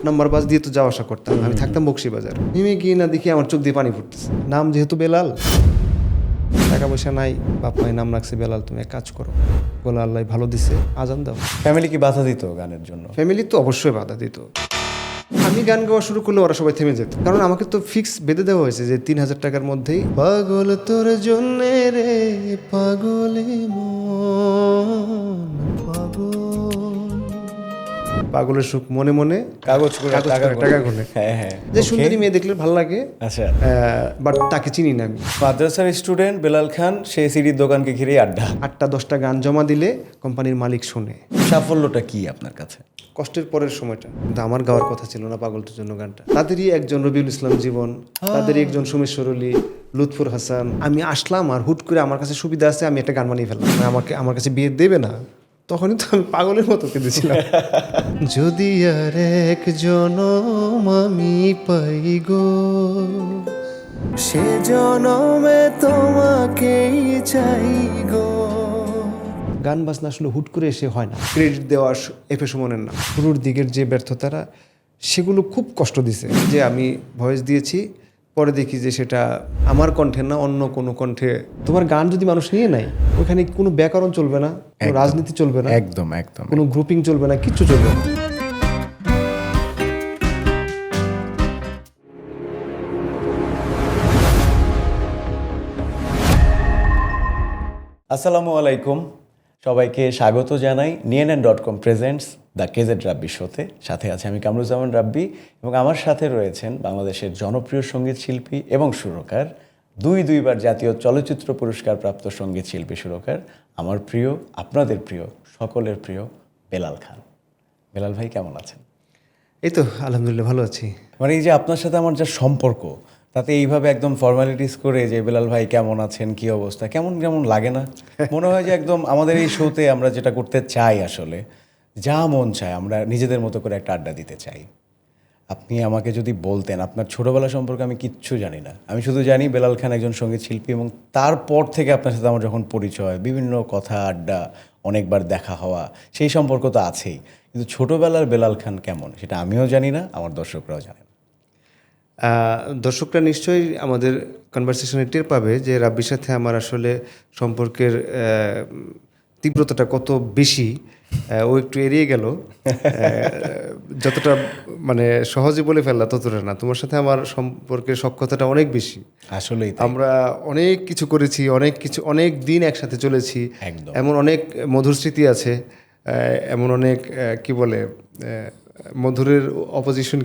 নম্বর বাস দিয়ে তো যাওয়া আসা করতাম, আমি থাকতাম বকশীবাজার। নেমে গিয়ে না দেখি আমার চোখ দিয়ে পানি ফুটতেছে। নাম যেহেতু বেলাল, টাকা পয়সা নাই, বাপ মায়ের নাম রাখছে বেলাল, তুমি এক কাজ করো, বলে আল্লাহ ভালো দিছে, আজান দাও। ফ্যামিলি কি বাধা দিত গানের জন্য? ফ্যামিলি তো অবশ্যই বাধা দিত। আমি গান গাওয়া শুরু করলে ওরা সবাই থেমে যেত, কারণ আমাকে তো ফিক্স বেঁধে দেওয়া হয়েছে যে 3,000 টাকার মধ্যেই পাগল তোর জন্যে রে পাগলে মন পাগল, পাগলের সুখ মনে মনে কাগজ করে টাকা গুনে। হ্যাঁ হ্যাঁ, যে সুন্দরী মেয়ে দেখলে ভালো লাগে, আচ্ছা। বাট তাকে চিনি না আমি। মাদ্রাসার স্টুডেন্ট বেলাল খান, সেই সিডির দোকানকে ঘিরেই আড্ডা। 8টা-10টা গান জমা দিলে কোম্পানির মালিক শোনে। সাফল্যটা কি আপনার কাছে? কষ্টের পরের সময়টা, কিন্তু আমার গাওয়ার কথা ছিল না পাগলটার জন্য গানটা। তাদেরই একজন রবিউল ইসলাম জীবন, তাদেরই একজন সুমেশ্বর আলী, লুৎফুর হাসান। আমি আসলাম আর হুট করে আমার কাছে সুবিধা আছে, আমি একটা গান বানিয়ে ফেললাম, আমার কাছে বিয়ে দেবে না, তখনই তো আমি পাগলের মতো কেঁদেছিলাম। যদি আর এক জনম আমি পাই গো, সে জনমে তোমাকেই চাই গো। গান বাজনা আসলে হুট করে এসে হয় না, ক্রেডিট দেওয়া এফে সুমনের না। শুরুর দিকের যে ব্যর্থতারা, সেগুলো খুব কষ্ট দিছে। যে আমি ভয়েস দিয়েছি, পরে দেখি যে সেটা আমার কণ্ঠে না, অন্য কোনো কণ্ঠে। তোমার গান যদি মানুষ নিয়ে নেয়, ওখানে কোনো ব্যাকরণ চলবে না, কোনো রাজনীতি চলবে না, একদম একদম, কোনো গ্রুপিং চলবে না, কিচ্ছু চলবে না। আসসালামু আলাইকুম, সবাইকে স্বাগত জানাই নিয়েনেন.com প্রেজেন্টস দ্য কেজেড রাব্বি শোতে। সাথে আছে আমি কামরুজ্জামান রাব্বি, এবং আমার সাথে রয়েছেন বাংলাদেশের জনপ্রিয় সঙ্গীত শিল্পী এবং সুরকার, দুইবার জাতীয় চলচ্চিত্র পুরস্কার প্রাপ্ত সঙ্গীত শিল্পী সুরকার, আমার প্রিয়, আপনাদের প্রিয়, সকলের প্রিয় বেলাল খান। বেলাল ভাই কেমন আছেন? এই তো আলহামদুলিল্লাহ ভালো আছি। মানে এই যে আপনার সাথে আমার যা সম্পর্ক, তাতে এইভাবে একদম ফর্মালিটিস করে যে বেলাল ভাই কেমন আছেন, কি অবস্থা, কেমন কেমন লাগে না? মনে হয় যে একদম আমাদের এই শোতে আমরা যেটা করতে চাই, আসলে যা মন চায় আমরা নিজেদের মতো করে একটা আড্ডা দিতে চাই। আপনি আমাকে যদি বলতেন আপনার ছোটোবেলা সম্পর্কে, আমি কিচ্ছু জানি না, আমি শুধু জানি বেলাল খান একজন সঙ্গীত শিল্পী, এবং তারপর থেকে আপনার সাথে আমার যখন পরিচয়, বিভিন্ন কথা আড্ডা, অনেকবার দেখা হওয়া, সেই সম্পর্ক তো আছেই, কিন্তু ছোটোবেলার বেলাল খান কেমন সেটা আমিও জানি না, আমার দর্শকরাও জানেন। দর্শকরা নিশ্চয়ই আমাদের কনভারসেশনে টের পাবে যে রাব্বির সাথে আমার আসলে সম্পর্কের তীব্রতাটা কত বেশি। ও একটু এড়িয়ে গেল, যতটা মানে সহজে বলে ফেললা ততটা না। তোমার সাথে আমার সম্পর্কের সখ্যতাটা অনেক বেশি। আসলেই আমরা অনেক কিছু করেছি, অনেক দিন একসাথে চলেছি, একদম। এমন অনেক মধুর স্মৃতি আছে, এমন অনেক কি বলে মধুরের অপোজিশন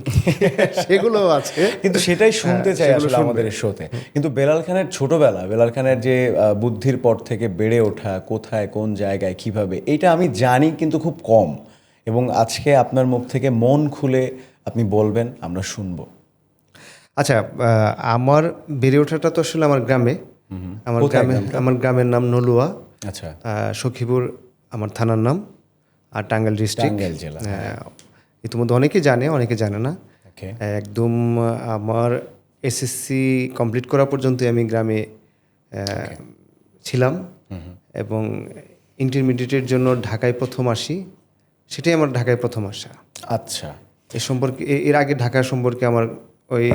সেগুলো আছে, কিন্তু সেটাই শুনতে চাই আসলে আমাদের শোতে। কিন্তু বেলাল খানের ছোটবেলা, বেলাল খানের যে বুদ্ধির পর থেকে বেড়ে ওঠা, কোথায় কোন জায়গায় কিভাবে, এইটা আমি জানি কিন্তু খুব কম, এবং আজকে আপনার মুখ থেকে মন খুলে আপনি বলবেন, আমরা শুনবো। আচ্ছা, আমার বেড়ে ওঠাটা তো আসলে আমার গ্রামে। আমার গ্রামের নাম নলুয়া। আচ্ছা, সখীপুর আমার থানার নাম, আর টাঙ্গাইল ডিস্ট্রিক্ট, টাঙ্গাইল জেলা। ইতিমধ্যে অনেকে জানে, অনেকে জানে না। ওকে। একদম আমার এসএসসি কমপ্লিট করা পর্যন্ত আমি গ্রামে ছিলাম, এবং ইন্টারমিডিয়েটের জন্য ঢাকায় প্রথম আসি। সেটাই আমার ঢাকায় প্রথম আসা। আচ্ছা, এ সম্পর্কে এর আগে ঢাকা সম্পর্কে আমার ওই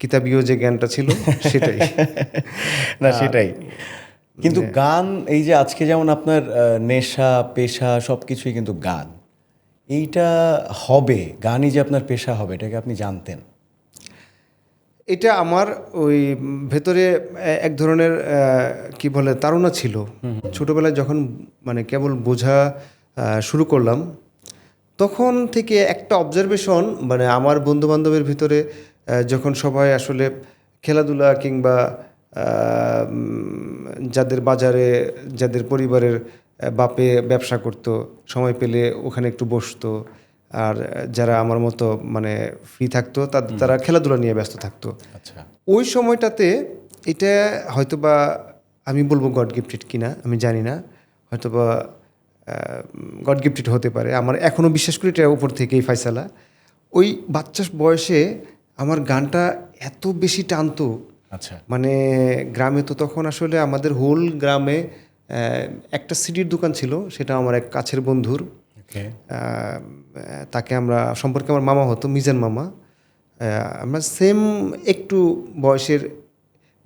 কিতাবীয় যে জ্ঞানটা ছিল সেটাই না সেটাই। কিন্তু গান, এই যে আজকে যেমন আপনার নেশা পেশা সব কিছুই কিন্তু গান, এইটা হবে, গানই যে আপনার পেশা হবে, এটাকে আপনি জানতেন? এটা আমার ওই ভেতরে এক ধরনের কি বলে তাড়না ছিল। ছোটবেলায় যখন মানে কেবল বোঝা শুরু করলাম, তখন থেকে একটা অবজারভেশন, মানে আমার বন্ধু বান্ধবের ভিতরে যখন সবাই আসলে খেলাধুলা কিংবা যাদের বাজারে, যাদের পরিবারের বাপে ব্যবসা করতো, সময় পেলে ওখানে একটু বসতো, আর যারা আমার মতো মানে ফ্রি থাকতো তারা খেলাধুলা নিয়ে ব্যস্ত থাকতো। আচ্ছা, ওই সময়টাতে এটা হয়তোবা আমি বলবো গড গিফটেড কিনা আমি জানি না, হয়তোবা গড গিফটেড হতে পারে। আমার এখনও বিশ্বাস করি এটা উপর থেকেই ফয়সালা। ওই বাচ্চা বয়সে আমার গানটা এত বেশি টানতো। আচ্ছা, মানে গ্রামে তো তখন আসলে আমাদের হোল গ্রামে একটা সিডির দোকান ছিল, সেটা আমার এক কাছের বন্ধুর। তাকে আমরা সম্পর্কে আমার মামা হতো, মিজান মামা। আমরা সেম একটু বয়সের,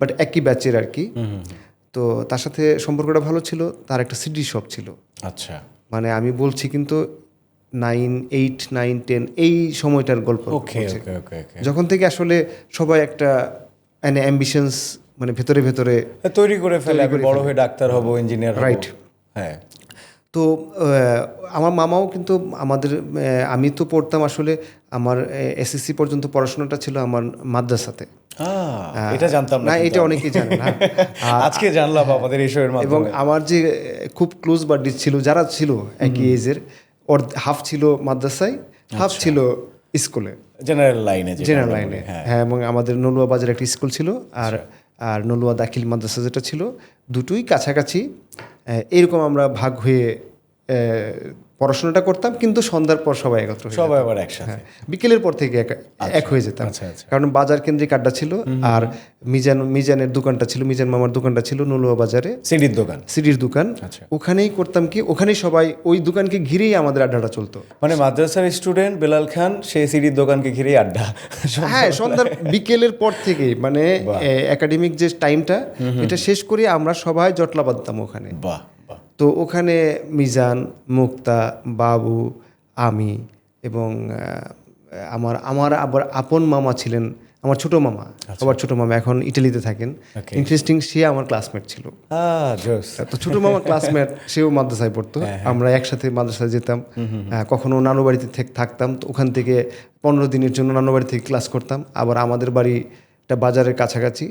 বাট একই ব্যাচের আর কি। তো তার সাথে সম্পর্কটা ভালো ছিল। তার একটা সিডি শপ ছিল। আচ্ছা, মানে আমি বলছি কিন্তু 8, 9, 10 এই সময়টার গল্প ওকে বলছি। ওকে ওকে ওকে। যখন থেকে আসলে সবাই একটা অ্যাম্বিশনস মানে ভেতরে ভেতরে তৈরি করে ফেলে, আমি বড় হয়ে ডাক্তার হব, ইঞ্জিনিয়ার হব। রাইট। হ্যাঁ, তো আমার মামাও কিন্তু আমাদের, আমি তো পড়তাম আসলে আমার এসএসসি পর্যন্ত পড়াশোনাটা ছিল আমার মাদ্রাসাতে। এটা জানতাম না না, কিন্তু এটা আমি। অনেকেই জানে না। আজকে জানলাম আমাদের এই শোয়ের এবং মাধ্যমে। আমার যে খুব ক্লোজ বাডি ছিল, যারা ছিল একই এজের, ওর হাফ ছিল মাদ্রাসায়, হাফ ছিল স্কুলে, জেনারেল লাইনে, জেনারেল লাইনে। হ্যাঁ, এবং আমাদের নলুয়া বাজারে একটা স্কুল ছিল, আর নলুয়া দাখিল মাদ্রাসা যেটা ছিল, দুটোই কাছাকাছি। এরকম আমরা ভাগ হয়ে পড়াশোনাটা করতাম, কিন্তু সন্ধ্যার পর সবাই একত্র হয়ে সবাই আবার একসাথে। হ্যাঁ, বিকেলের পর থেকে এক হয়ে যেতাম। আচ্ছা, আচ্ছা। কারণ বাজার কেন্দ্রিক আড্ডা ছিল। আর মিজানের দোকানটা ছিল, মিজান মামার দোকানটা ছিল নলুয়া বাজারে, সিডির দোকান। সিডির দোকান। আচ্ছা। ওখানেই করতাম কি, ওখানেই সবাই ওই দোকানকে ঘিরেই আমাদের আড্ডাটা চলতো। মানে মাদ্রাসার স্টুডেন্ট বেলাল খান, সে সিডির দোকানকে ঘিরেই আড্ডা। হ্যাঁ, সন্ধ্যার বিকেলের পর থেকেই, মানে একাডেমিক যে টাইমটা, এটা শেষ করে আমরা সবাই জটলা বাঁধতাম ওখানে। বাহ বাহ। তো ওখানে মিজান, মুক্তা, বাবু, আমি এবং আমার আমার আবার আপন মামা ছিলেন, আমার ছোট মামা, আবার ছোট মামা এখন ইটালিতে থাকেন। ইন্টারেস্টিং, সে আমার ক্লাসমেট ছিল। জোস। তো ছোট মামা ক্লাসমেট, সেও মাদ্রাসায় পড়তো। আমরা একসাথে মাদ্রাসায় যেতাম। কখনো নানু বাড়িতে থাকতাম, তো ওখান থেকে 15 দিনের জন্য নানু বাড়ি থেকে ক্লাস করতাম। আবার আমাদের বাড়িটা বাজারের কাছাকাছি,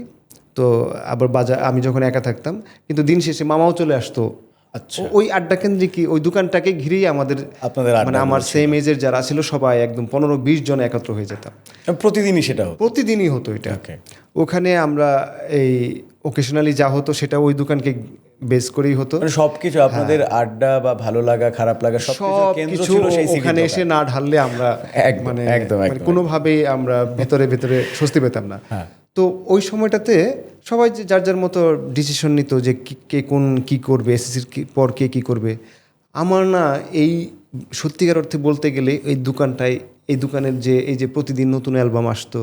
তো আবার বাজার আমি যখন একা থাকতাম, কিন্তু দিন শেষে মামাও চলে আসতো। আচ্ছা, ওই আড্ডা কেন্দ্রে কি ওই দোকানটাকে ঘিরেই আমাদের, আপনাদের মানে আমার সেম এজের যারা ছিল সবাই একদম 15-20 জন একত্র হয়ে যেতাম। প্রতিদিনই সেটা হতো। প্রতিদিনই হতো এটা। Okay. ওখানে আমরা এই ওকেশনালি যা হতো সেটা ওই দোকানকে বেস করেই হতো। মানে সবকিছু আপনাদের আড্ডা বা ভালো লাগা খারাপ লাগা সবকিছু কেন্দ্র সবকিছু ছিল সেই সিডির ওখানে দোকান। এসে না ঢাললে আমরা একদম, মানে একদম, মানে একদম। কোনোভাবেই আমরা ভেতরে ভেতরে স্বস্তি পেতাম না। তো ওই সময়টাতে সবাই যে যার যার মতো ডিসিশন নিত যে কে কোন কি করবে, এসএসসির পর কে কি করবে। আমার না এই সত্যিকার অর্থে বলতে গেলে এই দোকানের যে এই যে প্রতিদিন নতুন অ্যালবাম আসতো,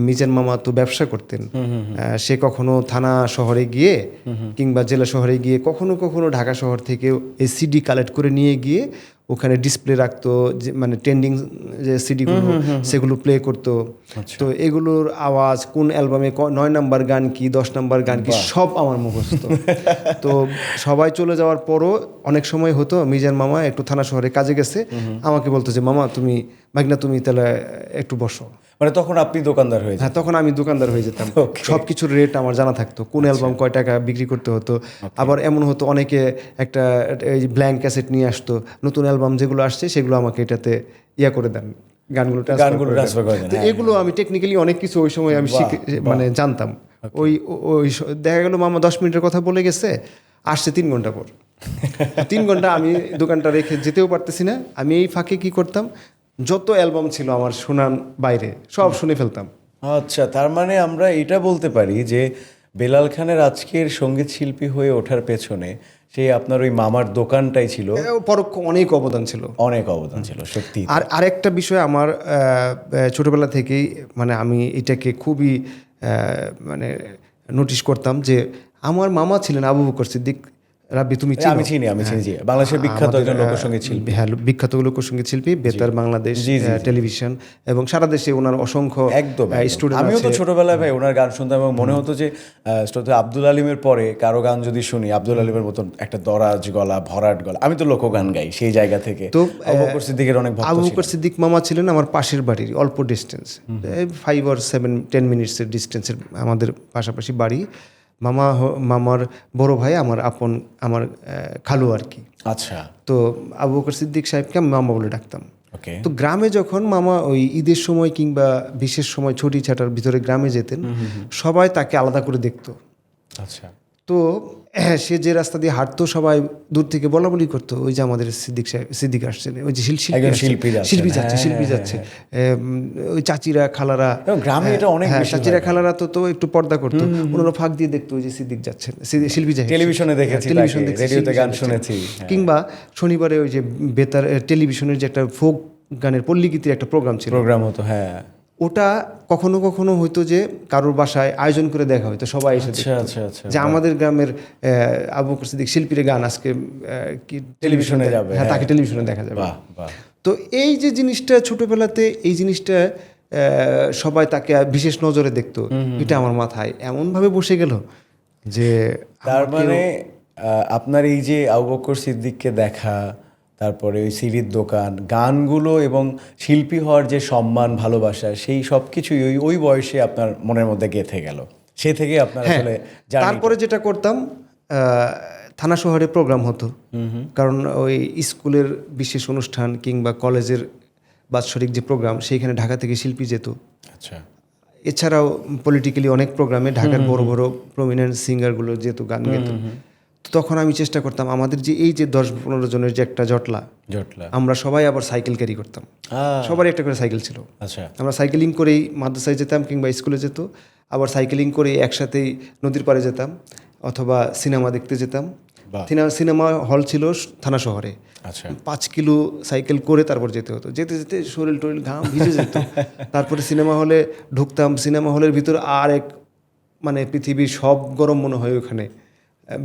মিজান মামা তো ব্যবসা করতেন। সে কখনো থানা শহরে গিয়ে কিংবা জেলা শহরে গিয়ে, কখনো কখনো ঢাকা শহর থেকেও এই সিডি কালেক্ট করে নিয়ে গিয়ে ওখানে ডিসপ্লে রাখতো, যে মানে ট্রেন্ডিং যে সিডিগুলো সেগুলো প্লে করতো। তো এগুলোর আওয়াজ, কোন অ্যালবামে 9 নাম্বার গান কি, 10 নাম্বার গান কি, সব আমার মুখস্থ। তো সবাই চলে যাওয়ার পরও অনেক সময় হতো মিজান মামা একটু থানা শহরে কাজে গেছে, আমাকে বলতো যে মামা তুমি ভাগনা তুমি তাহলে একটু বসো। মানে তখন আপনি দোকানদার হয়ে হ্যাঁ, তখন আমি দোকানদার হয়ে যেতাম। সব কিছুর রেট আমার জানা থাকতো, কোন অ্যালবাম কয় টাকা বিক্রি করতে হতো। আবার এমন হতো অনেকে একটা এই ব্ল্যাঙ্ক ক্যাসেট নিয়ে আসতো, নতুন অ্যালবাম যেগুলো আসছে সেগুলো আমাকে এটাতে করে দেন, গানগুলো ট্রান্সফার করে দেন। তো এগুলো আমি টেকনিক্যালি অনেক কিছু ওই সময় আমি মানে জানতাম। ওই দেখা গেল মামা 10 মিনিটের কথা বলে গেছে, আসছে 3 ঘন্টা পর। 3 ঘন্টা আমি দোকানটা রেখে যেতেও পারতেছি না। আমি এই ফাঁকে কি করতাম, যত অ্যালবাম ছিল আমার শোনার বাইরে সব শুনে ফেলতাম। আচ্ছা, তার মানে আমরা এটা বলতে পারি যে বেলাল খানের আজকের সঙ্গীত শিল্পী হয়ে ওঠার পেছনে সেই আপনার ওই মামার দোকানটাই ছিল, পরোক্ষ অনেক অবদান ছিল, অনেক অবদান ছিল সত্যি। আর আরেকটা বিষয় আমার ছোটবেলা থেকেই, মানে আমি এটাকে খুবই মানে নোটিশ করতাম যে আমার মামা ছিলেন আবু বকর সিদ্দিক। রাব্বি তুমি চিনো? আমি চিনি জি। বাংলাদেশের বিখ্যাত একজন লোকসঙ্গীত শিল্পী। হ্যাঁ, বিখ্যাত লোকসঙ্গীত শিল্পী, বেতার বাংলাদেশ টেলিভিশন এবং সারা দেশে ওনার অসংখ্য স্টুডেন্ট। আমিও তো ছোটবেলায় ভাই ওনার গান শুনতাম এবং মনে হতো যে শ্রদ্ধেয় আব্দুল আলিমের পরে কারো গান যদি শুনি, আব্দুল আলিমের মতন একটা দরাজ গলা, ভরাট গলা। আমি তো লোকগান গাই সেই জায়গা থেকে। তো আবু বকর সিদ্দিকের অনেক ভক্ত ছিলাম। আবু বকর সিদ্দিক মামা ছিলেন আমার পাশের বাড়ির, অল্প ডিস্টেন্স, 5 or 7-10 মিনিটসের ডিস্টেন্সের আমাদের পাশাপাশি বাড়ি। মামার বড় ভাই আমার খালু আর কি। আচ্ছা। তো আবু বকর সিদ্দিক সাহেবকে আমি মামা বলে ডাকতাম। ওকে। তো গ্রামে যখন মামা ওই ঈদের সময় কিংবা বিশেষ সময় ছুটি ছাটার ভিতরে গ্রামে যেতেন, সবাই তাকে আলাদা করে দেখতো। আচ্ছা। তো সে যে রাস্তা দিয়ে হাঁটতো সবাই দূর থেকে বলা বলি করতো ওই যে আমাদের সিদ্দিক আসছেন, ওই যে একজন শিল্পী যাচ্ছেন। শিল্পী যাচ্ছে, হ্যাঁ, শিল্পী হ্যাঁ, যাচ্ছে। ওই চাচিরা খালারা, এবং গ্রামে এটা অনেক বেশি চাচিরা হয়। খালারা তো একটু পর্দা করতো, ওনারা ফাঁক দিয়ে দেখতো ওই যে সিদ্দিক যাচ্ছেন, শিল্পী যাচ্ছে। টেলিভিশনে দেখেছি টেলিভিশন তাকে, দেখছি, রেডিওতে শিল্পী গান যাচ্ছেন। শুনেছি, হ্যাঁ। কিংবা শনিবারে ওই যে বেতার টেলিভিশনের যে একটা ফোক গানের পল্লীগীতির একটা প্রোগ্রাম ছিল, প্রোগ্রাম হতো, হ্যাঁ। ওটা কখনো কখনো হয়তো যে কারোর বাসায় আয়োজন করে দেখা হয়তো, সবাই এসে আচ্ছা, দেখতো। আচ্ছা, আচ্ছা, যে আমাদের গ্রামের আবু বকর সিদ্দিক শিল্পীর গান আজকে কি টেলিভিশনে যাবে, হ্যাঁ, তাকে হ্যাঁ। টেলিভিশনে দেখা যাবে। বাহ, বাহ। তো এই যে জিনিসটা ছোটবেলাতে, এই জিনিসটা সবাই তাকে বিশেষ নজরে দেখতো, এটা আমার মাথায় এমনভাবে বসে গেল যে তার মানে আপনার এই যে আবু বকর সিদ্দিককে দেখা, তারপরে ওই সিডির দোকান, গানগুলো এবং শিল্পী হওয়ার যে সম্মান, ভালোবাসা, সেই সব কিছুই ওই বয়সে আপনার মনের মধ্যে গেঁথে গেল। সে থেকে আপনার আসলে journey-টা। তারপরে যেটা করতাম, থানা শহরে প্রোগ্রাম হতো, কারণ ওই স্কুলের বিশেষ অনুষ্ঠান কিংবা কলেজের বাৎসরিক যে প্রোগ্রাম, সেইখানে ঢাকা থেকে শিল্পী যেত। আচ্ছা, এছাড়াও পলিটিক্যালি অনেক প্রোগ্রামে ঢাকার বড় বড় প্রমিনেন্ট সিঙ্গারগুলো যেহেতু গান গেত, তো তখন আমি চেষ্টা করতাম আমাদের যে এই যে 10-15 জনের যে একটা জটলা, আমরা সবাই আবার সাইকেল ক্যারি করতাম। সবারই একটা করে সাইকেল ছিল। আচ্ছা, আমরা সাইকেলিং করেই মাদ্রাসায় যেতাম কিংবা স্কুলে যেত, আবার সাইকেলিং করে একসাথেই নদীর পাড়ে যেতাম অথবা সিনেমা দেখতে যেতাম। সিনেমা হল ছিল থানা শহরে। আচ্ছা। 5 কিলো সাইকেল করে তারপর যেতে হতো, যেতে যেতে শরীর টরিল ঘাম ভিজে যেত। তারপরে সিনেমা হলে ঢুকতাম, সিনেমা হলের ভিতর আর এক মানে পৃথিবীর সব গরম মনে হয় ওখানে।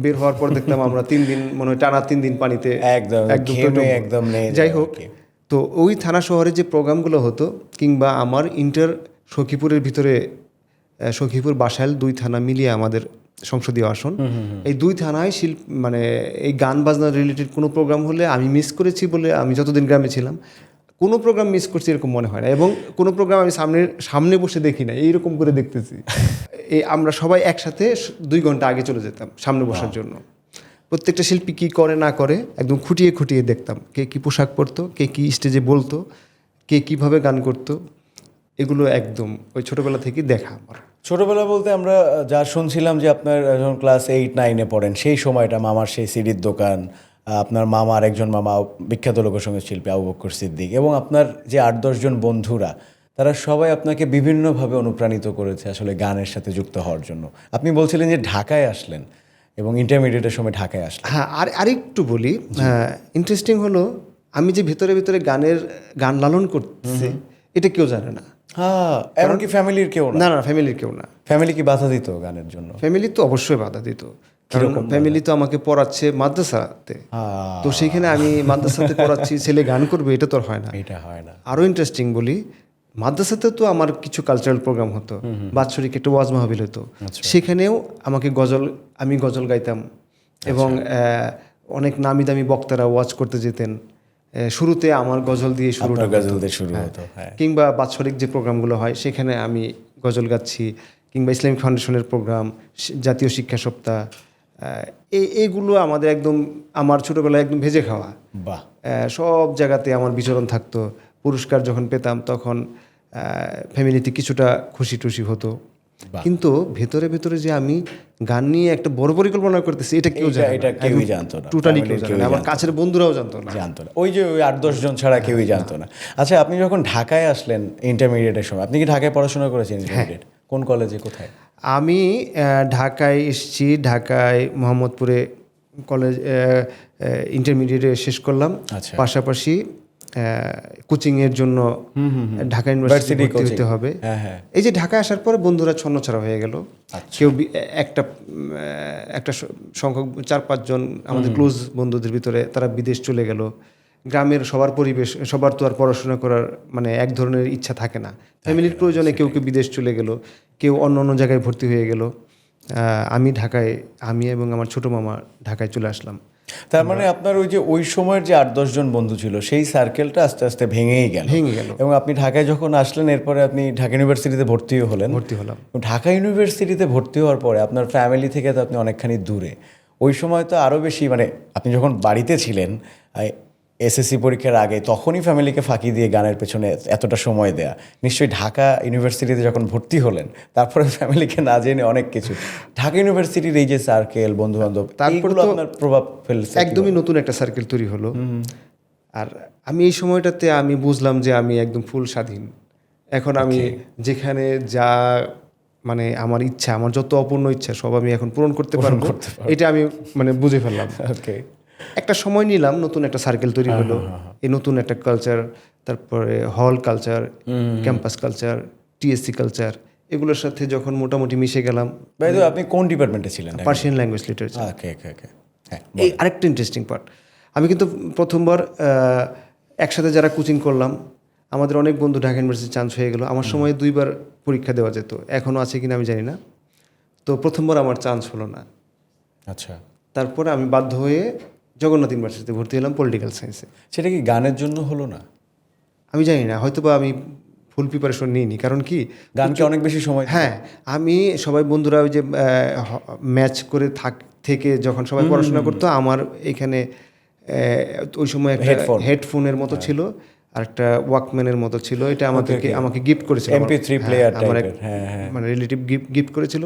বের হওয়ার পর দেখতাম আমরা 3 দিন মনে হয় টানা 3 দিন পানিতে একদম ঘেমে একদম নেই। যাই হোক, তো ওই থানা শহরে যে প্রোগ্রামগুলো হতো, কিংবা আমার ইন্টার সখীপুরের ভিতরে, সখীপুর বাসাইল 2 থানা মিলিয়ে আমাদের সংসদীয় আসন, এই 2 থানায় মানে এই গান বাজনা রিলেটেড কোনো প্রোগ্রাম হলে আমি মিস করেছি বলে, আমি যতদিন গ্রামে ছিলাম কোনো প্রোগ্রাম মিস করছি এরকম মনে হয় না, এবং কোনো প্রোগ্রাম আমি সামনে বসে দেখি না, এইরকম করে দেখতেছি। এই আমরা সবাই একসাথে 2 ঘন্টা আগে চলে যেতাম সামনে বসার জন্য। প্রত্যেকটা শিল্পী কী করে না করে একদম খুঁটিয়ে খুঁটিয়ে দেখতাম, কে কী পোশাক পরতো, কে কী স্টেজে বলতো, কে কীভাবে গান করতো, এগুলো একদম ওই ছোটোবেলা থেকেই দেখা আমার। ছোটবেলা বলতে আমরা যা শুনছিলাম যে আপনার যখন ক্লাস 8-9-এ পড়েন, সেই সময়টা মামার সেই সিডির দোকান, আপনার মামার একজন মামা বিখ্যাত লোকসঙ্গীত শিল্পী আবু বকর সিদ্দিক, এবং আপনার যে 8-10 জন বন্ধুরা, তারা সবাই আপনাকে বিভিন্নভাবে অনুপ্রাণিত করেছে আসলে গানের সাথে যুক্ত হওয়ার জন্য। আপনি বলছিলেন যে ঢাকায় আসলেন এবং ইন্টারমিডিয়েটের সময় ঢাকায় আসলেন। হ্যাঁ, আরেকটু বলি, ইন্টারেস্টিং হলো আমি যে ভিতরে ভিতরে গান লালন করতেছি এটা কেউ জানে না। হ্যাঁ, এমনকি ফ্যামিলির কেউ না? না, ফ্যামিলির কেউ না। ফ্যামিলি কি বাধা দিত গানের জন্য? ফ্যামিলি তো অবশ্যই বাধা দিত, কারণ ফ্যামিলি তো আমাকে পড়াচ্ছে মাদ্রাসাতে, তো সেইখানে আমি মাদ্রাসাতে পড়াচ্ছি, ছেলে গান করবে, এটা তো আর হয় না। এটা হয় না। আরও ইন্টারেস্টিং বলি, মাদ্রাসাতে তো আমার কিছু কালচারাল প্রোগ্রাম হতো, বাৎসরিক একটা ওয়াজ মাহফিল হতো, সেখানেও আমি গজল গাইতাম, এবং অনেক নামি দামি বক্তারা ওয়াজ করতে যেতেন। শুরুতে আমার গজল দিয়ে শুরু হতো, হ্যাঁ। কিংবা বাৎসরিক যে প্রোগ্রামগুলো হয় সেখানে আমি গজল গাচ্ছি, কিংবা ইসলামিক ফাউন্ডেশনের প্রোগ্রাম, জাতীয় শিক্ষা সপ্তাহ, এইগুলো আমাদের একদম আমার ছোটোবেলায় একদম ভেজে খাওয়া। বাহ। সব জায়গাতে আমার বিচরণ থাকতো। পুরস্কার যখন পেতাম তখন ফ্যামিলিতে কিছুটা খুশি টুশি হতো, কিন্তু ভেতরে ভেতরে যে আমি গান নিয়ে একটা বড় পরিকল্পনা করতেছি এটা কেউই জানতো না, টোটালি কেউ জানতো না, আমার কাছের বন্ধুরাও জানতো না। ওই যে ওই 8-10 জন ছাড়া কেউই জানতো না। আচ্ছা, আপনি যখন ঢাকায় আসলেন ইন্টারমিডিয়েটের সময়, আপনি কি ঢাকায় পড়াশোনা করেছেন ইন্টারমিডিয়েট? কোন কলেজে, কোথায়? আমি ঢাকায় এসেছি, ঢাকায় মোহাম্মদপুরে কলেজ ইন্টারমিডিয়েটে শেষ করলাম। পাশাপাশি কোচিংয়ের জন্য ঢাকা ইউনিভার্সিটি ভর্তি হতে হবে। এই যে ঢাকায় আসার পরে বন্ধুরা ছন্নছাড়া হয়ে গেল। কেউ একটা সংখ্যক 4-5 জন আমাদের ক্লোজ বন্ধুদের ভিতরে তারা বিদেশ চলে গেল। গ্রামের সবার পরিবেশ, সবার তো আর পড়াশোনা করার মানে এক ধরনের ইচ্ছা থাকে না, ফ্যামিলির প্রয়োজনে কেউ কেউ বিদেশ চলে গেল, কেউ অন্য জায়গায় ভর্তি হয়ে গেল। আমি এবং আমার ছোটো মামা ঢাকায় চলে আসলাম। তার মানে আপনার ওই সময়ের যে 8-10 জন বন্ধু ছিল, সেই সার্কেলটা আস্তে আস্তে ভেঙেই গেল। এবং আপনি ঢাকায় যখন আসলেন, এরপরে আপনি ঢাকা ইউনিভার্সিটিতে ভর্তি হলাম। ঢাকা ইউনিভার্সিটিতে ভর্তি হওয়ার পরে আপনার ফ্যামিলি থেকে তো আপনি অনেকখানি দূরে। ওই সময় তো আরও বেশি, মানে আপনি যখন বাড়িতে ছিলেন এসএসসি পরীক্ষার আগে তখনই ফ্যামিলিকে ফাঁকি দিয়ে গানের পেছনে এতটা সময় দেয়া, নিশ্চয়ই ঢাকা ইউনিভার্সিটিতে যখন ভর্তি হলেন তারপরে ফ্যামিলিকে না জেনে অনেক কিছু, ঢাকা ইউনিভার্সিটির এই যে সার্কেল, বন্ধু বান্ধব, এইগুলো আপনার প্রভাব ফেলছে? একদমই নতুন একটা সার্কেল তৈরি হলো। আর আমি এই সময়টাতে আমি বুঝলাম যে আমি একদম ফুল স্বাধীন। এখন আমি যেখানে যা মানে আমার ইচ্ছা, আমার যত অপূর্ণ ইচ্ছা সব আমি এখন পূরণ করতে পারবো, এটা আমি মানে বুঝে ফেললাম। ওকে, একটা সময় নিলাম, নতুন একটা সার্কেল তৈরি হলো, এই নতুন একটা কালচার, তারপরে হল culture, campus culture, TSC culture, এগুলোর সাথে যখন মোটামুটি মিশে গেলাম। ভাই তো আপনি কোন ডিপার্টমেন্টে ছিলেন? Persian language literature. Okay okay okay, হ্যাঁ। এই আরেকটা ইন্টারেস্টিং পার্ট, আমি কিন্তু প্রথমবার একসাথে যারা কোচিং করলাম, আমাদের অনেক বন্ধু ঢাকা ইউনিভার্সিটি চান্স হয়ে গেল। আমার সময় 2বার পরীক্ষা দেওয়া যেত, এখনও আছে কিনা আমি জানি না। তো প্রথমবার আমার চান্স হলো না। আচ্ছা, তারপরে আমি বাধ্য হয়ে জগন্নাথ ইউনিভার্সিটিতে ভর্তি হলাম পলিটিক্যাল সায়েন্সে। সেটা কি গানের জন্য হলো না? আমি জানি না, হয়তো বা আমি ফুল প্রিপারেশন নিইনি। কারণ কি, গানকে অনেক বেশি সময় হ্যাঁ, আমি সবাই বন্ধুরা ওই যে ম্যাচ করে থেকে যখন সবাই পড়াশোনা করতো, আমার এখানে ওই সময় একটা হেডফোনের মতো ছিল আর একটা ওয়াকম্যানের মতো ছিল, এটা আমাকে গিফট করেছিল MP3 প্লেয়ার আমার এক টাইপের, মানে রিলেটিভ গিফট করেছিল।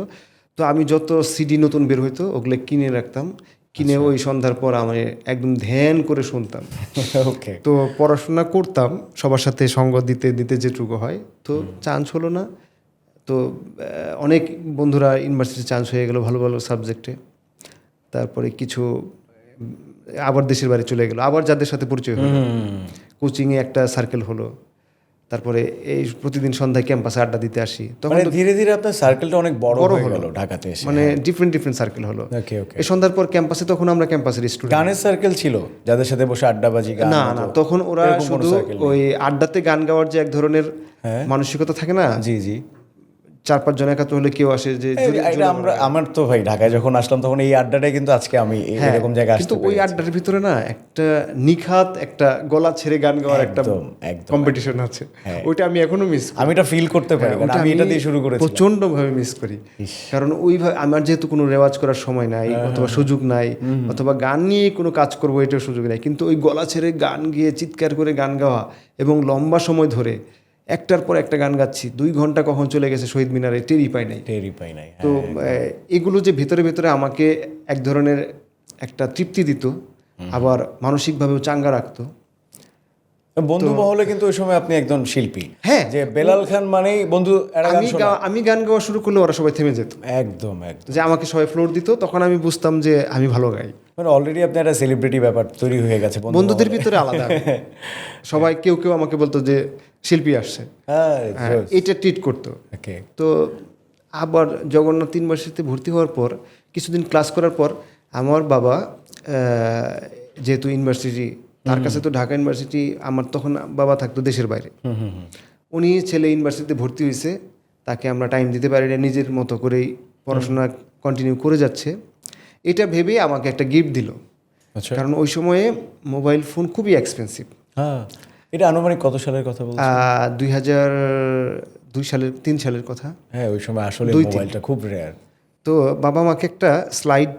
তো আমি যত সিডি নতুন বের হইতো ওগুলো কিনে রাখতাম, কিনে ওই সন্ধ্যার পর আমি একদম ধ্যান করে শুনতাম। ওকে, তো পড়াশোনা করতাম সবার সাথে সঙ্গ দিতে দিতে যেটুকু হয়। তো চান্স হলো না। তো অনেক বন্ধুরা ইউনিভার্সিটি চান্স হয়ে গেল ভালো ভালো সাবজেক্টে। তারপরে কিছু আবার দেশের বাড়ি চলে গেল, আবার যাদের সাথে পরিচয় হলো, কোচিংয়ে একটা সার্কেল হলো। তারপরে এই প্রতিদিন সন্ধ্যায় ক্যাম্পাসে আড্ডা দিতে আসি। তখন মানে ধীরে ধীরে আপনার সার্কেলটা অনেক বড় হয়ে গেল ঢাকাতে এসে, মানে ডিফারেন্ট সার্কেল হলো। ওকে ওকে। এই সন্ধ্যার পর ক্যাম্পাসে, তখন আমরা ক্যাম্পাসের স্টুডেন্ট। গানের সার্কেল ছিল যাদের সাথে বসে আড্ডাবাজি? না না, তখন ওরা শুধু ওই আড্ডাতে গান গাওয়ার যে এক ধরনের মানসিকতা থাকে না, জি জি, 4-5 জন একাত্র হলে কেউ আসে যে এটা আমার তো ভাই ঢাকায় যখন আসলাম তখন এই আড্ডাটাই কিন্তু আজকে আমি এরকম জায়গায় আসতে কিন্তু ওই আড্ডার ভিতরে না একটা নিখাত একটা গলা ছেড়ে গান গাওয়ার একটা কম্পিটিশন আছে, ওইটা আমি এখনো মিস করি। আমি এটা ফিল করতে পারি, কারণ আমি এটা দিয়ে শুরু করেছি, প্রচন্ড ভাবে মিস করি। কারণ ওইভাবে আমার যেহেতু কোনো রেওয়াজ করার সময় নাই, অথবা সুযোগ নাই, অথবা গান নিয়ে কোনো কাজ করবো এটাও সুযোগ নাই, কিন্তু ওই গলা ছেড়ে গান গিয়ে চিৎকার করে গান গাওয়া এবং লম্বা সময় ধরে একটার পর একটা গান গাচ্ছি, 2 ঘন্টা কখন চলে গেছে শহীদ মিনারে টেরই পাই নাই। তো এগুলো যে ভেতরে ভেতরে আমাকে এক ধরনের একটা তৃপ্তি দিত, আবার মানসিকভাবেও চাঙ্গা রাখতো। বন্ধু মহলে কিন্তু ওই সময় আপনি একজন শিল্পী, হ্যাঁ, যে বেলাল খান মানেই বন্ধু, আমি গান গাওয়া শুরু করলে ওরা সবাই থেমে যেত, একদম যে আমাকে সবাই ফ্লোর দিত, তখন আমি বুঝতাম যে আমি ভালো গাই। মানে অলরেডি আপনি একটা সেলিব্রিটি ব্যাপার তৈরি হয়ে গেছে বন্ধুদের ভিতরে আলাদা। সবাই কেউ আমাকে বলতো যে শিল্পী আসছে, এটা ট্রিট করতো। তো আবার জগন্নাথ ইউনিভার্সিটিতে ভর্তি হওয়ার পর কিছুদিন ক্লাস করার পর আমার বাবা, যেহেতু ইউনিভার্সিটি তার কাছে, তো ঢাকা ইউনিভার্সিটি, আমার তখন বাবা থাকতো দেশের বাইরে, উনি ছেলে ইউনিভার্সিটিতে ভর্তি হয়েছে, তাকে আমরা টাইম দিতে পারি না, নিজের মতো করেই পড়াশোনা কন্টিনিউ করে যাচ্ছে, এটা ভেবেই আমাকে একটা গিফট দিল। কারণ ওই সময়ে মোবাইল ফোন খুবই এক্সপেন্সিভ। এটা আনুমানিক কত সালের কথা বলছেন? 2003 সালের কথা। হ্যাঁ, ওই সময় আসলে মোবাইলটা খুব রেয়ার। তো বাবা আমাকে একটা স্লাইড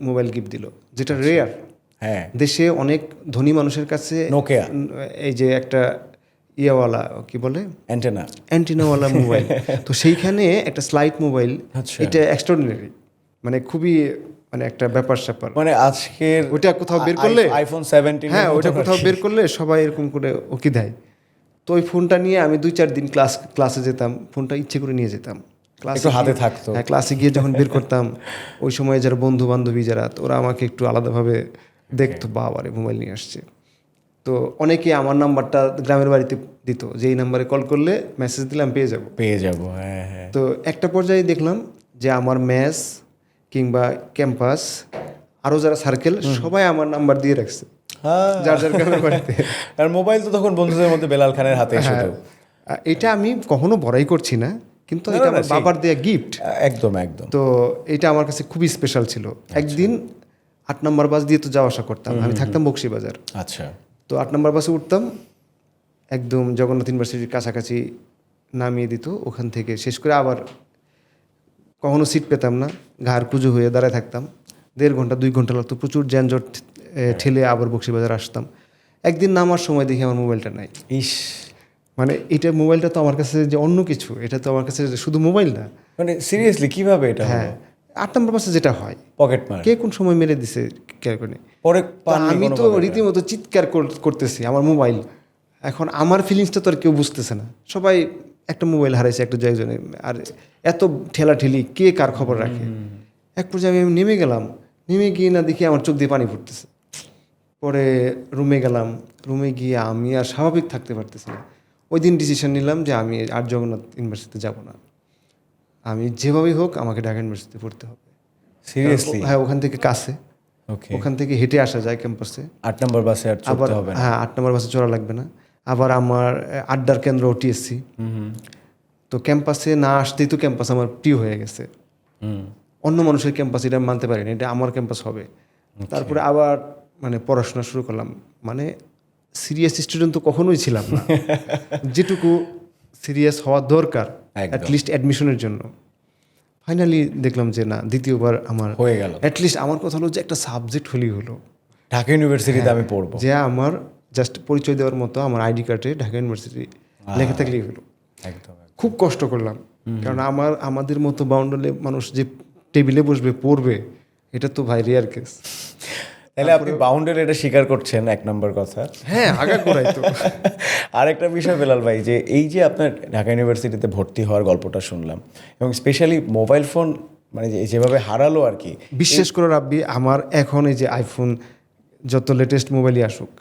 মোবাইল গিফট দিল, যেটা রেয়ার। হ্যাঁ, দেশে অনেক ধনী মানুষের কাছে নোকিয়া, এই যে একটা ইয়াওয়ালা কি বলে, অ্যান্টেনাওয়ালা মোবাইল, তো সেইখানে একটা স্লাইড মোবাইল, এটা এক্সট্রাঅর্ডিনারি, মানে খুবই মানে একটা ব্যাপার স্যাপার। মানে আজকের ওইটা কোথাও বের করলে, iPhone 17, হ্যাঁ, ওইটা কোথাও বের করলে সবাই এরকম করে ওকে দেয়। তো ওই ফোনটা নিয়ে আমি 2-4 দিন ক্লাসে যেতাম, ফোনটা ইচ্ছে করে নিয়ে যেতাম, একটু হাতে থাকতো। হ্যাঁ, ক্লাসে গিয়ে যখন বের করতাম, ওই সময় যারা বন্ধু বান্ধবী যারা, ওরা আমাকে একটু আলাদাভাবে দেখতো, বাবারে মোবাইল নিয়ে আসছে। তো অনেকে আমার নাম্বারটা গ্রামের বাড়িতে দিত, যে এই নাম্বারে কল করলে মেসেজ দিলাম পেয়ে যাব। হ্যাঁ। তো একটা পর্যায়ে দেখলাম যে আমার ম্যাস কিংবা ক্যাম্পাস আরও যারা সার্কেল সবাই আমার নাম্বার দিয়ে রাখছে, যার গ্রামের বাড়িতে। আর মোবাইল তো তখন বন্ধুদের মধ্যে বেলাল খানের হাতে। এটা আমি কখনো বড়াই করছি না, কিন্তু এটা আমার বাবার দেয়া গিফট। একদম। তো এটা আমার কাছে খুবই স্পেশাল ছিল। একদিন 8 নম্বর বাস দিয়ে তো যাওয়া আসা করতাম, আমি থাকতাম বকশীবাজার। আচ্ছা। তো 8 নম্বর বাসে উঠতাম, একদম জগন্নাথ ইউনিভার্সিটির কাছাকাছি নামিয়ে দিত, ওখান থেকে শেষ করে আবার কখনো সিট পেতাম না, ঘাড় কুজো হয়ে দাঁড়ায় থাকতাম, 1.5 ঘন্টা 2 ঘন্টা লাগতো, প্রচুর যানজট ঠেলে আবার বকশীবাজার আসতাম। একদিন নামার সময় দেখি আমার মোবাইলটা নাই। ইস, মানে এটা মোবাইলটা তো আমার কাছে যে অন্য কিছু, এটা তো আমার কাছে শুধু মোবাইল না। মানে সিরিয়াসলি কিভাবে এটা হ্যাঁ, 8 নম্বর বাসে যেটা হয়, পকেট মার কে কোন সময় মেরে দিছে কেয়ার করে। পরে তো আমি তো রীতিমতো চিৎকার করতেছি আমার মোবাইল। এখন আমার ফিলিংসটা তো আর কেউ বুঝতেছে না, সবাই একটা মোবাইল হারাইছে একটা জায়গায়, আর এত ঠেলাঠেলি কে কার খবর রাখে। এক পর্যায়ে আমি নেমে গেলাম, নেমে গিয়ে না দেখি আমার চোখ দিয়ে পানি ফুটতেছে। পরে রুমে গেলাম, রুমে গিয়ে আমি আর স্বাভাবিক থাকতে পারতেছি না। ওই দিন ডিসিশন নিলাম যে আমি আর জগন্নাথ ইউনিভার্সিটিতে যাব না, আমি যেভাবেই হোক আমাকে ঢাকা ইউনিভার্সিটিতে পড়তে হবে। সিরিয়াসলি? হ্যাঁ, ওখান থেকে কাছে, ওকে, ওখান থেকে হেঁটে আসা যায় ক্যাম্পাসে। 8 নম্বর বাসে আর আবার চড়তে হবে না। হ্যাঁ, 8 নম্বর বাসে চড়া লাগবে না। আবার আমার আড্ডার কেন্দ্র টিএসসি, তো ক্যাম্পাসে না আসতেই তো ক্যাম্পাস আমার প্রিয় হয়ে গেছে। অন্য মানুষের ক্যাম্পাস এটা আমি মানতে পারিনি, এটা আমার ক্যাম্পাস হবে। তারপরে আবার মানে পড়াশোনা শুরু করলাম। মানে সিরিয়াস স্টুডেন্ট তো কখনোই ছিলাম না, যেটুকু সিরিয়াস হওয়া দরকার অ্যাটলিস্ট অ্যাডমিশনের জন্য। ফাইনালি দেখলাম যে না, দ্বিতীয়বার আমার হয়ে গেল। অ্যাটলিস্ট আমার কথা হলো যে একটা সাবজেক্ট হলেই হলো, ঢাকা ইউনিভার্সিটিতে আমি পড়বো। যে আমার জাস্ট পরিচয় দেওয়ার মতো আমার আইডি কার্ডে ঢাকা ইউনিভার্সিটি লেখা থাকলেই হলো। একদম। খুব কষ্ট করলাম, কারণ আমাদের মতো বাউন্ডালে মানুষ যে টেবিলে বসবে পড়বে, এটা তো ভাই রেয়ার কেস। তাহলে আপনি বাউন্ডারি এটা স্বীকার করছেন, 1 নম্বর কথা। হ্যাঁ, আগা করাই তো। আরেকটা বিষয় বেলাল ভাই, যে এই যে আপনার ঢাকা ইউনিভার্সিটিতে ভর্তি হওয়ার গল্পটা শুনলাম, এবং স্পেশালি মোবাইল ফোন মানে যেভাবে হারালো আর কি। বিশ্বাস করে রাব্বি, আমার এখন এই যে আইফোন যত লেটেস্ট মোবাইলই আসুক,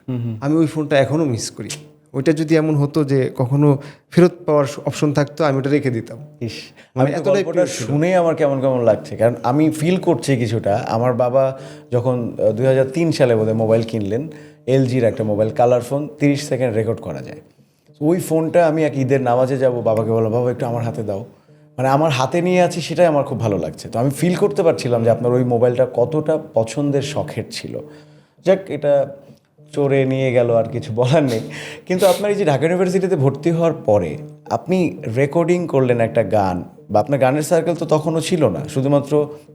আমি ওই ফোনটা এখনও মিস করি। ওইটা যদি এমন হতো যে কখনো ফেরত পাওয়ার অপশন থাকতো, আমি ওটা রেখে দিতাম। ইস, আমি তো গল্পটা শুনেই আমার কেমন কেমন লাগছে, কারণ আমি ফিল করছি কিছুটা। আমার বাবা যখন 2003 সালে বোধহয় মোবাইল কিনলেন, এলজির একটা mobile, colour phone, 30 second record করা যায়। ওই ফোনটা আমি এক ঈদের নামাজে যাব, বাবাকে বললাম, বাবা একটু আমার হাতে দাও। মানে আমার হাতে নিয়ে আছি, সেটাই আমার খুব ভালো লাগছে। তো আমি ফিল করতে পারছিলাম যে আপনার ওই মোবাইলটা কতটা পছন্দের, শখের ছিল। যাক, এটা চোরে নিয়ে গেল, আর কিছু বলার নেই। কিন্তু আপনার এই যে ঢাকা ইউনিভার্সিটিতে ভর্তি হওয়ার পরে আপনি রেকর্ডিং করলেন একটা গান, বা আপনার গানের সার্কেল তো তখনও ছিল না, শুধুমাত্র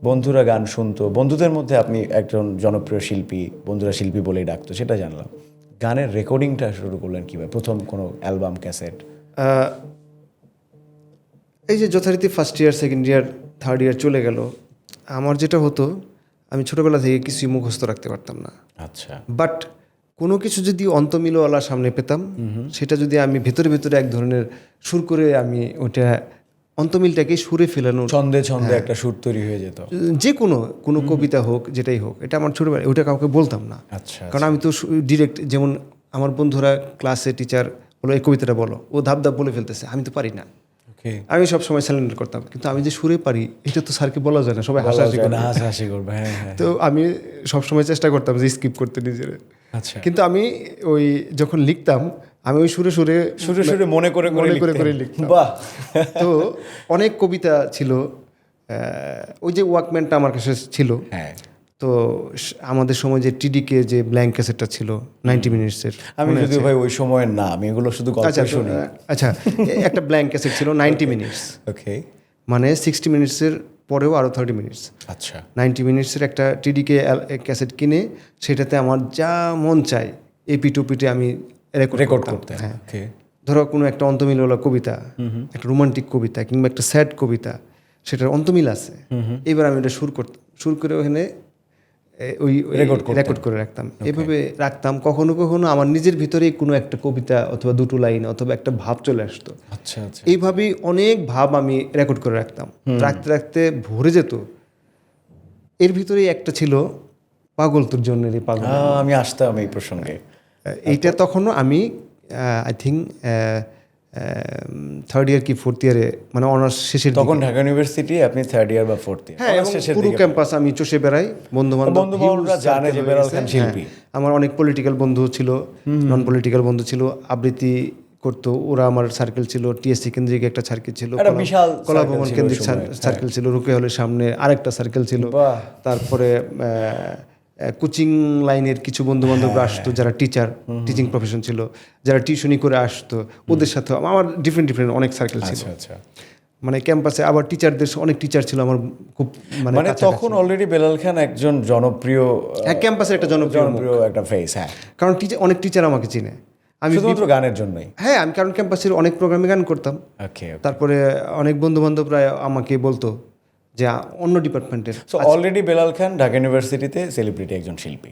বন্ধুরা গান শুনতো, বন্ধুদের মধ্যে আপনি একজন জনপ্রিয় শিল্পী, বন্ধুরা শিল্পী বলেই ডাকতো, সেটা জানলাম। গানের রেকর্ডিংটা শুরু করলেন কীভাবে? প্রথম কোনো অ্যালবাম, ক্যাসেট? এই যে যথারীতি first year, second year, third year চলে গেল, আমার যেটা হতো, আমি ছোটোবেলা থেকে কিছুই মুখস্থ রাখতে পারতাম না। আচ্ছা। বাট কোনো কিছু যদি অন্তমিলওয়ালা সামনে পেতাম, সেটা যদি আমি ভেতরে ভেতরে এক ধরনের সুর করে আমি ওটা অন্তমিলটাকে সুরে ফেলানো, ছন্দে ছন্দে একটা সুর তৈরি হয়ে যেত। যে কোনো কবিতা হোক, যেটাই হোক, এটা আমার ছোটোবেলায় ওটা কাউকে বলতাম না। আচ্ছা। কারণ আমি তো ডিরেক্ট, যেমন আমার বন্ধুরা ক্লাসে টিচার বলো এই কবিতাটা বলো, ও ধাপ ধাপ বলে ফেলতেছে, আমি তো পারি না। আমি সব সময় স্যালেন্ডার করতাম, কিন্তু আমি যে সুরে পারি এটা তো স্যারকে বলা যায় না, সবাই হাসাহাসি করবে। হ্যাঁ। তো আমি সবসময় চেষ্টা করতাম যে স্কিপ করতে নিজের। আচ্ছা। কিন্তু আমি ওই যখন লিখতাম, আমি ওই সুরে সুরে মনে করে লিখতাম। বাহ। তো অনেক কবিতা ছিল, ওই যে ওয়াকম্যানটা আমার কাছে ছিল। হ্যাঁ। তো আমাদের সময় যে টিডিকে যে ব্ল্যাঙ্ক ক্যাসেটটা ছিল 90 মিনিটসের, আমি যদিও ভাই ওই সময়ের না, আমি এগুলো শুধু গল্প শুনি। আচ্ছা, একটা ব্ল্যাঙ্ক ক্যাসেট ছিল 90 মিনিটস, ওকে, মানে 60 মিনিটসের পরেও আরও 30 মিনিটস। আচ্ছা। 90 মিনিটসের একটা টিডিকে ক্যাসেট কিনে সেটাতে আমার যা মন চায় এপি টুপিতে আমি রেকর্ড করতাম। হ্যাঁ, ধরো কোনো একটা অন্তমিলওয়ালা কবিতা, একটা রোমান্টিক কবিতা কিংবা একটা স্যাড কবিতা, সেটার অন্তমিল আছে, এবার আমি ওটা সুর করে ওখানে ওই রেকর্ড করে রাখতাম। এভাবে রাখতাম। কখনো কখনো আমার নিজের ভিতরেই কোনো একটা কবিতা অথবা দুটো লাইন অথবা একটা ভাব চলে আসতো। আচ্ছা আচ্ছা। এইভাবেই অনেক ভাব আমি রেকর্ড করে রাখতাম। রাখতে রাখতে ভরে যেত। এর ভিতরেই একটা ছিল পাগল তোর জন্য রে পাগল। আমি আসতাম এই প্রসঙ্গে। এইটা তখনও আমি আই থিঙ্ক থার্ড ইয়ার কি ফোর্থ ইয়ারে, মানে অনার্স শেষের তখন ঢাকা ইউনিভার্সিটি আপনি থার্ড ইয়ার বা ফোর্থ ইয়ার? হ্যাঁ, পুরো ক্যাম্পাস আমি চষে বেড়াই। বন্ধুবান্ধবরা জানে যে বেলাল খান শিল্পী। আমার অনেক পলিটিক্যাল বন্ধু ছিল, নন পলিটিক্যাল বন্ধু ছিল, আবৃত্তি করতো, ওরা আমার সার্কেল ছিল। টিএসসি কেন্দ্রিক একটা সার্কেল ছিল, কলাভবন কেন্দ্রিক সার্কেল ছিল, রুকে হলের সামনে আরেকটা সার্কেল ছিল। তারপরে কোচিং লাইনের কিছু বন্ধু বান্ধবরা আসতো যারা টিচিং প্রফেশন ছিল, যারা টিউশনি করে আসতো, ওদের সাথে আমার ডিফারেন্ট অনেক সার্কেল ছিল। মানে ক্যাম্পাসে আবার টিচারদের অনেক টিচার ছিল আমার খুব মানে মানে তখন অলরেডি বেলাল খান একজন জনপ্রিয় হ্যাঁ ক্যাম্পাসের একটা জনপ্রিয় মুখ। জনপ্রিয় একটা ফেস, হ্যাঁ, কারণ অনেক টিচার আমাকে চিনে। আমি শুধুমাত্র গানের জন্যই। হ্যাঁ আমি কারণ ক্যাম্পাসের অনেক প্রোগ্রামে গান করতাম। ওকে, তারপরে অনেক বন্ধু বান্ধবরা আমাকে বলতো যে অন্য ডিপার্টমেন্টের সো অলরেডি বেলাল খান ঢাকা ইউনিভার্সিটিতে সেলিব্রিটি একজন শিল্পী।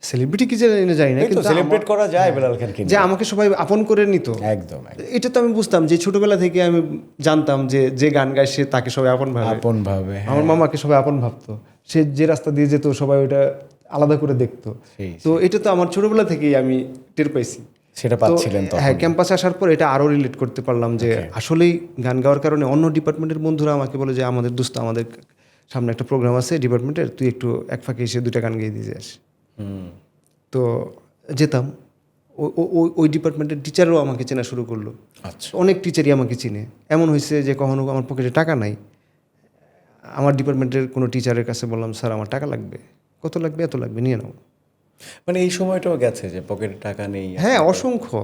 সেলিব্রিটি কি জানি না এই তো কিন্তু সেলিব্রেট করা যায় বেলাল খানকে যে আমাকে সবাই আপন করে নিত, একদম এটা তো আমি বুঝতাম যে ছোটবেলা থেকে আমি জানতাম যে যে গান গায় সে তাকে সবাই আপন ভাবে। আপন ভাবে। আমার মামাকে সবাই আপন ভাবতো, সে যে রাস্তা দিয়ে যেত সবাই ওটা আলাদা করে দেখতো। তো এটা তো আমার ছোটবেলা থেকেই আমি টের পাইছি, সেটা পাচ্ছিলেন তখন। হ্যাঁ ক্যাম্পাসে আসার পর এটা আরো রিলেট করতে পারলাম যে আসলেই গান গাওয়ার কারণে অন্য ডিপার্টমেন্টের বন্ধুরা আমাকে বলে যে আমাদের দোস্ত আমাদের সামনে একটা প্রোগ্রাম আছে ডিপার্টমেন্টের, তুই একটু এক ফাঁকে এসে 2টা গান গেয়ে দিয়ে যাস। তো যেতাম, ওই ডিপার্টমেন্টের টিচারও আমাকে চেনা শুরু করলো। আচ্ছা, অনেক টিচারই আমাকে চিনে। এমন হয়েছে যে কখনো আমার পকেটে টাকা নাই, আমার ডিপার্টমেন্টের কোনো টিচারের কাছে বললাম স্যার আমার টাকা লাগবে, কত লাগবে, এত লাগবে, নিয়ে নাও। মানে এই সময়টাও গেছে যে পকেটে টাকা নেই। হ্যাঁ অসংখ্য,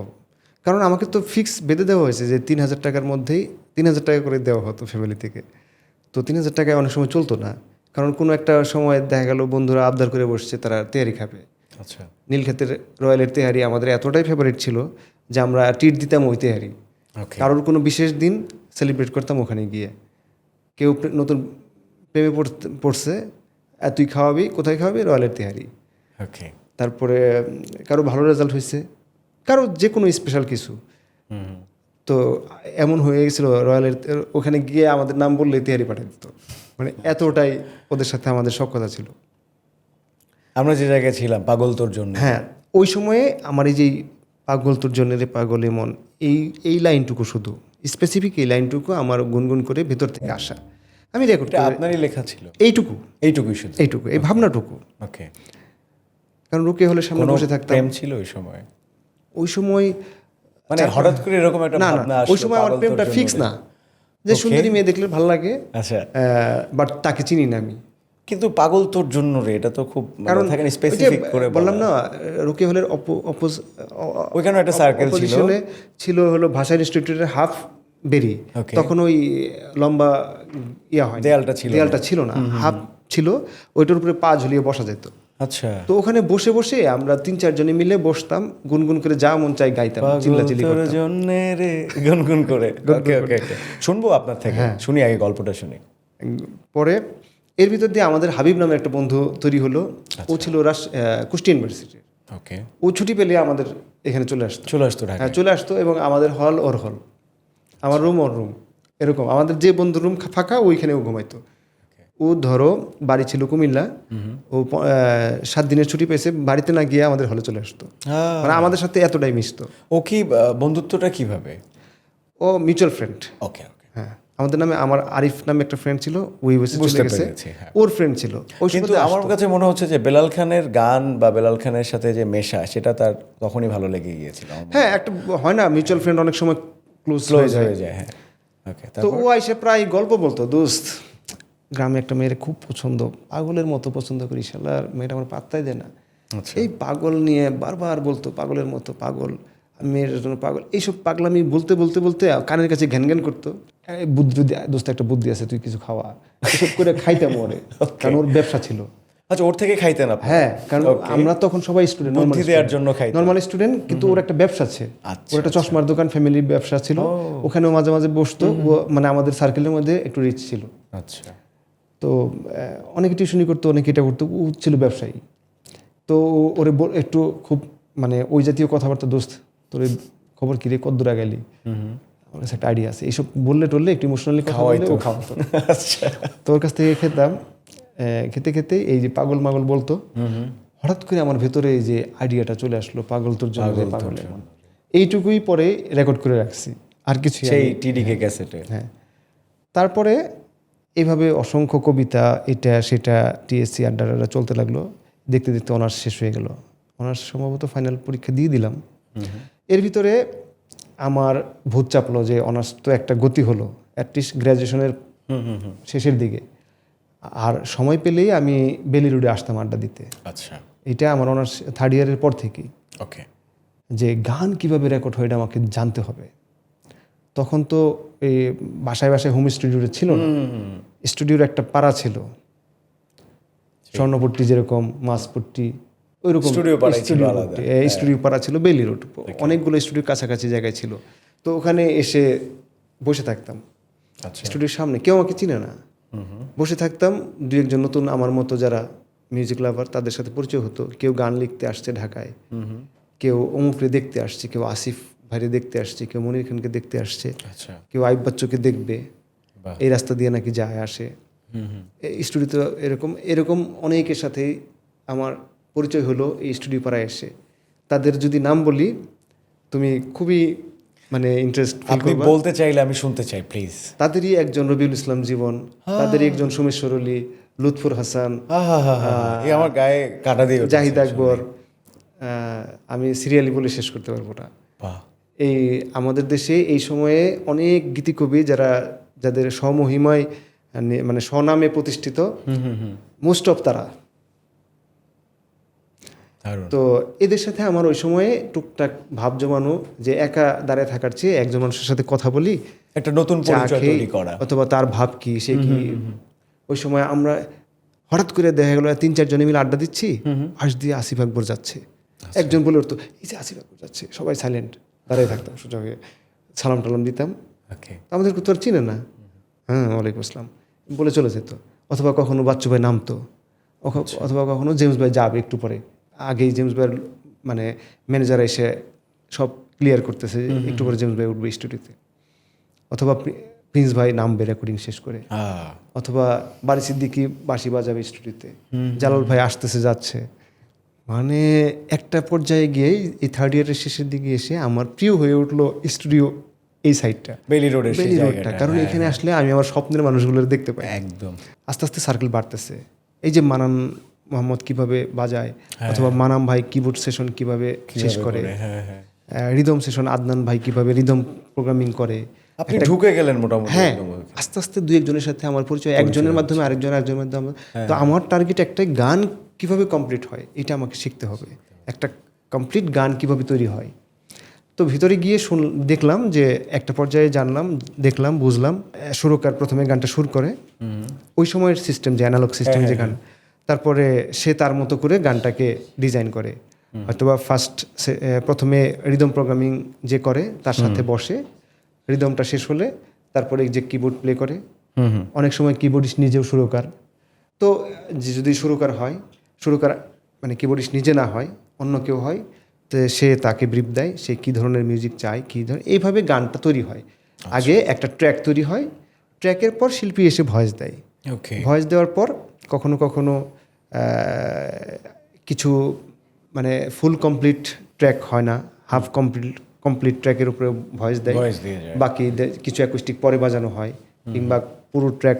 কারণ আমাকে তো ফিক্স বেঁধে দেওয়া হয়েছে যে 3,000 টাকার মধ্যেই 3,000 টাকা করে দেওয়া হতো ফ্যামিলি থেকে। তো 3,000 টাকায় অনেক সময় চলতো না, কারণ কোনো একটা সময় দেখা গেল বন্ধুরা আবদার করে বসছে তারা তেহারি খাবে। আচ্ছা, নীলক্ষেতের রয়্যালের তেহারি আমাদের এতটাই ফেভারিট ছিল যে আমরা ট্রিট দিতাম ওই তেহারি। ওকে, কারোর কোনো বিশেষ দিন সেলিব্রেট করতাম ওখানে গিয়ে। কেউ নতুন প্রেমে পড়ছে, তুই খাওয়াবি, কোথায় খাওয়াবি, রয়্যালের তেহারি। ওকে, তারপরে কারো ভালো রেজাল্ট হয়েছে, কারো যে কোনো স্পেশাল কিছু। তো এমন হয়ে গেছিল রয়্যালের ওখানে গিয়ে আমাদের নাম বললে তেহারি পাঠিয়ে দিত, মানে এতটাই ওদের সাথে আমাদের সখ্যতা ছিল। আমরা যে জায়গায় ছিলাম পাগল তোর জন্য, হ্যাঁ ওই সময়ে আমার এই যে পাগল তোর জন্য রে পাগল এমন এই লাইনটুকু, শুধু স্পেসিফিক এই লাইনটুকু আমার গুনগুন করে ভেতর থেকে আসা, আমি রেকর্ড এটা আপনারই লেখা ছিল? এইটুকুই শুধু এইটুকু, এই ভাবনাটুকু। ওকে, কারণ রুকে হলে সামনে বসে থাকতাম। প্রেম ছিল ওই সময়? ওই সময় মানে হঠাৎ করে এরকম একটা না ভাবনা আসলো? ওই সময় আমার প্রেমটা ফিক্স না, যে সুন্দরী মেয়ে দেখলে ভালো লাগে, আচ্ছা, বাট তাকে চিনি না আমি। কিন্তু পাগল তোর জন্য রে, এটা তো খুব কারণ থাকে স্পেসিফিক করে বললাম না, রুকে হলের ওইখানে একটা সার্কেল ছিল, ছিল হলো ভাষা ইনস্টিটিউটের হাফ বেরি, Okay. তখন ওই লম্বা হয় দেয়ালটা ছিল না, হাফ ছিল, ওইটার উপরে পা ঝুলিয়ে বসা যেত। আচ্ছা, তো ওখানে বসে বসে আমরা 3-4 জনে মিলে বসতাম, গুনগুন করে যা মন চাই গাইতাম, চিল্লাচিল্লি তোর করতাম। জন্য রে গুনগুন করে। ওকে ওকে, শুনবো আপনার থেকে, শুনি আগে গল্পটা শুনি। পরে এর ভিতর দিয়ে আমাদের হাবিব নামের একটা বন্ধু তৈরি হলো। ও ছিল কুষ্টিয়া ইউনিভার্সিটির। ওকে, ও ছুটি পেলে আমাদের এখানে চলে আসতো ঢাকা। হ্যাঁ চলে আসতো, এবং আমাদের হল ওর হল, আমার রুম ওর রুম, এরকম আমাদের যে বন্ধুর রুম ফাঁকা ওইখানে ও ঘুমাইতো। ও ধরো বাড়ি ছিল কুমিল্লা, ও 7 দিনের ছুটি পেয়েছে, বাড়িতে না গিয়ে আমাদের হলে চলে আসতো, মানে আমাদের সাথে এতটাই মিশতো। ও কি বন্ধুত্বটা কিভাবে? ও মিউচুয়াল ফ্রেন্ড। ওকে ওকে, হ্যাঁ আমাদের নামে, আমার আরিফ নামে একটা ফ্রেন্ড ছিল, ওই বসে চলে গেছে, ওর ফ্রেন্ড ছিল। কিন্তু আমার কাছে মনে হচ্ছে যে বেলাল খানের গান বা বেলাল খানের সাথে যে মেশা, সেটা তার তখনই ভালো লেগে গিয়েছিল। হ্যাঁ একটা হয় না মিউচুয়াল ফ্রেন্ড অনেক সময় ক্লোজ হয়ে যায়, হ্যাঁ। ওকে, তো ও আইসে প্রায় গল্প বলতো, দোস্ত গ্রামে একটা মেয়ের খুব পছন্দ, পাগলের মতো পছন্দ করি, শালার মেয়েটা আমার পাত্তাই দেয় না। এই পাগল নিয়ে বারবার বলতো, পাগলের মতো পাগল, মেয়ের জন্য পাগল, এইসব পাগলামি বলতে বলতে বলতে কানের কাছে ঘ্যান ঘ্যান করতো। বুদ্ধি দোস্ত একটা বুদ্ধি আছে, তুই কিছু খাওয়া, এসব করে খাইতাম ওরে, কারণ ওর ব্যবসা ছিল। আচ্ছা, ওর থেকে খাইতেন আপনি? হ্যাঁ, কারণ আমরা তখন সবাই স্টুডেন্ট, বুদ্ধি দেওয়ার জন্য খাইতেন, নর্মাল স্টুডেন্ট, কিন্তু ওর একটা ব্যবসা আছে, ওর একটা চশমার দোকান, ফ্যামিলির ব্যবসা ছিল, ওখানেও মাঝে মাঝে বসতো। ও মানে আমাদের সার্কেলের মধ্যে একটু রিচ ছিল। আচ্ছা, তো অনেকে টিউশনি করতো, অনেকে এটা করতো, ও ছিল ব্যবসায়ী। তো ওরে একটু খুব মানে ওই জাতীয় কথাবার্তা, দোস্ত তোর খবর কিরে, কদ্দুরা গেলি, আমার কাছে একটা আইডিয়া আছে, এইসব বললে টললে একটু ইমোশনালি খাওয়াইতো। আচ্ছা, তোর কাছ থেকে খেতাম, খেতে খেতে এই যে পাগল মাগল বলতো, হঠাৎ করে আমার ভেতরে এই যে আইডিয়াটা চলে আসলো, পাগল তোর জন্য পাগল এমন। এইটুকুই পরে রেকর্ড করে রাখছি, আর কিছু সেই টিডিকে ক্যাসেটে। হ্যাঁ, তারপরে এইভাবে অসংখ্য কবিতা, এটা সেটা, টিএসসি আড্ডা চলতে লাগলো। দেখতে দেখতে অনার্স শেষ হয়ে গেল। অনার্স সম্ভবত ফাইনাল পরীক্ষা দিয়ে দিলাম। এর ভিতরে আমার ভূত চাপলো যে অনার্স তো একটা গতি হলো, অ্যাটলিস্ট গ্র্যাজুয়েশনের শেষের দিকে, আর সময় পেলেই আমি বেলি রোডে আসতাম আড্ডা দিতে। আচ্ছা, এটা আমার অনার্স 3rd ইয়ারের পর থেকেই, ওকে, যে গান কিভাবে রেকর্ড হয় এটা আমাকে জানতে হবে। তখন তো এই বাসায় বাসায় হোম স্টুডিওটা ছিল না, স্টুডিওর একটা পাড়া ছিল, স্বর্ণপট্টি যেরকম মাছপট্টি ওইরকম স্টুডিও পাড়াই ছিল আলাদা। স্টুডিও পাড়া ছিল বেলি রোড, অনেকগুলো স্টুডিও কাছাকাছি জায়গায় ছিল। তো ওখানে এসে বসে থাকতাম আচ্ছা। স্টুডিওর সামনে, কেউ আমাকে চিনে না, বসে থাকতাম। দু একজন নতুন আমার মতো যারা মিউজিক লাভার তাদের সাথে পরিচয় হতো। কেউ গান লিখতে আসছে ঢাকায়, কেউ অমুকরে দেখতে আসছে, কেউ আসিফ ভাইরে দেখতে আসছে, কেউ মনির খানকে দেখতে আসছে, আচ্ছা। কেউ আইব বাচ্চুকে দেখবে, বাহ। এই রাস্তা দিয়ে নাকি যায় আসে। এই স্টুডিওতে এরকম এরকম অনেকের সাথেই আমার পরিচয় হলো এই স্টুডিও পাড়ায় এসে। তাদের যদি নাম বলি তুমি খুবই মানে ইন্টারেস্ট ফিল আপনি করবা। বলতে চাইলে আমি শুনতে চাই প্লিজ। তাদেরই একজন রবিউল ইসলাম জীবন, তাদেরই একজন সোমেশ্বর আলী, লুৎফুর হাসান, এই আমার গায়ে কাটা দিয়ে উঠেছে জাহিদ আসলে। আকবর। আমি সিরিয়ালি বলে শেষ করতে পারবো না। বাহ। এই আমাদের দেশে এই সময়ে অনেক গীতিকবি যাদের স্বমহিমায় মানে স্বনামে প্রতিষ্ঠিত, মোস্ট অফ তারা। দারুণ। তো এদের সাথে আমার ওই সময়ে টুকটাক ভাব জমানো, যে একা দাঁড়ায় থাকার চেয়ে একজন মানুষের সাথে কথা বলি, একটা নতুন চা পরিচয় খেয়ে, তৈরি করা। অথবা তার ভাব কি, সে কি। ওই সময় আমরা হঠাৎ করে দেখা গেলো 3-4 জনে মিলে আড্ডা দিচ্ছি, পাশ দিয়ে আসিফ আকবর যাচ্ছে, একজন বলে উঠতো এই যে আসিফ আকবর যাচ্ছে, সবাই সাইলেন্ট দাঁড়ায় থাকতাম, সোজা হয়ে সালাম টালাম দিতাম। ওকে। আমাদেরকে তো আর চিনে না, হ্যাঁ ওয়ালাইকুম আসসালাম বলে চলে যেত। অথবা কখনো বাচ্চু ভাই নামতো, অথবা কখনো জেমস ভাই যাবে একটু পরে, আগেই জেমস ভাইয়ের মানে ম্যানেজার এসে সব ক্লিয়ার করতেছে যে একটু পরে জেমস ভাই উঠবে স্টুডিওতে, অথবা প্রিন্স ভাই নামবে রেকর্ডিং শেষ করে, অথবা বাড়ি সিদ্দিকি বাঁশি বাজাবে স্টুডিওতে, জালাল ভাই আসতেছে যাচ্ছে। মানে একটা পর্যায়ে গিয়ে এই থার্ড ইয়ারের শেষের দিকে এসে আমার প্রিয় হয়ে উঠলো স্টুডিও এই সাইডটা, বেলি রোডের সেই বেলি রোডটা। জায়গাটা। কারণ এখানে আসলে আমি আমার স্বপ্নের মানুষগুলোর দেখতে পাই। একদম। আস্তে আস্তে সার্কেল বাড়তেছে। এই যে মানান মোহাম্মদ কিভাবে বাজায়, অথবা মানাম ভাই কিবোর্ড সেশন কিভাবে শেষ করে, রিদম সেশন আদনান ভাই কিভাবে রিদম প্রোগ্রামিং করে। আপনি ঢুকে গেলেন মোটামুটি। হ্যাঁ, আস্তে আস্তে দুই একজনের সাথে আমার পরিচয়, একজনের মাধ্যমে আরেকজনের মাধ্যমে। তো আমার টার্গেট একটাই, গান কিভাবে কমপ্লিট হয় এটা আমাকে শিখতে হবে, একটা কমপ্লিট গান কিভাবে তৈরি হয়। তো ভিতরে গিয়ে দেখলাম যে একটা পর্যায়ে জানলাম, দেখলাম, বুঝলাম। সুরকার প্রথমে গানটা সুর করে, ওই সময়ের সিস্টেম যে অ্যানালগ সিস্টেম যে গান, তারপরে সে তার মতো করে গানটাকে ডিজাইন করে। হয়তোবা প্রথমে রিদম প্রোগ্রামিং যে করে তার সাথে বসে, রিদমটা শেষ হলে তারপরে যে কিবোর্ড প্লে করে। অনেক সময় কিবোর্ডিস্ট নিজেও সুরকার। তো যদি সুরকার হয়, সুরকার মানে কিবোর্ডিস্ট নিজে না হয়, অন্য কেউ হয়, তো সে তাকে ব্রিফ দেয়, সে কী ধরনের মিউজিক চায়, কী ধরনের, এইভাবে গানটা তৈরি হয়। আগে একটা ট্র্যাক তৈরি হয়, ট্র্যাকের পর শিল্পী এসে ভয়েস দেয়। ওকে। ভয়েস দেওয়ার পর কখনো কখনো কিছু মানে ফুল কমপ্লিট ট্র্যাক হয় না, হাফ কমপ্লিট ট্র্যাকের উপরে ভয়েস দেয়, ভয়েস দিয়ে যায়। বাকি কিছু অ্যাকুস্টিক পরে বাজানো হয়, কিংবা পুরো ট্র্যাক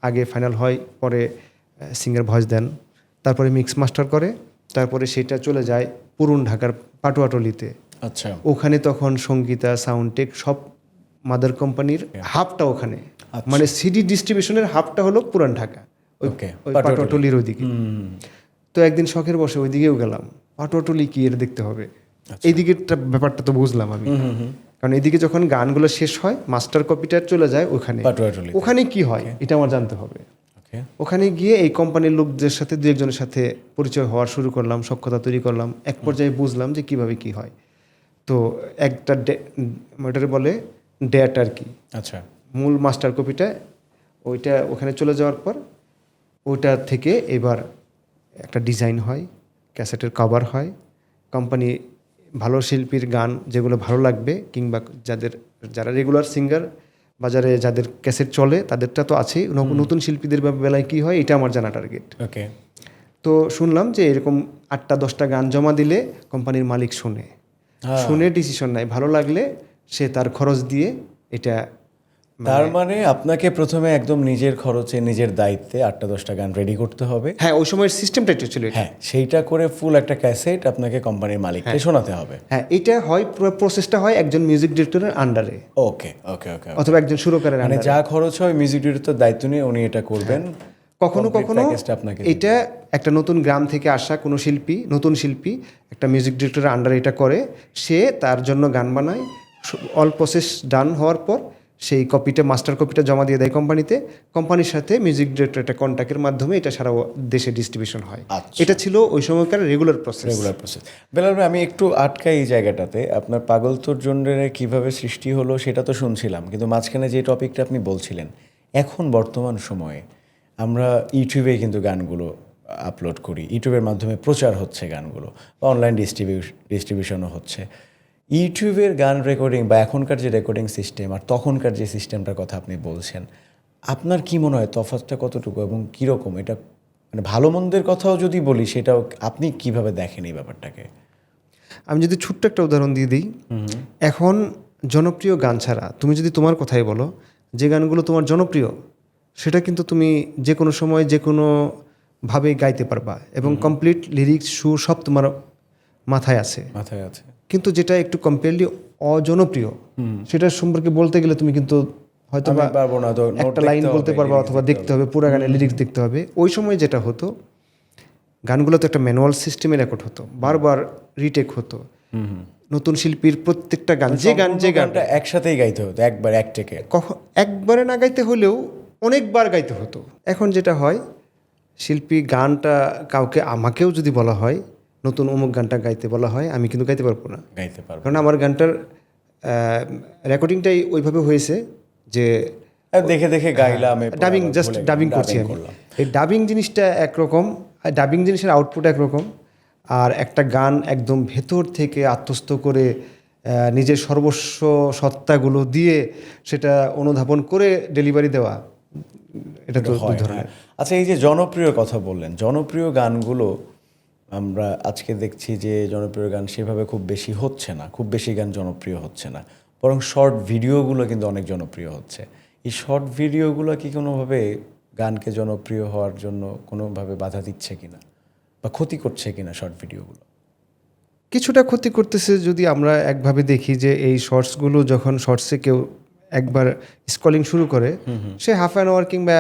আগে ফাইনাল হয়, পরে সিঙ্গার ভয়েস দেন, তারপরে মিক্স মাস্টার করে, তারপরে সেটা চলে যায় পুরুন ঢাকার পাটুয়াটলিতে। আচ্ছা। ওখানে তখন সঙ্গীতা, সাউন্ডটেক সব মাদার কোম্পানির হাবটা ওখানে, মানে সিডি ডিস্ট্রিবিউশনের হাবটা হলো পুরান ঢাকা, ওই পাটুয়াটলির ওইদিকে। তো একদিন শখের বসে ওইদিকেও গেলাম, পাটুয়াটলি কি এটা দেখতে হবে, এইদিকেরটা ব্যাপারটা তো বুঝলাম আমি। কারণ এদিকে যখন গানগুলো শেষ হয়, মাস্টার কপিটা চলে যায় ওখানে, ওখানে কি হয় এটা আমার জানতে হবে। ওখানে গিয়ে এই কোম্পানির লোকদের সাথে দু একজনের সাথে পরিচয় হওয়া শুরু করলাম, সখ্যতা তৈরি করলাম। এক পর্যায়ে বুঝলাম যে কিভাবে কি হয়। তো একটা ওটারে বলে ডেট আর কি। আচ্ছা। মূল মাস্টার কপিটা ওইটা ওখানে চলে যাওয়ার পর ওইটা থেকে এবার একটা ডিজাইন হয়, ক্যাসেটের কভার হয়। কোম্পানি ভালো শিল্পীর গান যেগুলো ভালো লাগবে, কিংবা যারা রেগুলার সিঙ্গার বাজারে যাদের ক্যাসেট চলে তাদেরটা তো আছেই, নতুন শিল্পীদের বেলায় কী হয় এটা আমার জানা টার্গেট। ওকে। তো শুনলাম যে এরকম 8টা-10টা গান জমা দিলে কোম্পানির মালিক শুনে ডিসিশন নেয়, ভালো লাগলে সে তার খরচ দিয়ে এটা। তার মানে আপনাকে প্রথমে একদম নিজের খরচে নিজের দায়িত্বে 8টা-10টা গান রেডি করতে হবে। হ্যাঁ, ওই সময়ের সিস্টেমটা এটা ছিল। হ্যাঁ, সেইটা করে ফুল একটা ক্যাসেট আপনাকে কোম্পানির মালিককে শোনাতে হবে। হ্যাঁ, এটা হয়, পুরো প্রসেসটা হয় একজন মিউজিক ডিরেক্টরের আন্ডারে। ওকে ওকে ওকে। অথবা একজন সুরকারের মানে আন্ডারে। যা খরচ হয় মিউজিক ডিরেক্টর দায়িত্ব নিয়ে উনি এটা করবেন। কখনো কখনো এটা একটা নতুন গ্রাম থেকে আসা কোনো শিল্পী, নতুন শিল্পী একটা মিউজিক ডিরেক্টরের আন্ডারে এটা করে, সে তার জন্য গান বানায়, অল প্রসেস ডান হওয়ার পর সেই কপিটা মাস্টার কপিটা জমা দিয়ে দেয় কোম্পানিতে, কোম্পানির সাথে মিউজিক ডিরেক্টর একটা কন্ট্যাক্টের মাধ্যমে এটা সারা দেশে ডিস্ট্রিবিউশন হয়। আচ্ছা। এটা ছিল ওই সময়কার regular process. Regular process. Belal ভাই, আমি একটু আটকাই এই জায়গাটাতে। আপনার পাগল তোর জন্যে কীভাবে সৃষ্টি হলো সেটা তো শুনছিলাম, কিন্তু মাঝখানে যে টপিকটা আপনি বলছিলেন, এখন বর্তমান সময়ে আমরা ইউটিউবে কিন্তু গানগুলো আপলোড করি, ইউটিউবের মাধ্যমে প্রচার হচ্ছে গানগুলো, বা অনলাইন ডিস্ট্রিবিউশনও হচ্ছে। ইউটিউবের গান রেকর্ডিং বা এখনকার যে রেকর্ডিং সিস্টেম আর তখনকার যে সিস্টেমটার কথা আপনি বলছেন, আপনার কি মনে হয় তফাৎটা কতটুকু এবং কীরকম? এটা মানে ভালো মন্দের কথাও যদি বলি, সেটাও আপনি কিভাবে দেখেন এই ব্যাপারটাকে? আমি যদি ছোট্ট একটা উদাহরণ দিয়ে দিই, এখন জনপ্রিয় গান ছাড়া তুমি যদি তোমার কথাই বলো, যে গানগুলো তোমার জনপ্রিয় সেটা কিন্তু তুমি যে কোনো সময় যে কোনোভাবে গাইতে পারবা এবং কমপ্লিট লিরিক্স সুর সব তোমার মাথায় আছে। কিন্তু যেটা একটু কমপ্লিটলি অজনপ্রিয়, সেটার সম্পর্কে বলতে গেলে তুমি কিন্তু হয়তো বা পারবো না, একটা লাইন বলতে পারবা অথবা দেখতে হবে, পুরো গানের লিরিক্স দেখতে হবে। ওই সময় যেটা হতো, গানগুলো তো একটা ম্যানুয়াল সিস্টেমে রেকর্ড হতো, বারবার রিটেক হতো। নতুন শিল্পীর প্রত্যেকটা গান যে গানটা একসাথেই গাইতে হতো, একবার এক টেকে, একবারে না গাইতে হলেও অনেকবার গাইতে হতো। এখন যেটা হয়, শিল্পী গানটা আমাকেও যদি বলা হয় নতুন অমুক গানটা গাইতে বলা হয়, আমি কিন্তু গাইতে পারবো না, কারণ আমার গানটার রেকর্ডিংটাই ওইভাবে হয়েছে যে দেখে দেখে গাইলাম, ডাবিং করছি আমি। এই ডাবিং জিনিসটা একরকম, ডাবিং জিনিসের আউটপুট একরকম, আর একটা গান একদম ভেতর থেকে আত্মস্থ করে নিজের সর্বস্ব সত্তাগুলো দিয়ে সেটা অনুধাবন করে ডেলিভারি দেওয়া, এটা তো দুই ধরনের। আচ্ছা, এই যে জনপ্রিয় কথা বললেন, জনপ্রিয় গানগুলো আমরা আজকে দেখছি যে জনপ্রিয় গান সেভাবে খুব বেশি হচ্ছে না, খুব বেশি গান জনপ্রিয় হচ্ছে না, বরং শর্ট ভিডিওগুলো কিন্তু অনেক জনপ্রিয় হচ্ছে। এই শর্ট ভিডিওগুলো কি কোনোভাবে গানকে জনপ্রিয় হওয়ার জন্য কোনোভাবে বাধা দিচ্ছে কিনা বা ক্ষতি করছে কিনা শর্ট ভিডিওগুলো? কিছুটা ক্ষতি করতেছে যদি আমরা একভাবে দেখি যে এই শর্টসগুলো যখন শর্টসে কেউ একবার স্ক্রলিং শুরু করে, সে হাফ অ্যান আওয়ার কিংবা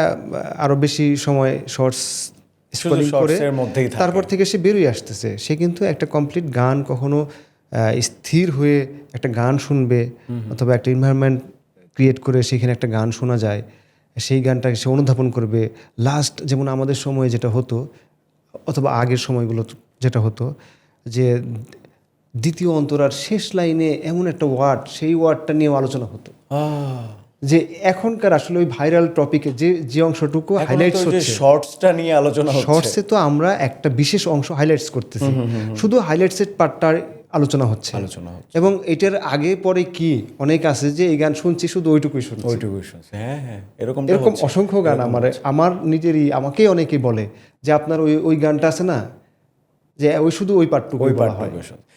আরও বেশি সময় শর্টস স্ক্রলিং করে তারপর থেকে সে বেরিয়ে আসতেছে। সে কিন্তু একটা কমপ্লিট গান কখনো স্থির হয়ে একটা গান শুনবে অথবা একটা এনভায়রনমেন্ট ক্রিয়েট করে সেখানে একটা গান শোনা যায়, সেই গানটাকে সে অনুধাবন করবে। লাস্ট যেমন আমাদের সময় যেটা হতো অথবা আগের সময়গুলো যেটা হতো, যে দ্বিতীয় অন্তরার শেষ লাইনে এমন একটা ওয়ার্ড, সেই ওয়ার্ডটা নিয়েও আলোচনা হতো। যে এখনকার আসলে ওই ভাইরাল টপিকে যে অংশটুকু হাইলাইটস হচ্ছে, শর্টসটা নিয়ে আলোচনা হচ্ছে, শর্টসে তো আমরা একটা বিশেষ অংশ হাইলাইটস করতেছি, শুধু হাইলাইটসের পার্টটার আলোচনা হচ্ছে। এবং এটার আগে পরে কি অনেক আছে যে এই গান শুনছি শুধু ওইটুকুই শুনছি। হ্যাঁ, এরকম অসংখ্য গান আমার নিজেরই, আমাকেই অনেকেই বলে যে আপনার ওই গানটা আছে না, যে ওই শুধু ওই পার্টটুকু বলা হয়,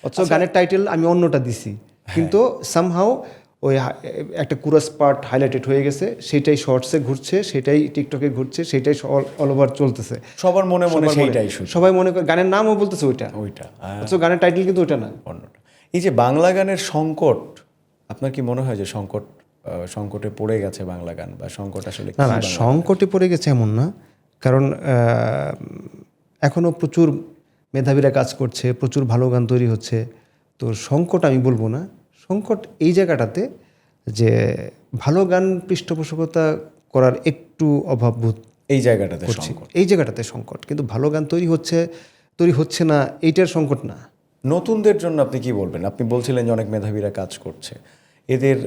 অথচ গানের টাইটেল আমি অন্যটা দিছি, কিন্তু সামহাও ওই একটা কুরাস পার্ট হাইলাইটেড হয়ে গেছে, সেটাই শর্টসে ঘুরছে, সেটাই টিকটকে ঘুরছে, সেটাই অল ওভার চলতেছে, সবার মনে সেইটাই, সবাই মনে করে গানের নামও বলতেছে ওইটা, অথচ গানের টাইটেল কিন্তু ওইটা না, অন্যটা। এই যে বাংলা গানের সংকট, আপনার কি মনে হয় যে সংকটে পড়ে গেছে বাংলা গান, বা সংকট আসলে? না, সংকটে পড়ে গেছে এমন না, কারণ এখনও প্রচুর মেধাবীরা কাজ করছে, প্রচুর ভালো গান তৈরি হচ্ছে। তো সংকট আমি বলবো না, সংকট এই জায়গাটাতে যে ভালো গান পৃষ্ঠপোষকতা করার একটু অভাববোধ, এই জায়গাটাতে সংকট। কিন্তু ভালো গান তৈরি হচ্ছে না, এইটার সংকট না। নতুনদের জন্য আপনি কি বলবেন? আপনি বলছিলেন যে অনেক মেধাবীরা কাজ করছে, এদের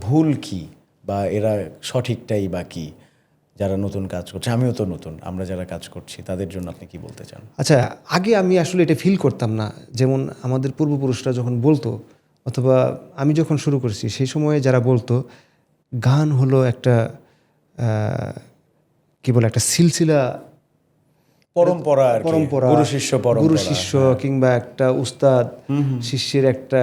ভুল কি, বা এরা সঠিকটাই বা কি? যারা নতুন কাজ করছে, আমিও তো নতুন, আমরা যারা কাজ করছি তাদের জন্য আপনি কি বলতে চান? আচ্ছা, আগে আমি আসলে এটা ফিল করতাম না, যেমন আমাদের পূর্বপুরুষরা যখন বলতো অথবা আমি যখন শুরু করেছি সেই সময়ে যারা বলতো গান হলো একটা কি বলে একটা সিলসিলা পরম্পরা, গুরু শিষ্য কিংবা একটা উস্তাদ শিষ্যের একটা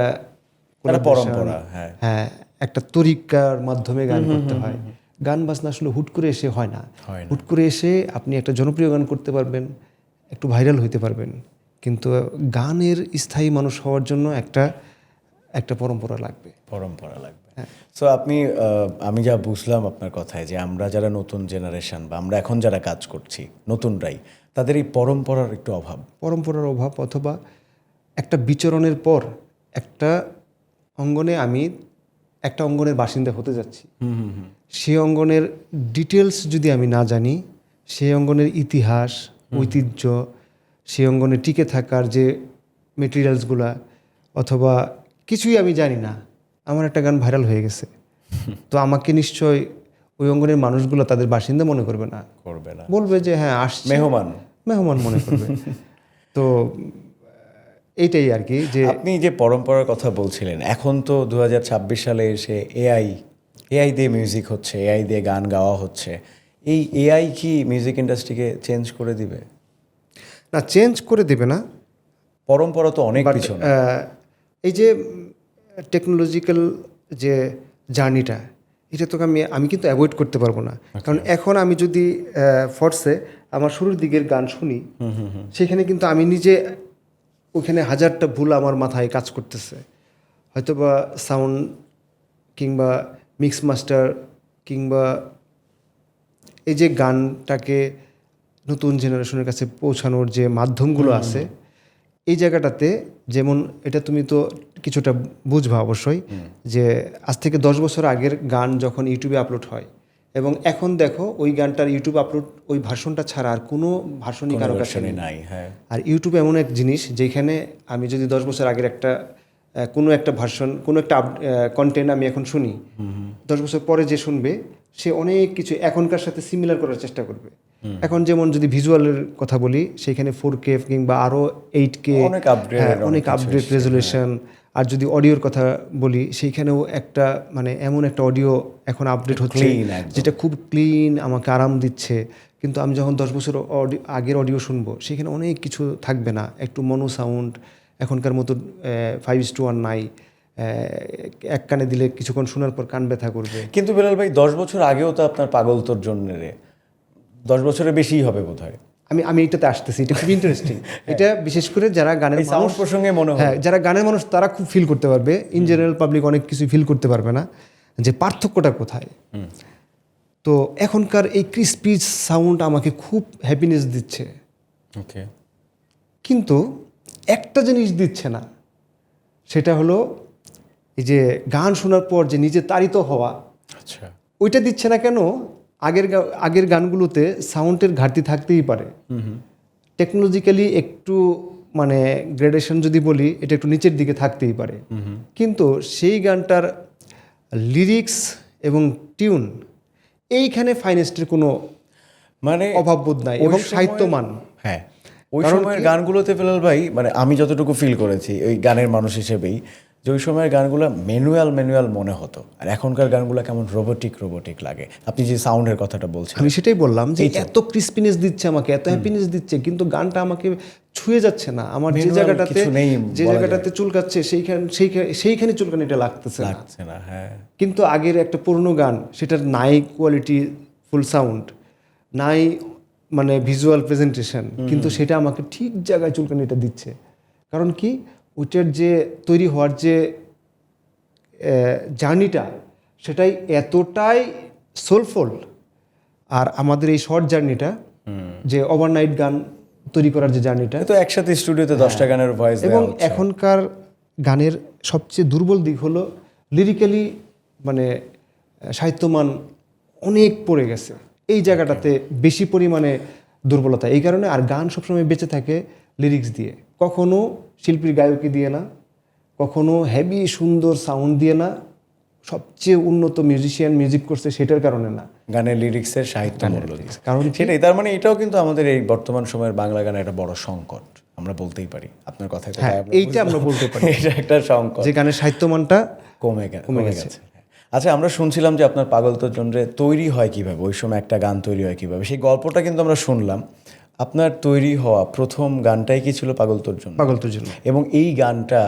পরম্পরা, হ্যাঁ, একটা তরিকার মাধ্যমে গান করতে হয়। গান বাজনা আসলে হুট করে এসে হয় না। হুট করে এসে আপনি একটা জনপ্রিয় গান করতে পারবেন, একটু ভাইরাল হইতে পারবেন, কিন্তু গানের স্থায়ী মানুষ হওয়ার জন্য একটা পরম্পরা লাগবে। সো আমি যা বুঝলাম আপনার কথায়, যে আমরা যারা নতুন জেনারেশন বা আমরা এখন যারা কাজ করছি নতুনরাই, তাদের এই পরম্পরার একটু অভাব, অথবা একটা বিচরণের পর একটা অঙ্গনে আমি একটা অঙ্গনের বাসিন্দা হতে যাচ্ছি, সেই অঙ্গনের ডিটেলস যদি আমি না জানি, সেই অঙ্গনের ইতিহাস, ঐতিহ্য, সেই অঙ্গনে টিকে থাকার যে মেটেরিয়ালসগুলা অথবা কিছুই আমি জানি না, আমার একটা গান ভাইরাল হয়ে গেছে, তো আমাকে নিশ্চয় ওই অঙ্গনের মানুষগুলো তাদের বাসিন্দা মনে করবে না, বলবে যে হ্যাঁ আসছে, মেহমান মনে করবে। তো এইটাই আর কি। যে আপনি যে পরম্পরার কথা বলছিলেন, এখন তো 2026 সালে এসে এআই দিয়ে মিউজিক হচ্ছে, এআই দিয়ে গান গাওয়া হচ্ছে। এই এআই কি মিউজিক ইন্ডাস্ট্রিকে চেঞ্জ করে দিবে? না, চেঞ্জ করে দেবে না, পরম্পরা তো অনেক কিছু। এই যে টেকনোলজিক্যাল যে জার্নিটা, এটা তো আমি কিন্তু অ্যাভয়েড করতে পারবো না। কারণ এখন আমি যদি ফর্সে আমার শুরুর দিকের গান শুনি, সেখানে কিন্তু আমি নিজে ওখানে হাজারটা ভুল আমার মাথায় কাজ করতেছে, হয়তোবা সাউন্ড কিংবা মিক্স মাস্টার কিংবা এই যে গানটাকে নতুন জেনারেশনের কাছে পৌঁছানোর যে মাধ্যমগুলো আছে, এই জায়গাটাতে যেমন এটা তুমি তো কিছুটা বুঝবা অবশ্যই, যে আজ থেকে 10 বছর আগের গান যখন ইউটিউবে আপলোড হয় এবং এখন দেখো ওই গানটার ইউটিউব আপলোড ওই ভার্সনটা ছাড়া আর কোনো ভার্সনই কারো কাছে নাই। হ্যাঁ, আর ইউটিউব এমন এক জিনিস যেখানে আমি যদি 10 বছর আগের একটা কোনো একটা ভার্সন, কোনো একটা কন্টেন্ট আমি এখন শুনি, 10 বছর পরে যে শুনবে সে অনেক কিছু এখনকার সাথে সিমিলার করার চেষ্টা করবে। এখন যেমন যদি ভিজুয়ালের কথা বলি, সেখানে 4K কিংবা আরও 8K, অনেক আপগ্রেড রেজুলেশন। আর যদি অডিওর কথা বলি, সেইখানেও একটা মানে এমন একটা অডিও এখন আপডেট হচ্ছে যেটা খুব ক্লিন, আমাকে আরাম দিচ্ছে। কিন্তু আমি যখন 10 বছর আগের অডিও শুনবো, সেখানে অনেক কিছু থাকবে না, একটু মনো সাউন্ড, এখনকার মতো 5:1 নাই, এক কানে দিলে কিছুক্ষণ শোনার পর কান ব্যথা করবে। কিন্তু বেলাল ভাই, 10 বছর আগেও তো আপনার পাগল তোর জন্য রে, 10 বছরের বেশিই হবে বোধ হয়। আমি এটাতে আসতেছি, এটা খুব ইন্টারেস্টিং। এটা বিশেষ করে যারা গানের সাউন্ড প্রসঙ্গে মনে হয়, হ্যাঁ, যারা গানের মানুষ তারা খুব ফিল করতে পারবে, ইন জেনারেল পাবলিক অনেক কিছু ফিল করতে পারবে না যে পার্থক্যটা কোথায়। তো এখনকার এই ক্রিস্পি সাউন্ড আমাকে খুব হ্যাপিনেস দিচ্ছে, ওকে, কিন্তু একটা জিনিস দিচ্ছে না, সেটা হলো এই যে গান শোনার পর যে নিজে তাড়িত হওয়া। আচ্ছা, ওইটা দিচ্ছে না কেন? আগের গানগুলোতে সাউন্ডের ঘাটতি থাকতেই পারে, টেকনোলজিক্যালি একটু মানে গ্রেডেশন যদি বলি, এটা একটু নিচের দিকে থাকতেই পারে, কিন্তু সেই গানটার লিরিক্স এবং টিউন এইখানে ফাইনেস্টের কোনো মানে অভাববোধ নাই এবং সাহিত্যমান। হ্যাঁ, ওই সময়ের গানগুলোতে বেলাল ভাই, মানে আমি যতটুকু ফিল করেছি ওই গানের মানুষ হিসেবেই, যে ওই সময়ের গানগুলো ম্যানুয়াল মনে হতো, আর এখনকার গানগুলো কেমন রোবোটিক লাগে। আপনি যে সাউন্ডের কথাটা বলছেন, আমি সেটাই বললাম যে এত ক্রিস্পিনেস দিচ্ছে আমাকে, এত হ্যাপিনেস দিচ্ছে, কিন্তু গানটা আমাকে ছুঁয়ে যাচ্ছে না। আমার যে জায়গাটাতে চুলকাচ্ছে সেইখানে চুলকানিটা লাগতেছে না। হ্যাঁ, কিন্তু আগের একটা পুরনো গান, সেটার নাই কোয়ালিটি ফুল সাউন্ড, নাই মানে ভিজুয়াল প্রেজেন্টেশন, কিন্তু সেটা আমাকে ঠিক জায়গায় চুলকানিটা দিচ্ছে। কারণ কি, ওইটার যে তৈরি হওয়ার যে জার্নিটা, সেটাই এতটাই সোলফুল। আর আমাদের এই শর্ট জার্নিটা, যে ওভারনাইট গান তৈরি করার যে জার্নিটা, তো একসাথে স্টুডিওতে 10টা গানের ভয়েস, এবং এখনকার গানের সবচেয়ে দুর্বল দিক হলো লিরিক্যালি মানে সাহিত্যমান অনেক পড়ে গেছে, এই জায়গাটাতে বেশি পরিমাণে দুর্বলতা। এই কারণে আর গান সবসময় বেঁচে থাকে লিরিক্স দিয়ে, কখনো শিল্পীর গায়কী দিয়ে না, কখনো হেভি সুন্দর সাউন্ড দিয়ে না, সবচেয়ে উন্নত মিউজিশিয়ান মিউজিক করছে সেটার কারণে না, গানের লিরিক্সের সাহিত্য মূল্য দিচ্ছে। কারণ সেটাই, তার মানে এটাও কিন্তু আমাদের এই বর্তমান সময়ের বাংলা গানের একটা বড় সংকট আমরা বলতেই পারি। আপনার কথায় এইটা আমরা বলতে পারি, এটা একটা সংকট, যে গানের সাহিত্যমানটা কমে গেছে। আচ্ছা, আমরা শুনছিলাম যে আপনার পাগল তোর জন্য তৈরি হয় কিভাবে, ওই সময় একটা গান তৈরি হয় কিভাবে, সেই গল্পটা কিন্তু আমরা শুনলাম। আপনার তৈরি হওয়া প্রথম গানটাই কি ছিল পাগল তোর জন্য? এবং এই গানটা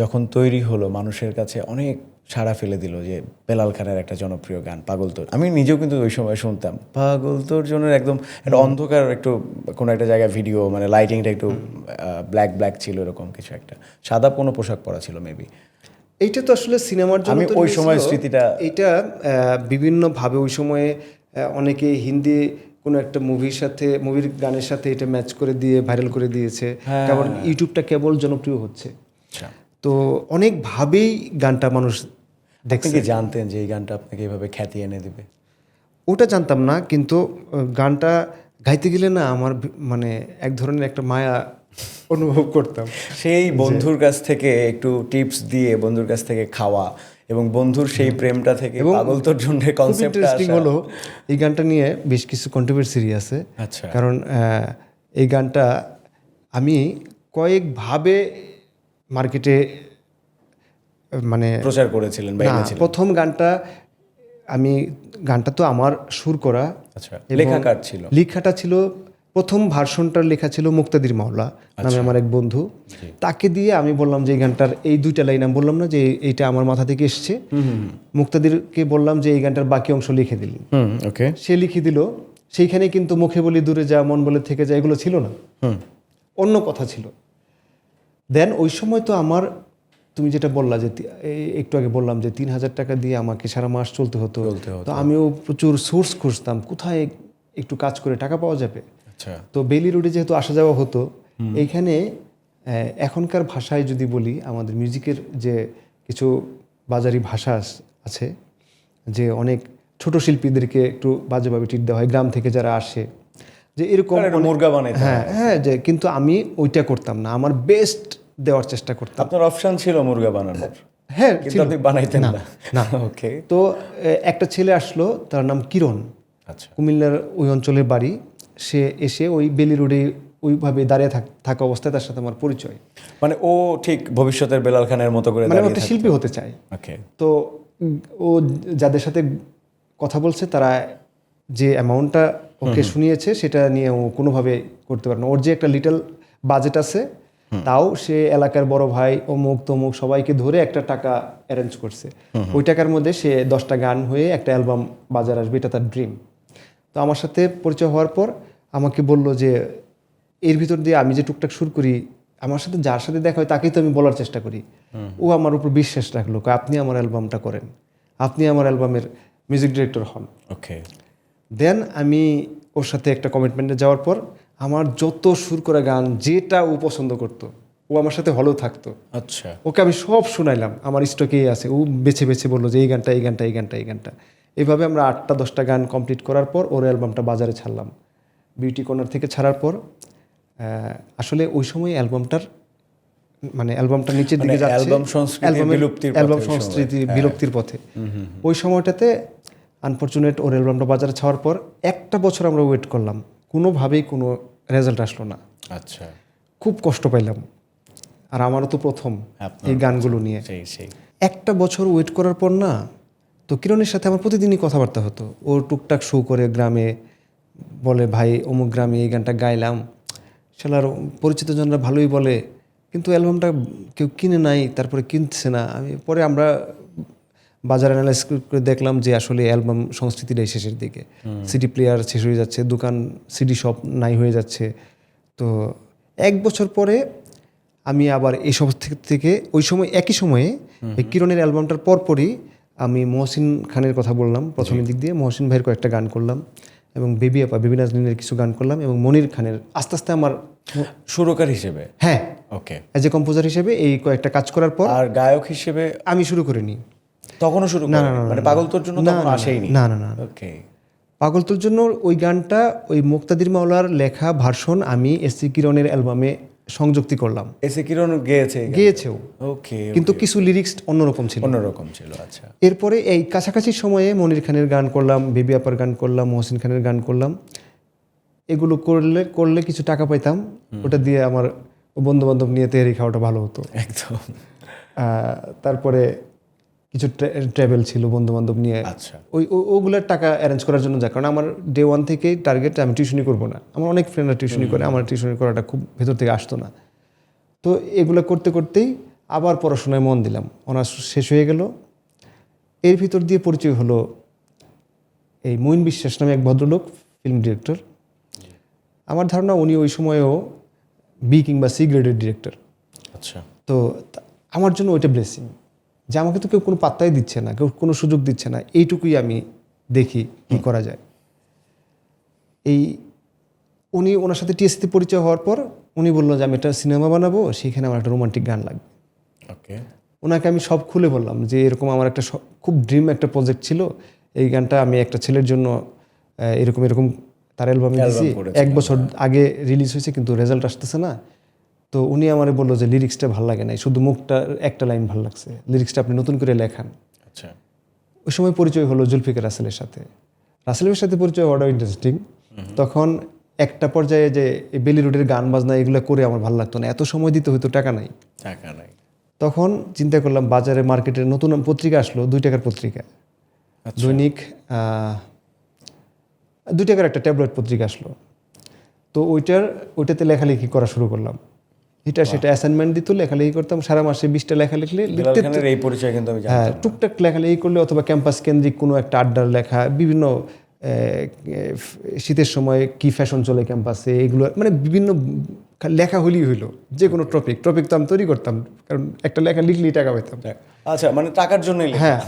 যখন তৈরি হলো, মানুষের কাছে অনেক সাড়া ফেলে দিল, যে বেলাল খানের একটা জনপ্রিয় গান পাগল তোর। আমি নিজেও কিন্তু ওই সময় শুনতাম পাগল তোর জন্য, একদম একটা অন্ধকার, একটু কোনো একটা জায়গায় ভিডিও, মানে লাইটিংটা একটু ব্ল্যাক ছিল, এরকম কিছু একটা, সাদা কোনো পোশাক পরা ছিল মেবি। এইটা তো আসলে সিনেমার জন্য আমি ওই সময় স্মৃতিটা, এটা বিভিন্নভাবে ওই সময়ে অনেকে হিন্দি কোনো একটা মুভির গানের সাথে এটা ম্যাচ করে দিয়ে ভাইরাল করে দিয়েছে, কারণ ইউটিউবটা কেবল জনপ্রিয় হচ্ছে। তো অনেকভাবেই গানটা মানুষ আপনি কি জানতেন যে এই গানটা আপনাকে এইভাবে খ্যাতি এনে দিবে? ওটা জানতাম না, কিন্তু গানটা গাইতে গেলে না আমার মানে এক ধরনের একটা মায়া অনুভব করতাম। সেই বন্ধুর কাছ থেকে একটু টিপস দিয়ে, বন্ধুর কাছ থেকে খাওয়া এবং বন্ধুর সেই প্রেমটা থেকে পাগল তোর জন্য খুব কনসেপ্টটা ইন্টারেস্টিং আসা। হলো এই গানটা নিয়ে বেশ কিছু কন্ট্রোভার্সি আছে। আচ্ছা। কারণ এই গানটা আমি কয়েকভাবে মার্কেটে মানে প্রচার করেছিলেন বা না, এনেছিলেন? প্রথম গানটা তো আমার সুর করা। আচ্ছা, এবং লেখাকার ছিল? লেখাটা ছিল, প্রথম ভার্সনটার লেখা ছিল মুক্তাদির মাওলা নামে আমার এক বন্ধু। তাকে দিয়ে আমি বললাম যে এই গানটার এই দুইটা লাইন আমি বললাম না যে এইটা আমার মাথা থেকে এসছে, মুক্তাদিরকে বললাম যে এই গানটার বাকি অংশ লিখে দিলেন। ওকে। সে লিখে দিল। সেইখানে কিন্তু মুখে বলি দূরে যা মন বলে থেকে যায় এগুলো ছিল না, অন্য কথা ছিল। দেন ওই সময় তো আমার, তুমি যেটা বললা যে একটু আগে বললাম যে 3,000 টাকা দিয়ে আমাকে সারা মাস চলতে হতো। তো আমিও প্রচুর সোর্স খুঁজতাম কোথায় একটু কাজ করে টাকা পাওয়া যাবে। আচ্ছা। তো বেলি রোডে যেহেতু আসা যাওয়া হতো, এইখানে এখনকার ভাষায় যদি বলি, আমাদের মিউজিকের যে কিছু বাজারি ভাষা আছে, যে অনেক ছোট শিল্পীদেরকে একটু বাজেভাবে ট্রিট দেওয়া হয় গ্রাম থেকে যারা আসে, যে এরকম মুরগা বানাইতে হয়। হ্যাঁ, যে কিন্তু আমি ওইটা করতাম না, আমার বেস্ট দেওয়ার চেষ্টা করতাম। আপনার অপশন ছিল মুরগা বানানোর, হ্যাঁ, কিন্তু আপনি বানাইতেন না। ওকে। তো একটা ছেলে আসলো, তার নাম কিরণ। আচ্ছা। কুমিল্লার ওই অঞ্চলের বাড়ি। সে এসে ওই বেলি রোডে ওইভাবে দাঁড়িয়ে থাকা অবস্থায় তার সাথে আমার পরিচয়। মানে ও ঠিক ভবিষ্যতের বেলাল খানের মতো করে মানে একটা শিল্পী হতে চায়। ওকে। তো ও যাদের সাথে কথা বলছে তারা যে অ্যামাউন্টটা ওকে শুনিয়েছে সেটা নিয়ে ও কোনোভাবে করতে পারে না। ওর যে একটা লিটল বাজেট আছে, তাও সে এলাকার বড় ভাই অমুক তমুক সবাইকে ধরে একটা টাকা অ্যারেঞ্জ করছে। ওই টাকার মধ্যে সে 10টা গান হয়ে একটা অ্যালবাম বাজার আসবে, এটা তার ড্রিম। তো আমার সাথে পরিচয় হওয়ার পর আমাকে বলল যে এর ভিতর দিয়ে আমি যে টুকটাক সুর করি, আমার সাথে যার সাথে দেখা হয় তাকেই তো আমি বলার চেষ্টা করি। ও আমার উপর বিশ্বাস রাখলো, আপনি আমার অ্যালবামটা করেন, আপনি আমার অ্যালবামের মিউজিক ডিরেক্টর হন। ওকে। দেন আমি ওর সাথে একটা কমিটমেন্টে যাওয়ার পর আমার যত সুর করা গান যেটা ও পছন্দ করতো, ও আমার সাথে হলেও থাকতো। আচ্ছা। ওকে আমি সব শুনাইলাম, আমার স্টকেই আছে। ও বেছে বেছে বললো যে এই গানটা, এই গানটা, এই গানটা, এই গানটা। এইভাবে আমরা 8টা-10টা গান কমপ্লিট করার পর ওর অ্যালবামটা বাজারে ছাড়লাম। বিউটি কর্নার থেকে ছাড়ার পর আসলে ওই সময় অ্যালবামটা নিচের দিকে যাচ্ছে, অ্যালবাম সংস্কৃতি বিলুপ্তির পথে। ওই সময়টাতে আনফরচুনেট ওর অ্যালবামটা বাজারে ছাড়ার পর 1টা বছর আমরা ওয়েট করলাম, কোনোভাবেই কোনো রেজাল্ট আসলো না। আচ্ছা। খুব কষ্ট পাইলাম। আর আমারও তো প্রথম এই গানগুলো নিয়ে। সেই 1টা বছর ওয়েট করার পর না, তো কিরণের সাথে আমার প্রতিদিনই কথাবার্তা হতো। ও টুকটাক শো করে গ্রামে, বলে ভাই অমুক গ্রামে এই গানটা গাইলাম, সেলার পরিচিত জনরা ভালোই বলে, কিন্তু অ্যালবামটা কেউ কিনে নাই, তারপরে কিনছে না। পরে আমরা বাজার অ্যানালাইজ করে দেখলাম যে আসলে অ্যালবাম সংস্কৃতিটাই শেষের দিকে। সিডি প্লেয়ার শেষ হয়ে যাচ্ছে, দোকান সিডি শপ নাই হয়ে যাচ্ছে। তো 1 বছর পরে আমি আবার এই সব থেকে ওই সময় একই সময়ে এই কিরণের অ্যালবামটার পরপরই আমি মহসিন খানের কথা বললাম প্রথমের দিক দিয়ে। মহসিন ভাইয়ের কয়েকটা গান করলাম এবং বেবি নাজনীনের কিছু গান করলাম এবং মনির খানের আস্তে আস্তে আমার সুরকার হিসেবে। হ্যাঁ, ওকে। অ্যাজ এ কম্পোজার হিসেবে এই কয়েকটা কাজ করার পর। আর গায়ক হিসেবে আমি শুরু করিনি তখনও শুরু না, করেনি? মানে পাগল তোর জন্য তখন আসেইনি? না। ওকে। পাগল তোর জন্য ওই গানটা ওই মুক্তাদির মাওলার লেখা ভার্সন আমি এসসি কিরণের অ্যালবামে সংযুক্তি করলাম। এসে কিরণ গেয়েছেও, ওকে। কিন্তু কিছু লিরিক্স অন্যরকম ছিল। আচ্ছা। এরপরে এই কাছাকাছি সময়ে মনির খানের গান করলাম, বেবি আপার গান করলাম, মহসিন খানের গান করলাম। এগুলো করলে কিছু টাকা পাইতাম, ওটা দিয়ে আমার বন্ধু বান্ধব নিয়ে তেহারি খাওয়াটা ভালো হতো একদম। তারপরে কিছু ট্রাভেল ছিল বন্ধু বান্ধব নিয়ে। আচ্ছা। ওগুলোর টাকা অ্যারেঞ্জ করার জন্য যায়, কারণ আমার ডে 1 থেকেই টার্গেট আমি টিউশনি করবো না। আমার অনেক ফ্রেন্ডরা টিউশনি করে, আমার টিউশনি করাটা খুব ভেতর থেকে আসতো না। তো এগুলো করতে করতেই আবার পড়াশোনায় মন দিলাম, অনার্স শেষ হয়ে গেল। এর ভিতর দিয়ে পরিচয় হলো এই মঈন বিশ্বাস নামে এক ভদ্রলোক, ফিল্ম ডিরেক্টর। আমার ধারণা উনি ওই সময়েও বি কিংবা সি গ্রেডের ডিরেক্টর। আচ্ছা। তো আমার জন্য ওইটা ব্লেসিং যে আমাকে তো কেউ কোনো পাত্তাই দিচ্ছে না, কেউ কোনো সুযোগ দিচ্ছে না, এইটুকুই আমি দেখি কী করা যায়। ওনার সাথে টিএসসিতে পরিচয় হওয়ার পর উনি বললো যে আমি একটা সিনেমা বানাবো, সেখানে আমার একটা রোমান্টিক গান লাগবে। ওকে। ওনাকে আমি সব খুলে বললাম যে এরকম আমার একটা খুব ড্রিম একটা প্রজেক্ট ছিল, এই গানটা আমি একটা ছেলের জন্য এরকম এরকম তার অ্যালবামে দিয়েছি, 1 বছর আগে রিলিজ হয়েছে কিন্তু রেজাল্ট আসতেছে না। তো উনি আমারে বললো যে লিরিক্সটা ভালো লাগে নাই, শুধু মুখটা একটা লাইন ভালো লাগছে, লিরিক্সটা আপনি নতুন করে লেখান। আচ্ছা, ওই সময় পরিচয় হলো জুলফিকার রাসেলের সাথে। রাসেলের সাথে পরিচয় হওয়াটাও ইন্টারেস্টিং। তখন একটা পর্যায়ে যে বেলি রোডের গান বাজনা এগুলো করে আমার ভালো লাগতো না, এত সময় দিতে হয়তো, টাকা নাই। তখন চিন্তা করলাম বাজারে মার্কেটে নতুন পত্রিকা আসলো, 2 টাকার পত্রিকা, দৈনিক 2 টাকার একটা ট্যাবলেট পত্রিকা আসলো। তো ওইটাতে লেখালেখি করা শুরু করলাম, এটা সেটা অ্যাসাইনমেন্ট দিত, লেখালেখি করতাম, সারা মাসে 20টা লেখা লিখলে এই পরিচয় কিন্তু আমি হ্যাঁ টুকটাক লেখালেখি করলে, অথবা ক্যাম্পাস কেন্দ্রিক কোনো একটা আড্ডার লেখা, বিভিন্ন শীতের সময় কি ফ্যাশন চলে ক্যাম্পাসে, এগুলো মানে বিভিন্ন লেখা হলেই হইলো, যে কোনো টপিক তো আমি তৈরি করতাম, কারণ একটা লেখা লিখলেই টাকা পেতাম। আচ্ছা, মানে টাকার জন্যই হ্যাঁ,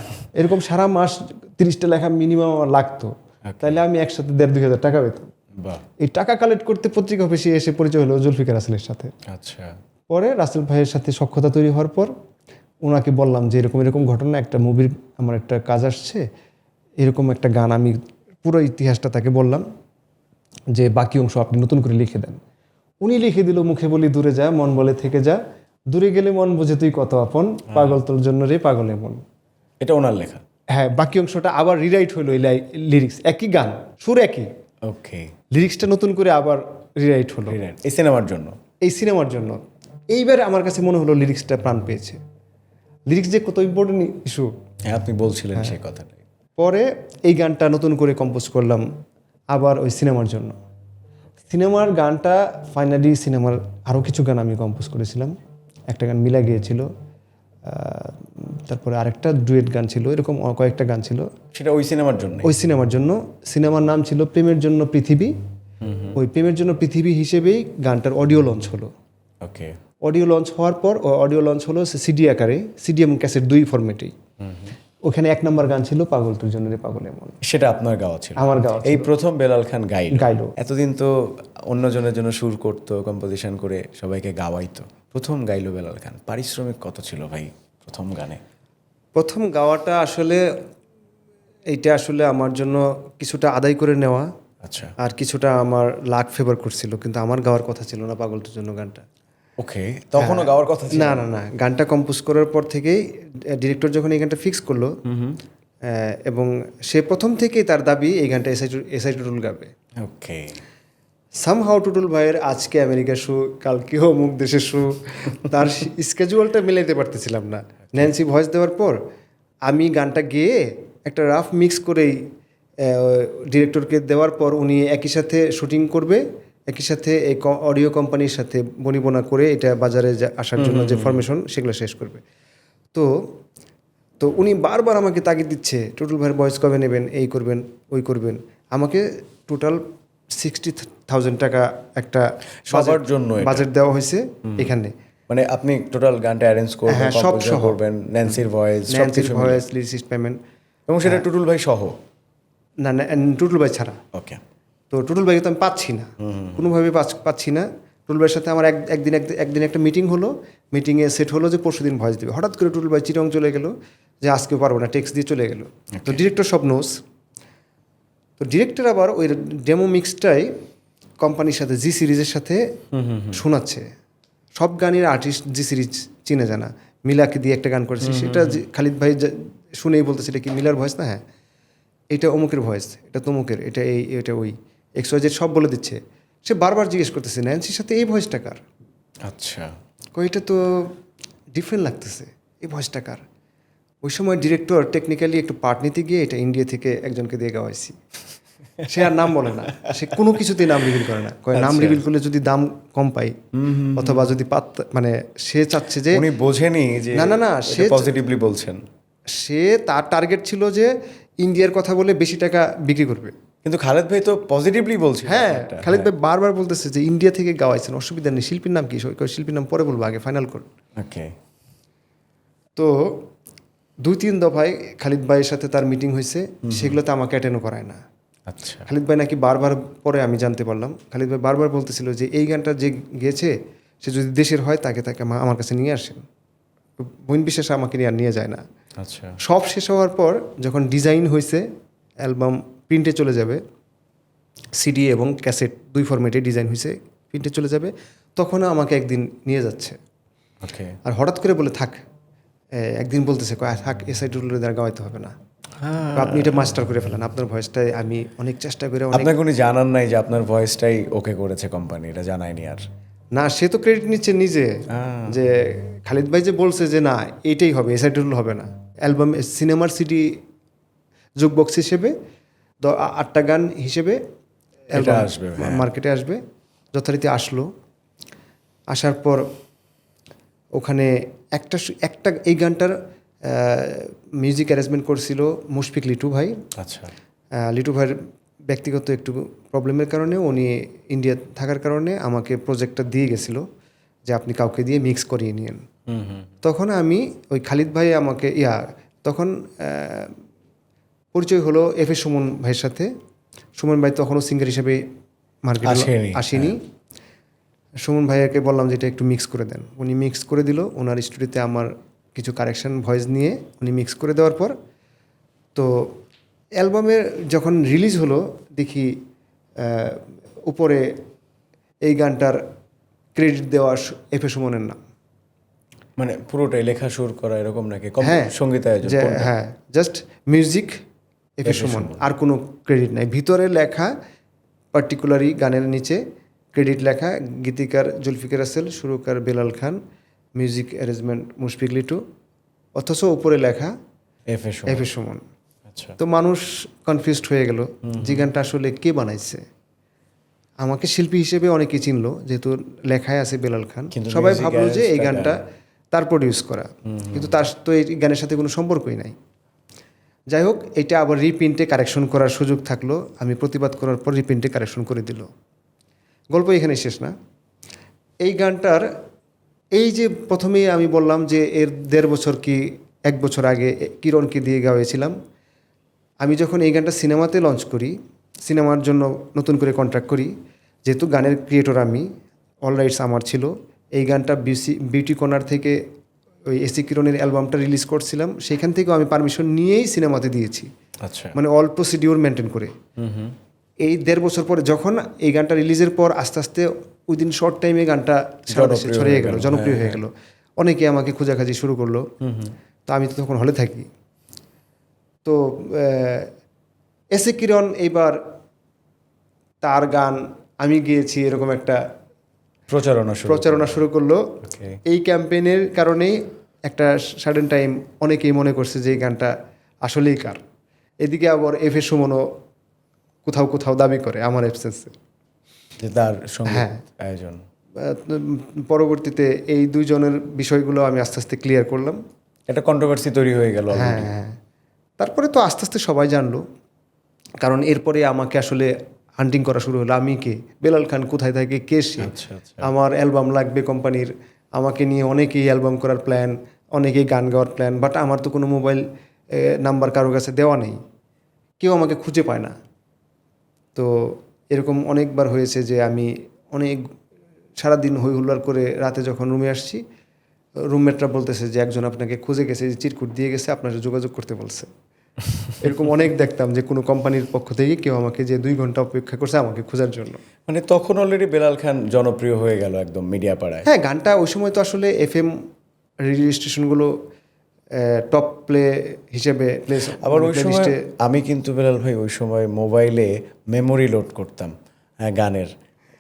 এরকম সারা মাস 30টা লেখা মিনিমাম আমার লাগতো, তাহলে আমি একসাথে 1,500-2 হাজার টাকা পেতাম। এই টাকা কালেক্ট করতে পত্রিকা অফিসে এসে পরিচয় হলো জুলফিকার রাসেলের সাথে। আচ্ছা, পরে রাসেল ভাইয়ের সাথে সখ্যতা তৈরি হওয়ার পর ওনাকে বললাম যে এরকম এরকম ঘটনা, একটা মুভির আমার একটা কাজ আসছে, এরকম একটা গান, আমি পুরো ইতিহাসটা তাকে বললাম যে বাকি অংশ আপনি নতুন করে লিখে দেন। উনি লিখে দিল, মুখে বলি দূরে যা, মন বলে থেকে যা, দূরে গেলে মন বোঝে তুই কত আপন, পাগল তোর জন্য রে পাগল এমন। এটা ওনার লেখা? হ্যাঁ, বাকি অংশটা আবার রিরাইট হলো, এই লিরিক্স একই গান, সুর একই, ওকে, লিরিক্সটা নতুন করে আবার রিরাইট হলো এই সিনেমার জন্য। এই সিনেমার জন্য। এইবার আমার কাছে মনে হলো লিরিক্সটা প্রাণ পেয়েছে, লিরিক্স যে কত ইম্পর্টেন্ট ইস্যু। হ্যাঁ, আপনি বলছিলেন সেই কথাটাই। পরে এই গানটা নতুন করে কম্পোজ করলাম আবার ওই সিনেমার জন্য। সিনেমার গানটা ফাইনালি, সিনেমার আরও কিছু গান আমি কম্পোজ করেছিলাম, একটা গান মিলা গিয়েছিল, তারপরে আরেকটা ডুয়েট গান ছিল, এরকম কয়েকটা গান ছিল। সেটা ওই সিনেমার জন্য? ওই সিনেমার জন্য। সিনেমার নাম ছিল প্রেমের জন্য পৃথিবী। ওই প্রেমের জন্য পৃথিবী হিসেবেই গানটার অডিও লঞ্চ হলো। ওকে, অডিও লঞ্চ হওয়ার পর অডিও লঞ্চ হলো সিডি আকারে, সিডি এবং ক্যাসেট 2 ফরম্যাটেই। ওখানে 1 নম্বর গান ছিল পাগল তোর জন্য রে পাগল এমন। সেটা আপনার গাওয়া ছিল? আমার গাওয়া। এই প্রথম বেলাল খান গাইলো। এতদিন তো অন্যজনের জন্য সুর করতো, কম্পোজিশন করে সবাইকে গাওয়াইতো, প্রথম গাইলো বেলাল খান। পারিশ্রমিক কত ছিল ভাই প্রথম গানে? প্রথম গাওয়াটা আসলে এইটা আসলে আমার জন্য কিছুটা আদায় করে নেওয়া, আচ্ছা, আর কিছুটা আমার লাক ফেভার করছিল, কিন্তু আমার গাওয়ার কথা ছিল না পাগল তোর জন্য গানটা। ওকে, তখনও গাওয়ার কথা ছিল? না না না, গানটা কম্পোজ করার পর থেকেই ডিরেক্টর যখন এই গানটা ফিক্স করলো, এবং সে প্রথম থেকেই তার দাবি এই গানটা এসআই টুটুল গাবে। ওকে, সামহাউ টুটুল ভাইয়ের আজকে আমেরিকা শো, কালকেও অমুক দেশের শো, তার স্কেজুয়ালটা মিলাইতে পারতেছিলাম না। ন্যান্সি ভয়েস দেওয়ার পর আমি গানটা গেয়ে একটা রাফ মিক্স করেই ডিরেক্টরকে দেওয়ার পর উনি একই সাথে শুটিং করবে, একই সাথে এই অডিও কোম্পানির সাথে বনিবনা করে এটা বাজারে আসার জন্য যে ফরমেশন সেগুলো শেষ করবে। তো উনি বারবার আমাকে তাগিদ দিচ্ছে, টুটুল ভাইয়ের ভয়েস কবে নেবেন, এই করবেন ওই করবেন। আমাকে টোটাল 60,000 টাকা একটা সবার জন্য বাজেট দেওয়া হয়েছে এখানে। মানে আপনি টোটাল গানটা অ্যারেঞ্জ করবেন, সব করবেন, ন্যান্সির ভয়েস, লিরিসিস্ট পেমেন্ট, এবং সেটা টুটুল ভাই সহ? না না, টুটুল ভাই ছাড়া। ওকে, তো টুটুল ভাইকে তো আমি পাচ্ছি না, কোনোভাবেই পাচ্ছি না। টুটুল ভাইয়ের সাথে আমার একদিন একটা মিটিং হলো, মিটিংয়ে সেট হলো যে পরশুদিন ভয়েস দেবে। হঠাৎ করে টুটুল ভাই চিটং চলে গেল, যে আজকে পারবো না, টেক্সট দিয়ে চলে গেল। তো ডিরেক্টর সব নোস। তো ডিরেক্টর আবার ওই ডেমো মিক্সটাই কোম্পানির সাথে, জি সিরিজের সাথে শোনাচ্ছে। সব গানের আর্টিস্ট জি সিরিজ চিনে জানা, মিলাকে দিয়ে একটা গান করেছে, সেটা খালিদ ভাই শুনেই বলতেছে এটা কি মিলার ভয়েস না? হ্যাঁ, এটা অমুকের ভয়েস, এটা তমুকের, এটা এই, এটা ওই, XYZ সব বলে দিচ্ছে। সে বারবার জিজ্ঞেস করতেছে ন্যান্সির সাথে এই ভয়েসটা কার? আচ্ছা, এটা তো ডিফারেন্ট লাগতেছে, এই ভয়েসটা কার? ওই সময় ডিরেক্টর টেকনিক্যালি একটু পার্ট নিতে গিয়ে এটা ইন্ডিয়া থেকে একজনকে দিয়ে গাওয়াইছি। সে আর নাম বলে না, সে কোনো কিছুতেই নাম রিভিল করে না। নাম রিভিল করলে যদি দাম কম পাই, অথবা যদি মানে সে চাচ্ছে যে, উনি বোঝেনি যে না না না, সে পজিটিভলি বলছেন। সে তার টার্গেট ছিল যে ইন্ডিয়ার কথা বলে বেশি টাকা বিক্রি করবে। কিন্তু খালেদ ভাই তো পজিটিভলি বলছে। হ্যাঁ, খালেদ ভাই বারবার বলতেছে যে ইন্ডিয়া থেকে গাওয়াইছেন, অসুবিধা নেই, শিল্পীর নাম কি? শিল্পীর নাম পরে বলবো, আগে ফাইনাল করুন। ওকে, তো 2-3 দফায় খালিদ ভাইয়ের সাথে তার মিটিং হয়েছে, সেগুলোতে আমাকে অ্যাটেন্ডও করায় না। আচ্ছা, খালিদ ভাই নাকি বারবার, পরে আমি জানতে পারলাম, খালিদ ভাই বারবার বলতেছিল যে এই গানটা যে গেয়েছে সে যদি দেশের হয় তাকে আমার কাছে নিয়ে আসেন। বোন বিশেষ আমাকে নিয়ে আর নিয়ে যায় না। আচ্ছা, সব শেষ হওয়ার পর যখন ডিজাইন হয়েছে, অ্যালবাম প্রিন্টে চলে যাবে, সিডি এবং ক্যাসেট 2 ফরম্যাটে ডিজাইন হয়েছে, প্রিন্টে চলে যাবে, তখন আমাকে একদিন নিয়ে যাচ্ছে। ওকে। আর হঠাৎ করে বলে থাক, একদিন বলতেছে থাক এসআই টুলের দ্বারা গাওয়াইতে হবে না, আপনি এটা মাস্টার করে ফেলেন, আপনার ভয়েসটাই আমি অনেক চেষ্টা করে অনেক। আপনাকে উনি জানান নাই যে আপনার ভয়েসটাই ওকে করেছে কোম্পানি, এটা জানায়নি আর? না, সে তো ক্রেডিট নিচ্ছে নিজে, যে খালিদ ভাই যে বলছে যে না এইটাই হবে, এসআই টুল হবে না। অ্যালবাম সিনেমার সিডি জুকবক্স হিসেবে 8টা গান হিসেবে অ্যালবাম আসবে, হ্যাঁ। মার্কেটে আসবে। যথারীতি আসলো। আসার পর ওখানে একটা এই গানটার মিউজিক অ্যারেঞ্জমেন্ট করছিল মুশফিক লিটু ভাই। আচ্ছা, লিটু ভাইয়ের ব্যক্তিগত একটু প্রবলেমের কারণে উনি ইন্ডিয়া থাকার কারণে আমাকে প্রজেক্টটা দিয়ে গেছিলো যে আপনি কাউকে দিয়ে মিক্স করিয়ে নিয়েন। তখন আমি ওই খালিদ ভাই আমাকে তখন পরিচয় হলো এফ এ সুমন ভাইয়ের সাথে। সুমন ভাই তখনও সিঙ্গার হিসেবে মার্কেটে আসেনি। সুমন ভাইয়াকে বললাম যে এটা একটু মিক্স করে দেন, উনি মিক্স করে দিল। ওনার স্টুডিওতে আমার কিছু কারেকশন ভয়েস নিয়ে উনি মিক্স করে দেওয়ার পর তো অ্যালবামের যখন রিলিজ হলো দেখি উপরে এই গানটার ক্রেডিট দেওয়া এফ এ সুমনের নাম। মানে পুরোটাই লেখা সুর করা এরকম নাকি? হ্যাঁ, সঙ্গীতায়োজন? হ্যাঁ, just music F A Suman, আর কোনো ক্রেডিট নাই। ভিতরে লেখা পার্টিকুলারই গানের নিচে ক্রেডিট লেখা গীতিকার জুলফিকার রাসেল, সুরকার বেলাল খান, মিউজিক অ্যারেঞ্জমেন্ট মুশফিক লিটু, অথচ উপরে লেখা এফ এ সুমন। আচ্ছা, তো মানুষ কনফিউজড হয়ে গেল যে গানটা আসলে কে বানাইছে। আমাকে শিল্পী হিসেবে অনেকে চিনলো, যেহেতু লেখায় আছে বেলাল খান। সবাই ভাবলো যে এই গানটা তার প্রডিউস করা, কিন্তু তার তো এই গানের সাথে কোনো সম্পর্কই নাই। যাই হোক, এটা আবার রিপ্রিন্টে কারেকশন করার সুযোগ থাকলো। আমি প্রতিবাদ করার পর রিপ্রিন্টে কারেকশন করে দিল। গল্প এখানে শেষ না। এই গানটার এই যে প্রথমেই আমি বললাম যে এর 1.5 বছর কি 1 বছর আগে কিরণকে দিয়ে গাওয়াইছিলাম। আমি যখন এই গানটা সিনেমাতে লঞ্চ করি, সিনেমার জন্য নতুন করে কন্ট্রাক্ট করি, যেহেতু গানের ক্রিয়েটর আমি, অল রাইটস আমার ছিল। এই গানটা বিউটি কর্নার থেকে ওই এসি কিরণের অ্যালবামটা রিলিজ করছিলাম, সেখান থেকেও আমি পারমিশন নিয়েই সিনেমাতে দিয়েছি। আচ্ছা, মানে অল প্রসিডিওর মেনটেন করে। এই 1.5 বছর পরে যখন এই গানটা রিলিজের পর আস্তে আস্তে উইদিন শর্ট টাইমে গানটা সারা দেশে ছড়িয়ে গেল, জনপ্রিয় হয়ে গেল। অনেকে আমাকে খোঁজাখাজি শুরু করলো। তো আমি তো তখন হলে থাকি। তো এসে কিরণ এইবার তার গান আমি গিয়েছি এরকম একটা প্রচারণা শুরু করলো। এই ক্যাম্পেইনের কারণেই একটা সাডেন টাইম অনেকেই মনে করছে যে এই গানটা আসলেই কার। এদিকে আবার এফ এ সুমনও কোথাও কোথাও দাবি করে আমার অ্যাবসেন্সে তার সঙ্গীত আয়োজন। পরবর্তীতে এই দুইজনের বিষয়গুলো আমি আস্তে আস্তে ক্লিয়ার করলাম। একটা কন্ট্রোভার্সি তৈরি হয়ে গেল। হ্যাঁ, তারপরে তো আস্তে আস্তে সবাই জানলো। কারণ এরপরে আমাকে আসলে হান্টিং করা শুরু হলো। আমি কে, বেলাল খান কোথায় থাকে, কে সে, আমার অ্যালবাম লাগবে কোম্পানির, আমাকে নিয়ে অনেকেই অ্যালবাম করার প্ল্যান, অনেকেই গান গাওয়ার প্ল্যান। বাট আমার তো কোনো মোবাইল নাম্বার কারোর কাছে দেওয়া নেই, কেউ আমাকে খুঁজে পায় না। তো এরকম অনেকবার হয়েছে যে আমি অনেক সারাদিন হই হুল্লার করে রাতে যখন রুমে আসছি, রুমমেটরা বলতেছে যে একজন আপনাকে খুঁজে গেছে, যে চিরকুট দিয়ে গেছে, আপনার যোগাযোগ করতে বলছে। এরকম অনেক দেখতাম যে কোনো কোম্পানির পক্ষ থেকে কেউ আমাকে যে 2 ঘন্টা অপেক্ষা করছে আমাকে খোঁজার জন্য। মানে তখন অলরেডি বেলাল খান জনপ্রিয় হয়ে গেল একদম মিডিয়া পাড়ায়। হ্যাঁ, গানটা ওই সময় তো আসলে এফএম রেডিও স্টেশনগুলো টপ প্লে হিসেবে আবার ওই সময় আমি কিন্তু বেলাল ভাই ওই সময় মোবাইলে মেমোরি লোড করতাম গানের,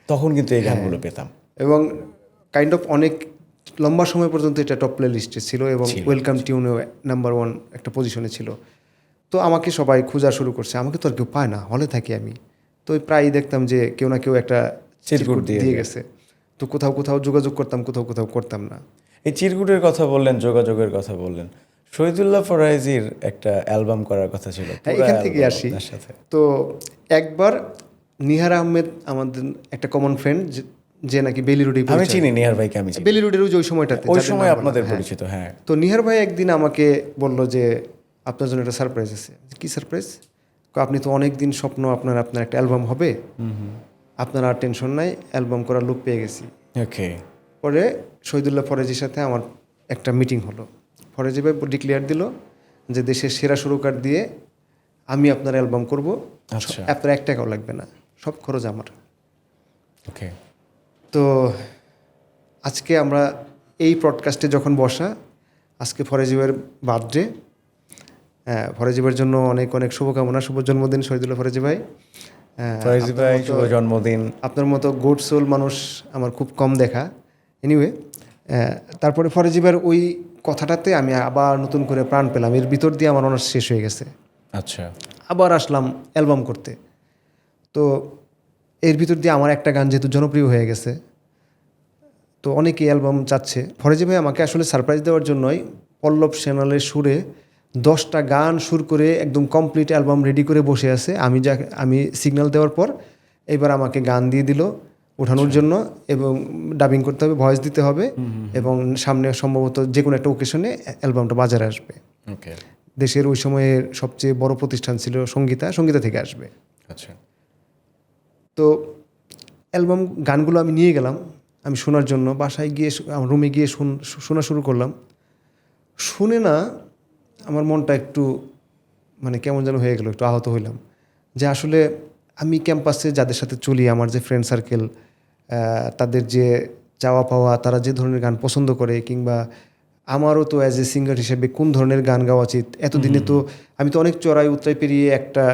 তখন কিন্তু এই গানগুলো পেতাম এবং কাইন্ড অফ অনেক লম্বা সময় পর্যন্ত এটা টপ প্লে লিস্টে ছিল এবং ওয়েলকাম টিউনে নাম্বার 1 একটা পজিশনে ছিল। তো আমাকে সবাই খোঁজা শুরু করছে, আমাকে তো আর কেউ পায় না, হলে থাকি আমি। তো প্রায়ই দেখতাম যে কেউ না কেউ একটা চিরকুট দিয়ে গেছে। তো কোথাও কোথাও যোগাযোগ করতাম, কোথাও কোথাও করতাম না। এই চিরকুটের কথা বললেন, যোগাযোগের কথা বললেন, শহীদুল্লাহ ফরাইজির একটা অ্যালবাম করার কথা ছিল, এখান থেকে আসি। তো একবার নিহার আহমেদ, আমাদের একটা কমন ফ্রেন্ড, যে নাকি বেলি রোডে, আমি চিনি নিহার ভাইকে, আমি বেলি রোডের ওই সময়টাতে, ওই সময় আপনাদের পরিচিত। হ্যাঁ, তো নিহার ভাই একদিন আমাকে বলল যে আপনার জন্য একটা সারপ্রাইজ আছে। কি সারপ্রাইজ? আপনি তো অনেক দিন স্বপ্ন, আপনার একটা অ্যালবাম হবে, আপনার আর টেনশন নাই, অ্যালবাম করার লোক পেয়ে গেছি। ওকে। পরে শহীদুল্লাহ ফরাজির সাথে আমার একটা মিটিং হলো। ফরাজি ভাই ডিক্লেয়ার দিল যে দেশের সেরা সুরকার দিয়ে আমি আপনার অ্যালবাম করব, আচ্ছা। আপনার 1 টাকাও লাগবে না, সব খরচ আমার। ওকে। তো আজকে আমরা এই পডকাস্টে যখন বসা, আজকে ফরাজিবের বার্থডে। ফরাজিবের জন্য অনেক অনেক শুভকামনা, শুভ জন্মদিন শহীদুল্লাহ ফরাজি ভাই। ফরাজি ভাই শুভ জন্মদিন। আপনার মতো গুড সোল মানুষ আমার খুব কম দেখা। এনিওয়ে, তারপরে ফরাজিবের ওই কথাটাতে আমি আবার নতুন করে প্রাণ পেলাম। এর ভিতর দিয়ে আমার অনার্স শেষ হয়ে গেছে, আচ্ছা। আবার আসলাম অ্যালবাম করতে। তো এর ভিতর দিয়ে আমার একটা গান যেহেতু জনপ্রিয় হয়ে গেছে, তো অনেকেই অ্যালবাম চাচ্ছে। ফরাজি ভাই আমাকে আসলে সারপ্রাইজ দেওয়ার জন্যই পল্লব সেনালের সুরে 10টা গান সুর করে একদম কমপ্লিট অ্যালবাম রেডি করে বসে আছে। আমি সিগন্যাল দেওয়ার পর এবার আমাকে গান দিয়ে দিল ওঠানোর জন্য, এবং ডাবিং করতে হবে, ভয়েস দিতে হবে, এবং সামনে সম্ভবত যে কোনো একটা ওকেশনে অ্যালবামটা বাজারে আসবে। ওকে। দেশের ওই সময়ের সবচেয়ে বড় প্রতিষ্ঠান ছিল সঙ্গীতা থেকে আসবে। আচ্ছা। তো অ্যালবাম গানগুলো আমি নিয়ে গেলাম আমি শোনার জন্য। বাসায় গিয়ে আমার রুমে গিয়ে শোনা শুরু করলাম। শুনে না আমার মনটা একটু মানে কেমন যেন হয়ে গেল, একটু আহত হইলাম যে আসলে আমি ক্যাম্পাসে যাদের সাথে চলি, আমার যে ফ্রেন্ড সার্কেল, তাদের যে চাওয়া পাওয়া, তারা যে ধরনের গান পছন্দ করে, কিংবা আমারও তো অ্যাজ এ সিঙ্গার হিসেবে কোন ধরনের গান গাওয়া উচিত। এতদিনে তো আমি তো অনেক চড়াই উতরাই পেরিয়ে একটা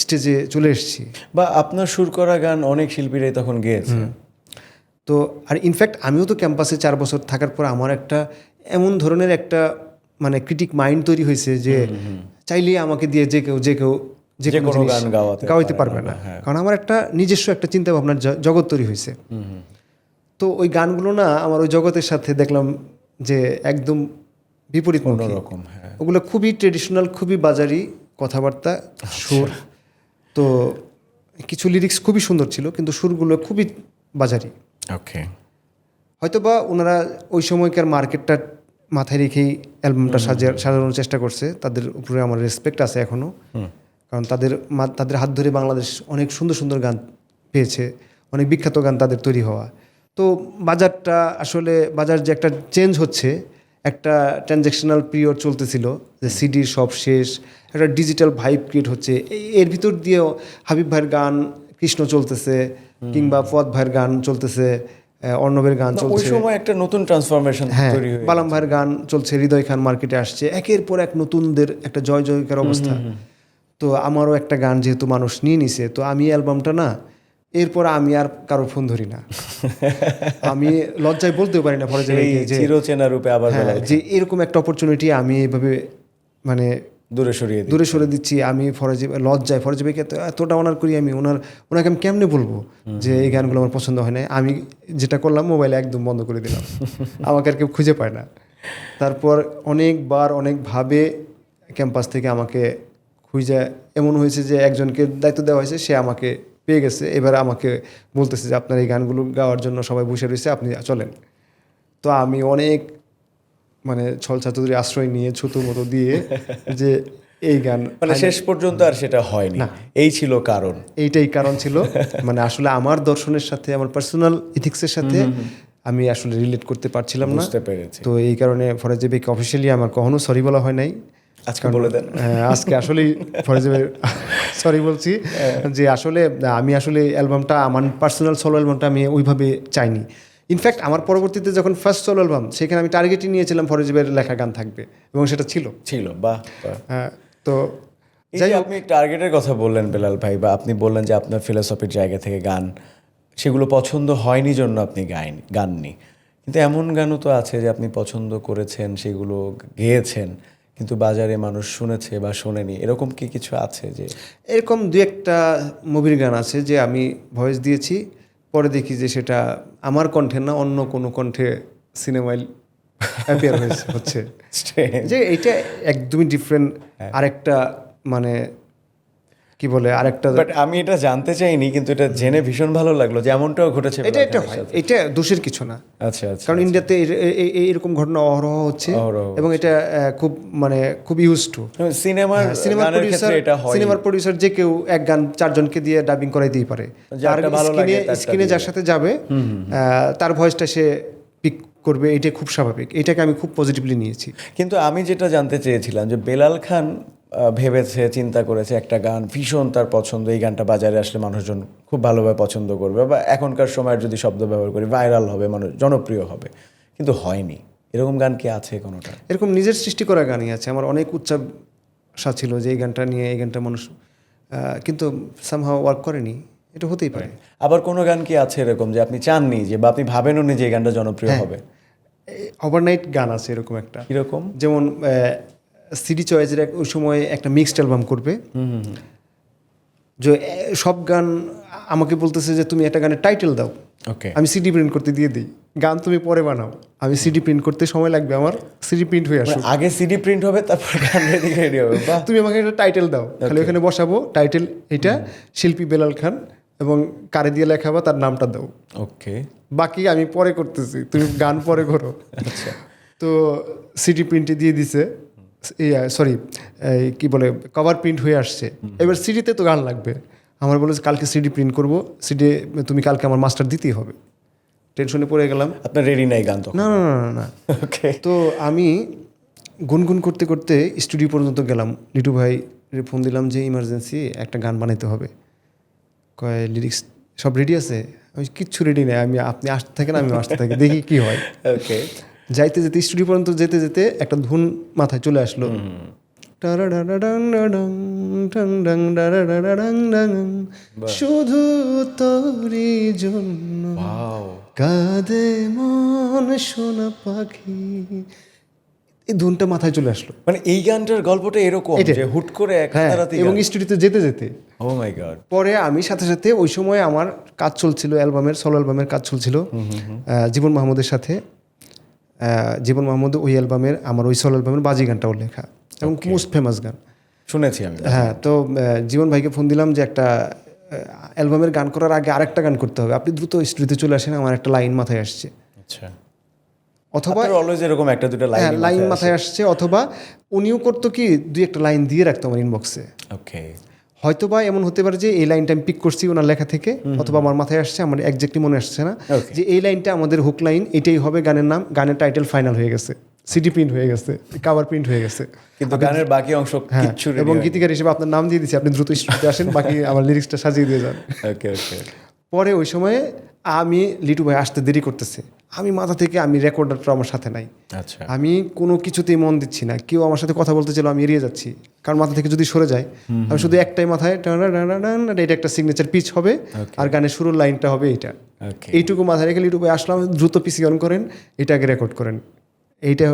স্টেজে চলে এসেছি। বা আপনার সুর করা গান অনেক শিল্পীরাই তখন গেয়েছে। তো আর ইনফ্যাক্ট আমিও তো ক্যাম্পাসে 4 বছর থাকার পর আমার একটা এমন ধরনের একটা মানে ক্রিটিক মাইন্ড তৈরি হয়েছে যে চাইলেই আমাকে দিয়ে যে কেউ যে কোনো কোনো জিনিস গান গাওয়াইতে পারবে না। হ্যাঁ। কারণ আমার একটা নিজস্ব একটা চিন্তা ভাবনার জগৎ তৈরি হয়েছে। তো ওই গানগুলো না আমার ওই জগতের সাথে দেখলাম যে একদম বিপরীত অন্যরকম। হ্যাঁ। ওগুলো খুবই ট্রেডিশনাল, খুবই বাজারি কথাবার্তা, সুর। তো কিছু লিরিক্স খুবই সুন্দর ছিল, কিন্তু সুরগুলো খুবই বাজারি। ওকে। হয়তোবা ওনারা ওই সময়কার মার্কেটটা মাথায় রেখেই অ্যালবামটা সাজানোর চেষ্টা করছে। তাদের উপরে আমার রেসপেক্ট আছে এখনও, কারণ তাদের হাত ধরে বাংলাদেশ অনেক সুন্দর সুন্দর গান পেয়েছে, অনেক বিখ্যাত গান তাদের তৈরি হওয়া। তো বাজারটা আসলে বাজার যে একটা চেঞ্জ হচ্ছে, একটা ট্রানজ্যাকশনাল পিরিয়ড চলতেছিল, যে সিডির সব শেষ, একটা ডিজিটাল ভাইব ক্রিয়েট হচ্ছে। এর ভিতর দিয়েও হাবিব ভাইয়ের গান কৃষ্ণ চলতেছে, কিংবা ফুয়াদ ভাইয়ের গান চলতেছে, অর্ণবের গান ওই চলছে, সময় একটা নতুন ট্রান্সফরমেশন হ্যাঁ তৈরি হয়ে বালাম ভাইয়ের গান চলছে, হৃদয় খান মার্কেটে আসছে, একের পর এক নতুনদের একটা জয় জয়কার অবস্থা। তো আমারও একটা গান যেহেতু মানুষ নিয়ে নিছে, তো আমি অ্যালবামটা না, এরপর আমি আর কারো ফোন ধরি না। আমি লজ্জায় বলতেও পারি না ফরাজি ভাইকে যে চিরচেনা রূপে আবার বেলাল যে এরকম একটা অপরচুনিটি আমি এইভাবে মানে দূরে সরিয়ে দিই। দূরে সরে দিচ্ছি। আমি লজ্জায় ফরাজি ভাইকে এতটা অনার করি, ওনাকে আমি কেমনে বলবো যে এই গানগুলো আমার পছন্দ হয় না। আমি যেটা করলাম, মোবাইলে একদম বন্ধ করে দিলাম, আমাকে আর কেউ খুঁজে পায় না। তারপর অনেকভাবে ক্যাম্পাস থেকে আমাকে খুঁজে এমন হয়েছে যে একজনকে দায়িত্ব দেওয়া হয়েছে, সে আমাকে পেয়ে গেছে। এবার আমাকে বলতেছে যে আপনার এই গানগুলো গাওয়ার জন্য সবাই বসে রয়েছে, আপনি চলেন। তো আমি অনেক মানে ছল ছাতুরি আশ্রয় নিয়ে ছুতো মতো দিয়ে যে এই গান মানে শেষ পর্যন্ত আর সেটা হয়নি, এই ছিল কারণ। এইটাই কারণ ছিল। মানে আসলে আমার দর্শনের সাথে, আমার পার্সোনাল ইথিক্সের সাথে আমি আসলে রিলেট করতে পারছিলাম না। বুঝতে পেরেছি। তো এই কারণে ফরাজি ভাইকে অফিসিয়ালি আমার কখনো সরি বলা হয় নাই। আজকে বলে দেন। আজকে আসলেই ফরাজি ভাই সরি বলছি যে আসলে আমি আসলে অ্যালবামটা, আমার পার্সোনাল সোলো অ্যালবামটা আমি ওইভাবে চাইনি। ইনফ্যাক্ট আমার পরবর্তীতে যখন ফার্স্ট সোলো অ্যালবাম, সেখানে আমি টার্গেটই নিয়েছিলাম ফরাজি ভাইয়ের লেখা গান থাকবে, এবং সেটা ছিল। বাহ। তো এই যে আপনি টার্গেটের কথা বললেন বেলাল ভাই, বা আপনি বললেন যে আপনার ফিলোসফির জায়গা থেকে গান, সেগুলো পছন্দ হয়নি জন্য আপনি গাননি। কিন্তু এমন গানও তো আছে যে আপনি পছন্দ করেছেন, সেগুলো গেয়েছেন, কিন্তু বাজারে মানুষ শুনেছে বা শোনেনি, এরকম কি কিছু আছে? যে এরকম দু একটা মুভির গান আছে যে আমি ভয়েস দিয়েছি, পরে দেখি যে সেটা আমার কণ্ঠে না, অন্য কোনো কণ্ঠে সিনেমায় অ্যাপিয়ার হচ্ছে, যে এটা একদমই ডিফারেন্ট আরেকটা মানে কি বলে আরেকটা। বাট আমি এটা জানতে চাইনি, কিন্তু এটা জেনে ভীষণ ভালো লাগলো যে এমনটাও ঘটেছে। এটা দোষের কিছু না। আচ্ছা। কারণ ইন্ডিয়াতে এরকম ঘটনা অহরহ হচ্ছে, এবং এটা খুব ইউজ টু। সিনেমার প্রডিউসার যে কেউ এক গান 4 জনকে দিয়ে ডাবিং করাইতেই পারে, স্ক্রিনে যার সাথে যাবে তার ভয়েসটা সে পিক করবে, এটা খুব স্বাভাবিক, এটাকে আমি খুব পজিটিভলি নিয়েছি। কিন্তু আমি যেটা জানতে চেয়েছিলাম যে বেলাল খান ভেবেছে, চিন্তা করেছে একটা গান ভীষণ তার পছন্দ, এই গানটা বাজারে আসলে মানুষজন খুব ভালোভাবে পছন্দ করবে, বা এখনকার সময়ের যদি শব্দ ব্যবহার করি ভাইরাল হবে, মানুষ জনপ্রিয় হবে, কিন্তু হয়নি। এরকম গান কি আছে কোনোটা? এরকম নিজের সৃষ্টি করা গানই আছে। আমার অনেক উচ্চাশা ছিল যে এই গানটা নিয়ে, এই গানটা মানুষ কিন্তু সামহাও ওয়ার্ক করেনি। এটা হতেই পারে। আবার কোনো গান কি আছে এরকম যে আপনি চাননি, যে বা আপনি ভাবেনও নি যে এই গানটা জনপ্রিয় হবে? ওভারনাইট গান আছে এরকম একটা, কিরকম? যেমন সিডি চয়েসের ওই সময় একটা মিক্সড অ্যালবাম করবে, যে সব গান আমাকে বলতেছে যে তুমি একটা গানের টাইটেল দাও, ওকে, আমি সিডি প্রিন্ট করতে দিয়ে দিই, গান তুমি পরে বানাও, আমি সিডি প্রিন্ট করতে সময় লাগবে, আমার সিডি প্রিন্ট হয়ে আসুক, আগে সিডি প্রিন্ট হবে তারপর গান রেডি হবে। বাহ, তুমি আমাকে একটা টাইটেল দাও, খালি ওখানে বসাবো টাইটেল, এটা শিল্পী বেলাল খান, এবং কারে দিয়ে লেখাবা তার নামটা দাও, ওকে, বাকি আমি পরে করতেছি, তুমি গান পরে করো। আচ্ছা, তো সিডি প্রিন্টে দিয়ে দিছে, সরি কি বলে কভার প্রিন্ট হয়ে আসছে, এবার সিডিতে তো গান লাগবে। আমার বলেছে কালকে সিডি প্রিন্ট করবো, সিডি তুমি কালকে আমার মাস্টার দিতেই হবে। টেনশনে পড়ে গেলাম, আপনার রেডি নাই গান তো? না না না না না। ওকে, তো আমি গুনগুন করতে করতে স্টুডিও পর্যন্ত গেলাম, লিটু ভাই ফোন দিলাম যে ইমার্জেন্সি একটা গান বানাইতে হবে, কয় লিরিক্স সব রেডি আছে? আমি কিচ্ছু রেডি নেই, আপনি আসতে থাকেন, আমি আসতে থাকি, দেখি কি হয়। ওকে, যাইতে যেতে স্টুডিও পর্যন্ত যেতে যেতে একটা ধুন মাথায় চলে আসলো, শুধু তোরই জন্য কাঁদে মন সোনা পাখি, এই ধুনটা মাথায় চলে আসলো। মানে এই গানটার গল্পটা এরকম যে হুট করে এক হ্যাঁ, রাতে এবং স্টুডিওতে যেতে যেতে ও মাই গড। পরে আমি সাথে সাথে ওই সময় আমার কাজ চলছিল, অ্যালবামের সোলো অ্যালবামের কাজ চলছিল জীবন মাহমুদের সাথে। জীবন মাহমুদ ওই অ্যালবামের, আমার ওই সোলো অ্যালবামের বাজি গানটাও লেখা এবং মোস্ট ফেমাস গান, শুনেছি আমি। হ্যাঁ। তো জীবন ভাইকে ফোন দিলাম যে একটা অ্যালবামের গান করার আগে আরেকটা গান করতে হবে, আপনি দ্রুত স্টুডিওতে চলে আসেন, আমার একটা লাইন মাথায় আসছে। আচ্ছা, অথবা অলওয়েজ এরকম একটা দুটো লাইন মাথায় আসছে, অথবা উনিও করতো কি দুই একটা লাইন দিয়ে রাখতো আমার ইনবক্সে। ওকে, হয়তোবা এমন হতে পারে যে এই লাইনটা আমি পিক করছি ওনার লেখা থেকে, অথবা আমার মাথায় আসছে, আমার একজ্যাক্টলি মনে আসছে না, যে এই লাইনটা আমাদের হুক লাইন, এটাই হবে গানের নাম, গানের টাইটেল ফাইনাল হয়ে গেছে, সিডি প্রিন্ট হয়ে গেছে, কাভার প্রিন্ট হয়ে গেছে, কিন্তু গানের বাকি অংশ কিচ্ছু এবং গীতিকার হিসেবে আপনার নাম দিয়ে দিচ্ছি, আপনি দ্রুত স্টুডিওতে আসেন, বাকি আমার লিরিক্সটা সাজিয়ে দিয়ে যান। ওকে ওকে। পরে ওই সময়ে আমি লিটু ভাই আসতে দেরি করতেছে, আমি মাথা থেকে, আমি রেকর্ডারটা আমার সাথে নাই, আচ্ছা, আমি কোনো কিছুতেই মন দিচ্ছি না, কেউ আমার সাথে কথা বলতে চাইলে আমি এড়িয়ে যাচ্ছি, কারণ মাথা থেকে যদি সরে যায়, আমি শুধু একটাই মাথায় এটা একটা সিগনেচার পিচ হবে, আর গানের শুরুর লাইনটা হবে এইটা, এইটুকু মাথায় রেখে লিটু ভাই আসলাম, দ্রুত পিসি অন করেন, এটা আগে রেকর্ড করেন, এইটা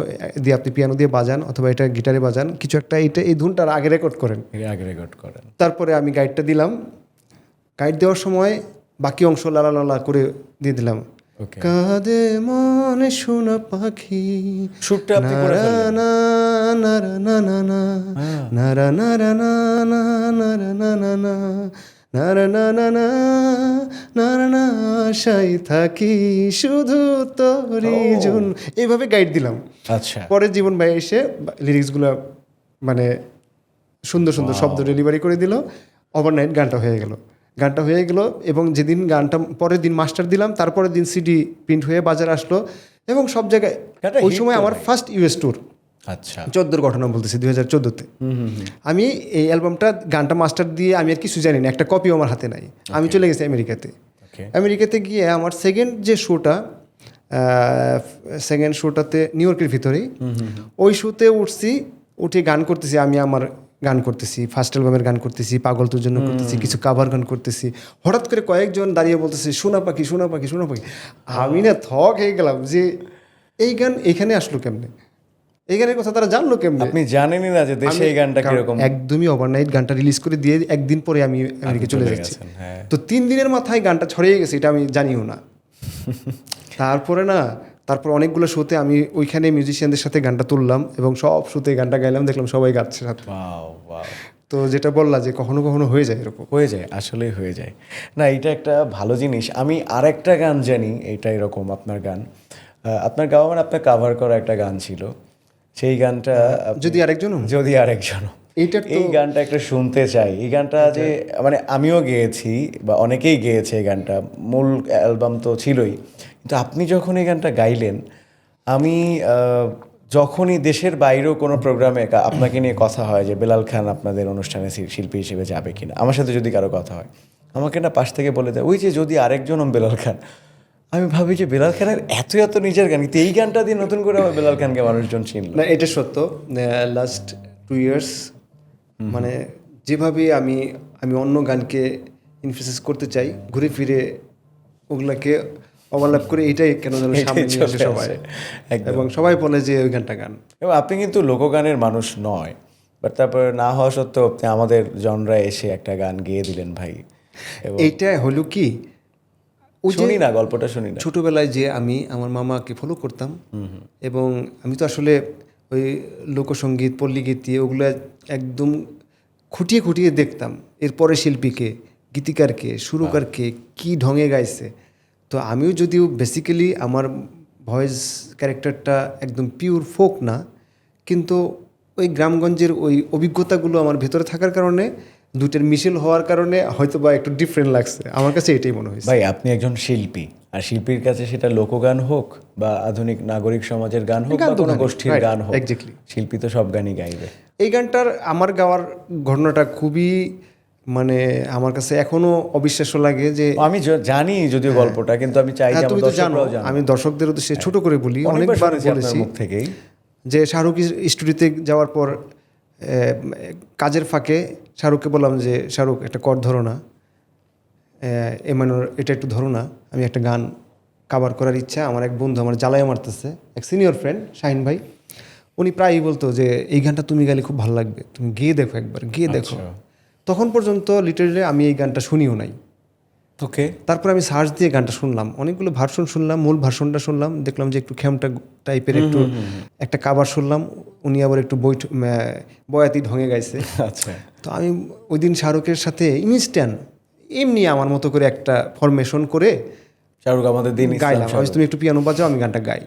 দিয়ে আপনি পিয়ানো দিয়ে বাজান অথবা এটা গিটারে বাজান, কিছু একটা এইটা এই ধুনটার আগে রেকর্ড করেন, আগে রেকর্ড করেন। তারপরে আমি গাইডটা দিলাম, গাইড দেওয়ার সময় বাকি অংশ লালা লালা করে দিয়ে দিলাম, কাঁদে মনে সোনা পাখি, সুরটা আপনি করে ফেললেন। নারা নারা না নারা নারা না নারা নারা না নারা না না না নারা না, আশাই থাকি শুধু তোরই জন্য, এইভাবে গাইড দিলাম। আচ্ছা, পরে জীবন ভাই এসে লিরিক্সগুলো মানে সুন্দর সুন্দর শব্দ ডেলিভারি করে দিল, ওভারনাইট গানটা হয়ে গেল, গানটা হয়ে গেল। এবং যেদিন গানটা পরের দিন মাস্টার দিলাম, তারপরের দিন সিডি প্রিন্ট হয়ে বাজারে আসলো, এবং সব জায়গায় ওই সময় আমার ফার্স্ট ইউএস ট্যুর, আচ্ছা, 14 ঘটনা বলতেছি, 2014-তে আমি এই অ্যালবামটা গানটা মাস্টার দিয়ে, আমি আর কিছু জানি না, একটা কপি আমার হাতে নাই, আমি চলে গেছি আমেরিকাতে। আমেরিকাতে গিয়ে আমার সেকেন্ড শোটাতে নিউ ইয়র্কের ভিতরেই, ওই শোতে উঠছি, উঠে গান করতেছি, আমি আমার গান করতেছি, ফার্স্ট অ্যালবামের গান করতেছি, পাগল তোর জন্য করতেছি, কিছু কাভার গান করতেছি, হঠাৎ করে কয়েকজন দাঁড়িয়ে বলতেছে সোনা পাখি সোনা পাখি সোনা পাখি, আমি না থক হয়ে গেলাম যে এই গান এখানে আসলো কেমনে, এই গানের কথা তারা জানলো কেমনে। আপনি জানেনই না যে দেশে এই গানটা কিরকম। একদমই ওভারনাইট গানটা রিলিজ করে দিয়ে একদিন পরে আমি আমেরিকা চলে যাচ্ছি, তো 3 দিনের মাথায় গানটা ছড়িয়ে গেছে, এটা আমি জানিও না। তারপর অনেকগুলো শোতে আমি ওইখানে মিউজিশিয়ানদের সাথে গানটা তুললাম, এবং সব শোতে গানটা গাইলাম, দেখলাম সবাই গাচ্ছে সাথে। তো যেটা বললা যে কখনো কখনো হয়ে যায় এরকম, হয়ে যায়, আসলেই হয়ে যায়। না, এটা একটা ভালো জিনিস। আমি আরেকটা গান জানি, এটা এরকম আপনার গান, আপনার গাওয়া মানে আপনার কাভার করা একটা গান ছিল, সেই গানটা যদি আরেকজন এই গানটা একটা শুনতে চাই। এই গানটা যে মানে আমিও গেয়েছি বা অনেকেই গেয়েছে এই গানটা, মূল অ্যালবাম তো ছিলই, কিন্তু আপনি যখন এই গানটা গাইলেন আমি যখনই দেশের বাইরেও কোনো প্রোগ্রামে আপনাকে নিয়ে কথা হয় যে বেলাল খান আপনাদের অনুষ্ঠানে শিল্পী হিসেবে যাবে কিনা, আমার সাথে যদি কারো কথা হয়, আমাকে না পাশ থেকে বলে দেয় ওই যে যদি আরেকজন বেলাল খান। আমি ভাবি যে বেলাল খানের এত এত নিজের গান, কিন্তু এই গানটা দিয়ে নতুন করে আমার বেলাল খানকে মানুষজন চিনল। না, এটা সত্য। লাস্ট 2 ইয়ার্স মানে যেভাবে আমি আমি অন্য গানকে ইনফ্লুয়েন্স করতে চাই, ঘুরে ফিরে ওগুলাকে ওভারল্যাপ করে এটাই কেন যেন সামনে নিয়ে আসে সবাই, এবং সবাই বলে যে ওই গানটা গান। এবং আপনি কিন্তু লোকগানের মানুষ নয়, বাট তারপরে না হওয়া সত্ত্বেও আপনি আমাদের জনরায় এসে একটা গান গেয়ে দিলেন ভাই। এবং এইটা হলো কি, ওই যে শুনি না, গল্পটা শুনি না। ছোটবেলায় যে আমি আমার মামাকে ফলো করতাম, এবং আমি তো আসলে ওই লোকসঙ্গীত পল্লীগীতি ওগুলো একদম খুঁটিয়ে খুঁটিয়ে দেখতাম, এরপরে শিল্পীকে, গীতিকারকে, সুরকারকে কী ঢঙে গাইছে। তো আমিও যদিও বেসিক্যালি আমার ভয়েস ক্যারেক্টারটা একদম পিওর ফোক না, কিন্তু ওই গ্রামগঞ্জের ওই অভিজ্ঞতাগুলো আমার ভেতরে থাকার কারণে, দুটের মিশেল হওয়ার কারণে হয়তো বা একটু ডিফারেন্ট লাগছে, আমার কাছে এটাই মনে হয়েছে। ভাই আপনি একজন শিল্পী, আর শিল্পীর কাছে সেটা লোকগান হোক বা আধুনিক নাগরিক সমাজের গান হোক বা কোনো গোষ্ঠীর গান হোক, এক্স্যাক্টলি শিল্পী তো সব গানই গাইবে। এই গানটার আমার গাওয়ার ঘটনাটা খুবই মানে আমার কাছে এখনো অবিশ্বাস্য লাগে যে আমি জানি যদিও গল্পটা, কিন্তু আমি চাই যে হ্যাঁ, তুমি আমার তো জানো, দর্শকরাও জানুক। আমি দর্শকদের উদ্দেশ্যে ছোট করে বলি, অনেকবার অনেকবার শুনেছি আপনার বলেছি মুখ থেকেই। যে শাহরুখ স্টুডিওতে যাওয়ার পর কাজের ফাঁকে শাহরুখকে বললাম যে শাহরুখ একটা কর ধরো না, এমানোর এটা একটু ধরো না, আমি একটা গান কাভার করার ইচ্ছা। আমার এক বন্ধু আমার জ্বালায় মারতেছে, এক সিনিয়র ফ্রেন্ড শাহিন ভাই, উনি প্রায়ই বলতো যে এই গানটা তুমি গাইলে খুব ভালো লাগবে, তুমি গেয়ে দেখো একবার, গেয়ে দেখো। তখন পর্যন্ত লিটারেলি আমি এই গানটা শুনিও নাই। ওকে, তারপর আমি সার্চ দিয়ে গানটা শুনলাম, অনেকগুলো ভার্সন শুনলাম, মূল ভার্সনটা শুনলাম, দেখলাম যে একটু খেমটা টাইপের একটু একটা কাভার শুনলাম, উনি আবার একটু বয়াতি ঢঙে গাইছে। আচ্ছা, তো আমি ওই দিন শাহরুখের সাথে ইনস্ট্যান্ট এমনি আমার মতো করে একটা ফরমেশন করে শাহরুখ আমাদের দিন গাইলাম, আমি তুমি একটু পিয়ানো বাজাও, আমি গানটা গাই।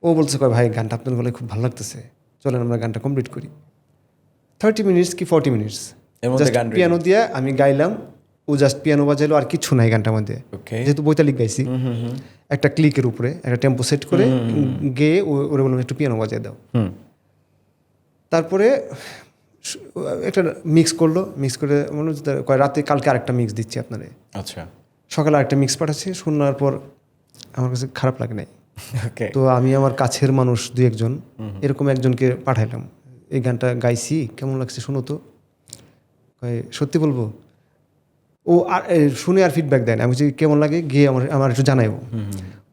ও বলছে কয় ভাই গানটা আপনার গলায় খুব ভালো লাগতেছে, চলেন আমরা গানটা কমপ্লিট করি। 30 মিনিটস কি 40 মিনিটস এর মধ্যে গান পিয়ানো দিয়ে আমি গাইলাম, ও জাস্ট পিয়ানো বাজাইলো, আর কিচ্ছু নাই গানটার মধ্যে। ওকে, যেহেতু বৈতালিক গাইছি, একটা ক্লিকের উপরে একটা টেম্পো সেট করে গেয়ে ওরে বললাম একটু পিয়ানো বাজাই দাও। তারপরে একটা মিক্স করলো, মিক্স করে মনে হচ্ছে কয় রাতে কালকে আরেকটা মিক্স দিচ্ছি আপনারে। আচ্ছা, সকালে আরেকটা মিক্স পাঠাচ্ছি, শোনার পর আমার কাছে খারাপ লাগে নাই। ওকে, তো আমি আমার কাছের মানুষ দুই একজন এরকম একজনকে পাঠাইলাম, এই গানটা গাইছি কেমন লাগছে শোনো তো। কয় সত্যি বলবো? ও আর শুনে আর ফিডব্যাক দেয় না। আমি বলছি কেমন লাগে গিয়ে আমার একটু জানাইবো।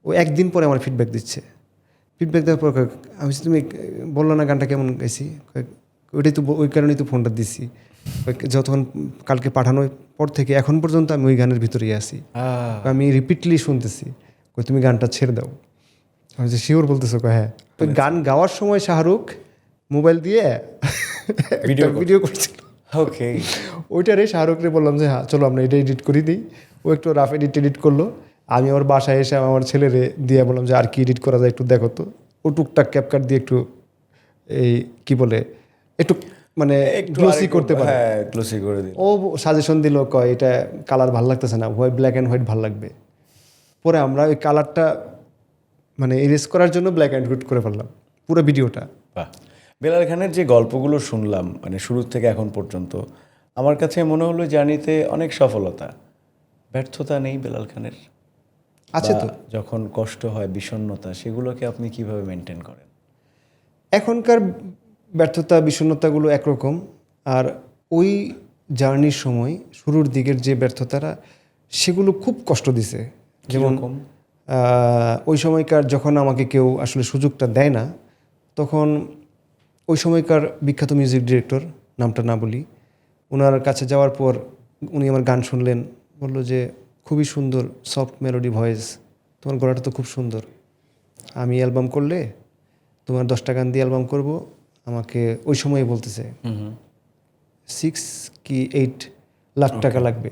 ও একদিন পরে আমার ফিডব্যাক দিচ্ছে। ফিডব্যাক দেওয়ার পর আমি বলছি তুমি বললো না গানটা কেমন গাইছি? ওইটাই তো, ওই কারণেই তো ফোনটা দিছি। যতক্ষণ কালকে পাঠানোর পর থেকে এখন পর্যন্ত আমি ওই গানের ভিতরেই আছি, আমি রিপিটলি শুনতেছি। কই তুমি গানটা ছেড়ে দাও। আমি যে শিওর বলতেছো? হ্যাঁ। তো গান গাওয়ার সময় শাহরুখ মোবাইল দিয়ে ভিডিও করছিল। ওকে, ওইটারে শাহরুখরে বললাম যে হ্যাঁ চলো আমরা এটা এডিট করে দিই। ও একটু রাফ এডিট করলো। আমি আমার বাসায় এসে আমার ছেলেরে দিয়ে বললাম যে আর কি এডিট করা যায় একটু দেখো তো। ও টুকটাক ক্যাপকাট দিয়ে একটু এই কি বলে একটু মানে গ্লোসি করতে পারে, হ্যাঁ গ্লোসি করে দিল। ও সাজেশন দিল, কয় এটা কালার ভালো লাগতেছে না, ব্ল্যাক অ্যান্ড হোয়াইট ভালো লাগবে। পরে আমরা ওই কালারটা মানে এরেজ করার জন্য ব্ল্যাক অ্যান্ড হোয়াইট করে ফেললাম পুরো ভিডিওটা। বাহ, বেলাল খানের যে গল্পগুলো শুনলাম মানে শুরু থেকে এখন পর্যন্ত, আমার কাছে মনে হলো জার্নিতে অনেক সফলতা, ব্যর্থতা নেই বেলাল খানের? আছে তো। যখন কষ্ট হয়, বিষণ্ণতা, সেগুলোকে আপনি কিভাবে মেনটেন করেন? এখনকার ব্যর্থতা বিষণ্ণতাগুলো একরকম, আর ওই জার্নির সময় শুরুর দিকের যে ব্যর্থতারা সেগুলো খুব কষ্ট দিছে। যেমন ওই সময়কার যখন আমাকে কেউ আসলে সুযোগটা দেয় না, তখন ওই সময়কার বিখ্যাত মিউজিক ডিরেক্টর, নামটা না বলি, ওনার কাছে যাওয়ার পর উনি আমার গান শুনলেন, বলল যে খুবই সুন্দর সফট মেলোডি ভয়েস, তোমার গলাটা তো খুব সুন্দর, আমি অ্যালবাম করলে তোমার 10টা গান দিয়ে অ্যালবাম করব। আমাকে ওই সময় বলতেছে 6 কি 8 লাখ টাকা লাগবে।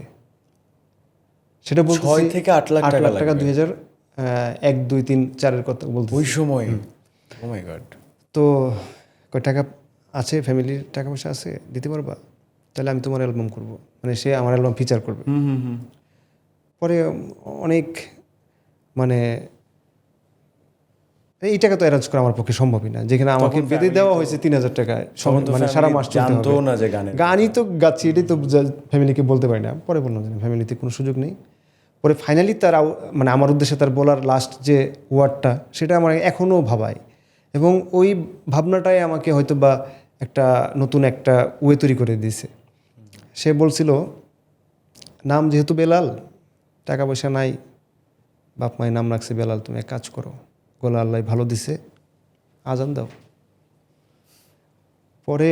সেটা বলতে 6 থেকে 8 লাখ টাকা 2001, 2, 3, 4-এর কথা বলতে ওই সময়। ও মাই গড। তো কয় টাকা আছে, ফ্যামিলির টাকা পয়সা আছে, দিতে পারবা? তাহলে আমি তোমার অ্যালবাম করব, মানে সে আমার অ্যালবাম ফিচার করবে। পরে অনেক মানে এই টাকা তো অ্যারেঞ্জ করা আমার পক্ষে সম্ভবই না, যেখানে আমাকে বেঁধে দেওয়া হয়েছে 3,000 টাকায়, মানে সারা মাস চলতে জানতো হবে। না যে গানের গানই তো গাচ্ছি, এটাই তো ফ্যামিলিকে বলতে পারি না। পরে বললাম যে ফ্যামিলিতে কোনো সুযোগ নেই। পরে ফাইনালি তার মানে আমার উদ্দেশ্যে তার বলার লাস্ট যে ওয়ার্ডটা, সেটা আমার এখনও ভাবায়, এবং ওই ভাবনাটাই আমাকে হয়তো বা একটা নতুন একটা ওয়ে তৈরি করে দিয়েছে। সে বলছিল, নাম যেহেতু বেলাল, টাকা পয়সা নাই, বাপ মায়ের নাম রাখছে বেলাল, তুমি এক কাজ করো, গলা আল্লাহ ভালো দিছে, আজান দাও। পরে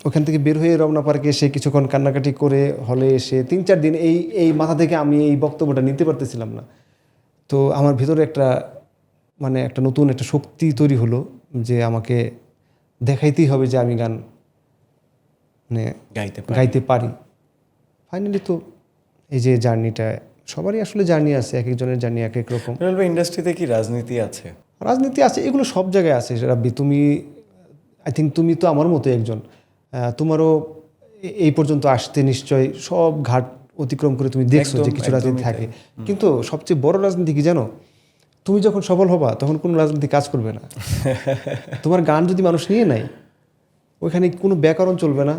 ওখান থেকে বের হয়ে রমনা পার্কে এসে কিছুক্ষণ কান্নাকাটি করে হলে এসে 3-4 দিন এই মাথা থেকে আমি এই বক্তব্যটা নিতে পারতেছিলাম না। তো আমার ভিতরে একটা মানে একটা নতুন একটা শক্তি তৈরি হলো যে আমাকে দেখাইতেই হবে যে আমি গান মানে গাইতে পারি। ফাইনালি তো এই যে জার্নিটা, সবারই আসলে জার্নি আছে, এক একজনের জার্নি এক এক রকম। ইন্ডাস্ট্রিতে কি রাজনীতি আছে? রাজনীতি আছে, এগুলো সব জায়গায় আছে রাব্বি। তুমি আই থিঙ্ক তুমি তো আমার মতো একজন, তোমারও এই পর্যন্ত আসতে নিশ্চয় সব ঘাট অতিক্রম করে তুমি দেখছো যে কিছু রাজনীতি থাকে। কিন্তু সবচেয়ে বড় রাজনীতি কি জানো? তুমি যখন সফল হবা তখন কোনো রাজনীতি কাজ করবে না। তোমার গান যদি মানুষ নিয়ে নেয়, ওইখানে কোনো ব্যাকরণ চলবে না,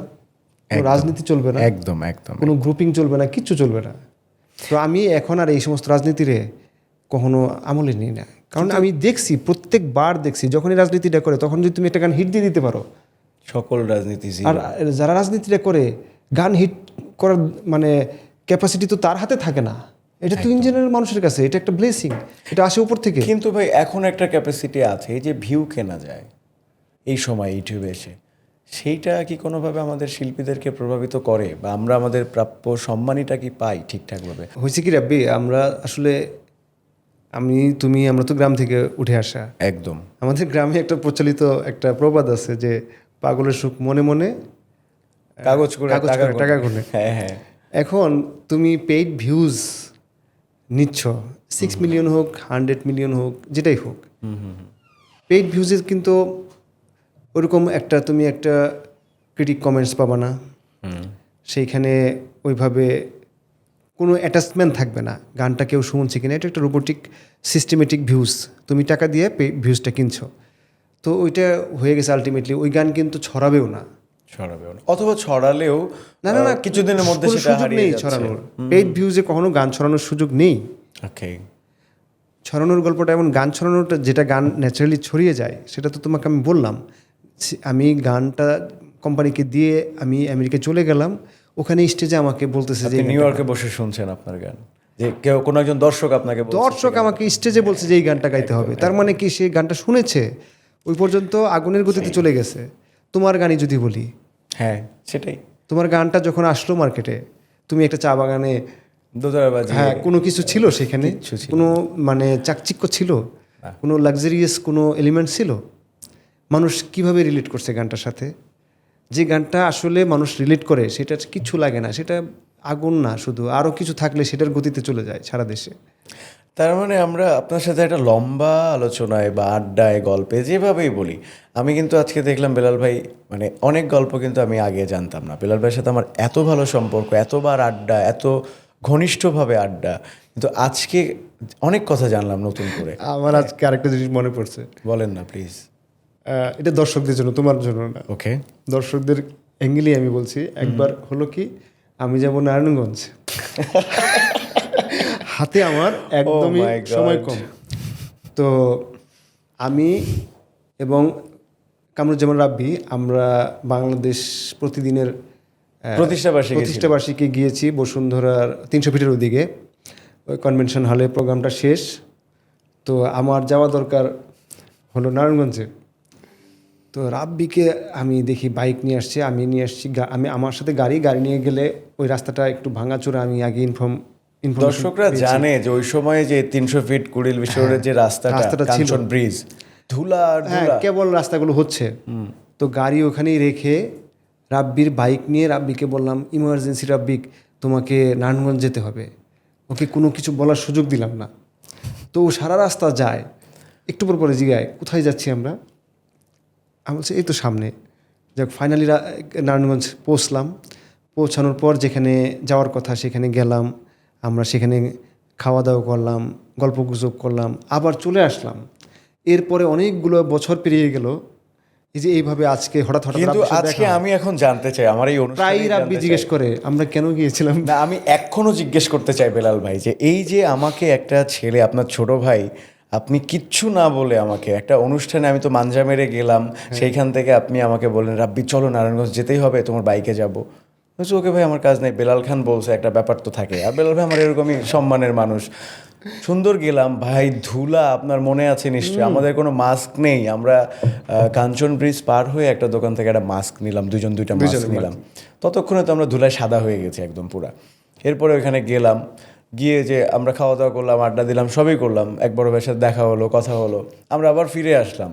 কোনো রাজনীতি চলবে না, একদম কোনো গ্রুপিং চলবে না, কিচ্ছু চলবে না। তো আমি এখন আর এই সমস্ত রাজনীতিরে কখনো আমলে নিই না, কারণ আমি দেখছি, প্রত্যেকবার দেখছি যখনই রাজনীতিটা করে তখন যদি তুমি একটা গান হিট দিয়ে দিতে পারো, সকল রাজনীতি আর যারা রাজনীতিটা করে গান হিট করার মানে ক্যাপাসিটি তো তার হাতে থাকে না, এটা তো ইঞ্জিনিয়ার মানুষের কাছে, এটা একটা ব্লেসিং, এটা আসে উপর থেকে। কিন্তু ভাই এখন একটা ক্যাপাসিটি আছে, এই যে ভিউ কেনা যায় এই সময় ইউটিউবে এসে, সেইটা কি কোনোভাবে আমাদের শিল্পীদেরকে প্রভাবিত করে, বা আমরা আমাদের প্রাপ্য সম্মানটা কি পাই ঠিকঠাকভাবে? হয়েছে কি রাব্বি, আমরা আসলে আমরা তো গ্রাম থেকে উঠে আসা। একদম। আমাদের গ্রামে একটা প্রচলিত একটা প্রবাদ আছে যে পাগলের সুখ মনে মনে, কাগজ করে টাকা গুনে। হ্যাঁ হ্যাঁ। এখন তুমি পেইড ভিউজ নিচ্ছ, 6 মিলিয়ন হোক, 100 মিলিয়ন হোক, যেটাই হোক, পেইড ভিউজে কিন্তু ওরকম তুমি একটা ক্রিটিক কমেন্টস পাবা না, সেইখানে ওইভাবে কোনো অ্যাটাচমেন্ট থাকবে না, গানটা কেউ শুনছে কিনা, এটা একটা রোবোটিক সিস্টেমেটিক ভিউজ, তুমি টাকা দিয়ে ভিউজটা কিনছো। তো ওইটা হয়ে গেছে আলটিমেটলি, ওই গান কিন্তু ছড়াবেও না, অথবা ছড়ালেও না কিছুদিনের মধ্যে কোনো সেটা সুযোগ হারিয়ে নেই যাচ্ছে। ছড়ানোর। পেইড ভিউজে কখনো গান ছড়ানোর সুযোগ নেই। ওকে। ছড়ানোর গল্পটা এমন, গান ছড়ানোটা যেটা গান ন্যাচারালি ছড়িয়ে যায়, সেটা তো তোমাকে আমি বললাম। আমি গানটা কোম্পানিকে দিয়ে আমি আমেরিকা চলে গেলাম, ওখানে স্টেজে আমাকে বলতেছে যে নিউ ইয়র্কে বসে শুনছেন আপনার গান, যে কেউ কোনো একজন দর্শক আপনাকে দর্শক আমাকে স্টেজে বলছে যে এই গানটা গাইতে হবে, তার মানে কি সে গানটা শুনেছে, ওই পর্যন্ত আগুনের গতিতে চলে গেছে। তোমার গানই যদি বলি, হ্যাঁ সেটাই, তোমার গানটা যখন আসলো মার্কেটে, তুমি একটা চা বাগানে, দোতারাবাজি, হ্যাঁ, কোনো কিছু ছিল সেখানে, কোনো মানে চাকচিক্য ছিল, কোনো লাক্সারিয়াস কোনো এলিমেন্ট ছিল, মানুষ কিভাবে রিলেট করছে গানটার সাথে? যে গানটা আসলে মানুষ রিলেট করে সেটা কিছু লাগে না, সেটা আগুন না, শুধু আরও কিছু থাকলে সেটার গতিতে চলে যায় সারা দেশে। তার মানে আমরা আপনার সাথে একটা লম্বা আলোচনায় বা আড্ডায় গল্পে যেভাবেই বলি, আমি কিন্তু আজকে দেখলাম বেলাল ভাই, মানে অনেক গল্প কিন্তু আমি আগে জানতাম না। বেলাল ভাইয়ের সাথে আমার এত ভালো সম্পর্ক, এতবার আড্ডা, এত ঘনিষ্ঠভাবে আড্ডা, কিন্তু আজকে অনেক কথা জানলাম নতুন করে। আমার আজকে আরেকটা জিনিস মনে পড়ছে, বলেন না প্লিজ। এটা দর্শকদের জন্য, তোমার জন্য না। ওকে। দর্শকদের অ্যাঙ্গেলেই আমি বলছি। একবার হলো কি, আমি যাব নারায়ণগঞ্জ, হাতে আমার একদমই সময় কম, তো আমি এবং কামরুজ্জামান রাব্বি আমরা বাংলাদেশ প্রতিদিনের প্রতিষ্ঠাবার্ষিকী গিয়েছি বসুন্ধরার 300 ফিটের ওদিকে, ওই কনভেনশন হলে প্রোগ্রামটা শেষ। তো আমার যাওয়া দরকার হলো নারায়ণগঞ্জে। তো রাব্বিকে আমি দেখি বাইক নিয়ে আসছে, আমি নিয়ে আসছি, আমি আমার সাথে গাড়ি নিয়ে গেলে ওই রাস্তাটা একটু ভাঙাচোরা, আমি আগে দর্শকরা জানে যে ওই সময়ে যে 300 ফিট কুড়িল বিশ্বরের যে রাস্তাটা ছিল, ব্রিজ, ধুলা, কেবল রাস্তাগুলো হচ্ছে। তো গাড়ি ওখানেই রেখে রাব্বির বাইক নিয়ে রাব্বিকে বললাম, ইমার্জেন্সি রাব্বিক, তোমাকে নারায়ণগঞ্জ যেতে হবে। ওকে কোনো কিছু বলার সুযোগ দিলাম না। তো ও সারা রাস্তা যায়, একটু পরে জিগায় কোথায় যাচ্ছি আমরা, আমি বলছি এই তো সামনে। যাক, ফাইনালি নারায়ণগঞ্জ পৌঁছানোর পর যেখানে যাওয়ার কথা সেখানে গেলাম, আমরা সেখানে খাওয়া দাওয়া করলাম, গল্প গুজব করলাম, আবার চলে আসলাম। এরপরে অনেকগুলো বছর পেরিয়ে গেল, এই যে এইভাবে আজকে হঠাৎ হঠাৎ কিন্তু রাব্বির সাথে আজকে দেখা হয়। আমি এখন জানতে চাই, আমার এই প্রায় অনুষ্ঠানে রাব্বি জিজ্ঞেস করে আমরা কেন গিয়েছিলাম। না, আমি এখনো জিজ্ঞেস করতে চাই বেলাল ভাই, যে এই যে আমাকে একটা ছেলে, আপনার ছোট ভাই, আপনি কিচ্ছু না বলে আমাকে একটা অনুষ্ঠানে, আমি তো মাঞ্জা মেরে গেলাম, সেইখান থেকে আপনি আমাকে বললেন রাব্বি চলো নারায়ণগঞ্জ যেতেই হবে, তোমার বাইকে যাবো। বলছি ওকে ভাই, আমার কাজ নেই, বেলাল খান বলছে, একটা ব্যাপার তো থাকে। আর বেলাল ভাই আমার এরকমই সম্মানের মানুষ। সুন্দর গেলাম ভাই, ধুলা আপনার মনে আছে নিশ্চয়ই, আমাদের কোনো মাস্ক নেই, আমরা কাঞ্চন ব্রিজ পার হয়ে একটা দোকান থেকে একটা মাস্ক নিলাম, দুইটা মাস্ক নিলাম। ততক্ষণে তো আমরা ধুলায় সাদা হয়ে গেছি একদম পুরা। এরপরে ওখানে গেলাম, গিয়ে যে আমরা খাওয়া দাওয়া করলাম, আড্ডা দিলাম, সবই করলাম, এক বড় ভাইয়ের সাথে দেখা হলো, কথা হলো, আমরা আবার ফিরে আসলাম।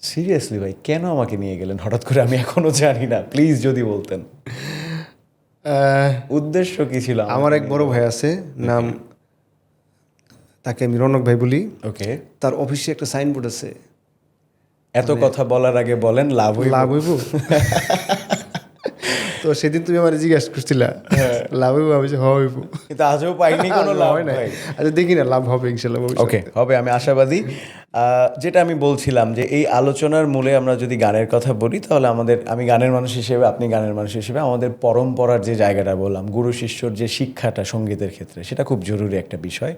সিরিয়াসলি ভাই কেন আমাকে নিয়ে গেলেন হঠাৎ করে, আমি এখনো জানি না, প্লিজ যদি বলতেন উদ্দেশ্য কি ছিল। আমার এক বড় ভাই আছে, নাম, তাকে আমি রনক ভাই বলি। ওকে, তার অফিসে একটা সাইনবোর্ড আছে, এত কথা বলার আগে বলেন লাভ লাভ হইব। তো সেদিন তুমি আমার জিজ্ঞাসা করছিলা লাভ হইব, আমি যে হইব, কিন্তু আজও পাইনি কোনো লাভ হয় না। ভাই। আচ্ছা দেখি না, লাভ হবে ইনশাল্লাহ। ওকে, হবে, আমি আশাবাদী। যেটা আমি বলছিলাম যে এই আলোচনার মূলে আমরা যদি গানের কথা বলি, তাহলে আমাদের, আমি গানের মানুষ হিসেবে, আপনি গানের মানুষ হিসেবে, আমাদের পরম্পরার যে জায়গাটা বললাম, গুরু শিষ্যর যে শিক্ষাটা সঙ্গীতের ক্ষেত্রে, সেটা খুব জরুরি একটা বিষয়।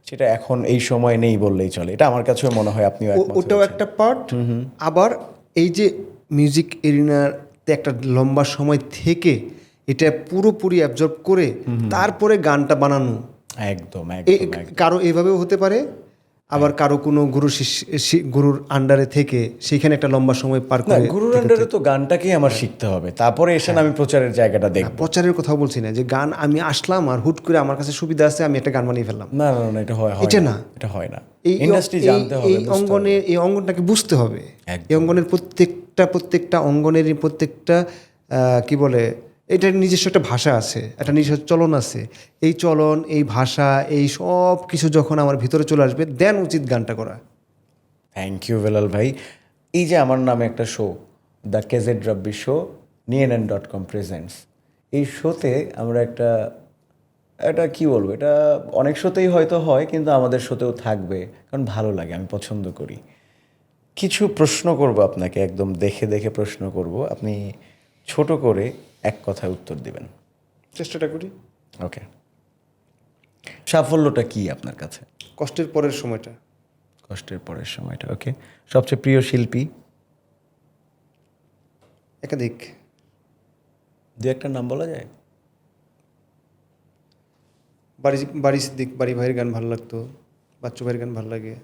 সেটা এখন এই সময় নেই বললেই চলে, এটা আমার কাছেও মনে হয়। আপনিও একমত ওটাও হয়েছেন। একটা পার্ট। আবার এই যে মিউজিক এরিনাতে একটা লম্বা সময় থেকে এটা পুরোপুরি অ্যাবজর্ব করে তারপরে গানটা বানানো, একদম কারো এভাবেও হতে পারে, আবার কারো কোনো গুরুর আন্ডারে থেকে সেখানে একটা লম্বা সময় পার না, করে। গুরুর আন্ডারে তো গানটাকেই আমার শিখতে হবে, তারপরে এসে আমি প্রচারের জায়গাটা দেখব। প্রচারের কথা বলছি না, যে গান আমি আসলাম আর হুট করে আমার কাছে সুবিধা আছে, আমি একটা গান বানিয়ে ফেললাম। না না না, এটা হয় এটা না, এটা হয় না। এই ইন্ডাস্ট্রি জানতে হবে, এই অঙ্গনে, এই অঙ্গনটাকে বুঝতে হবে। এই অঙ্গনের প্রত্যেকটা অঙ্গনেরই প্রত্যেকটা কি বলে, এটার নিজস্ব একটা ভাষা আছে, একটা নিজস্ব চলন আছে। এই চলন, এই ভাষা, এই সব কিছু যখন আমার ভিতরে চলে আসবে, দেন উচিত গানটা করা। থ্যাংক ইউ বেলাল ভাই। এই যে আমার নামে একটা show, the caged Rabbi show, CNN.com presents, এই শোতে আমরা এটা কি বলবো, এটা অনেক শোতেই হয়তো হয়, কিন্তু আমাদের শোতেও থাকবে, কারণ ভালো লাগে, আমি পছন্দ করি। কিছু প্রশ্ন করব আপনাকে, একদম দেখে দেখে প্রশ্ন করব, আপনি ছোট করে এক কথায় উত্তর দিবেন। চেষ্টাটা করি। ওকে, সাফল্যটা কি আপনার কাছে? কষ্টের পরের সময়টা। কষ্টের পরের সময়টা, ওকে। সবচেয়ে প্রিয় শিল্পী? একাধিক। দু একটা নাম বলা যায়? বাড়ি সিদ্দিক, বাড়ি ভাইয়ের গান ভালো লাগতো, বাচ্চু ভাইয়ের গান ভালো লাগে,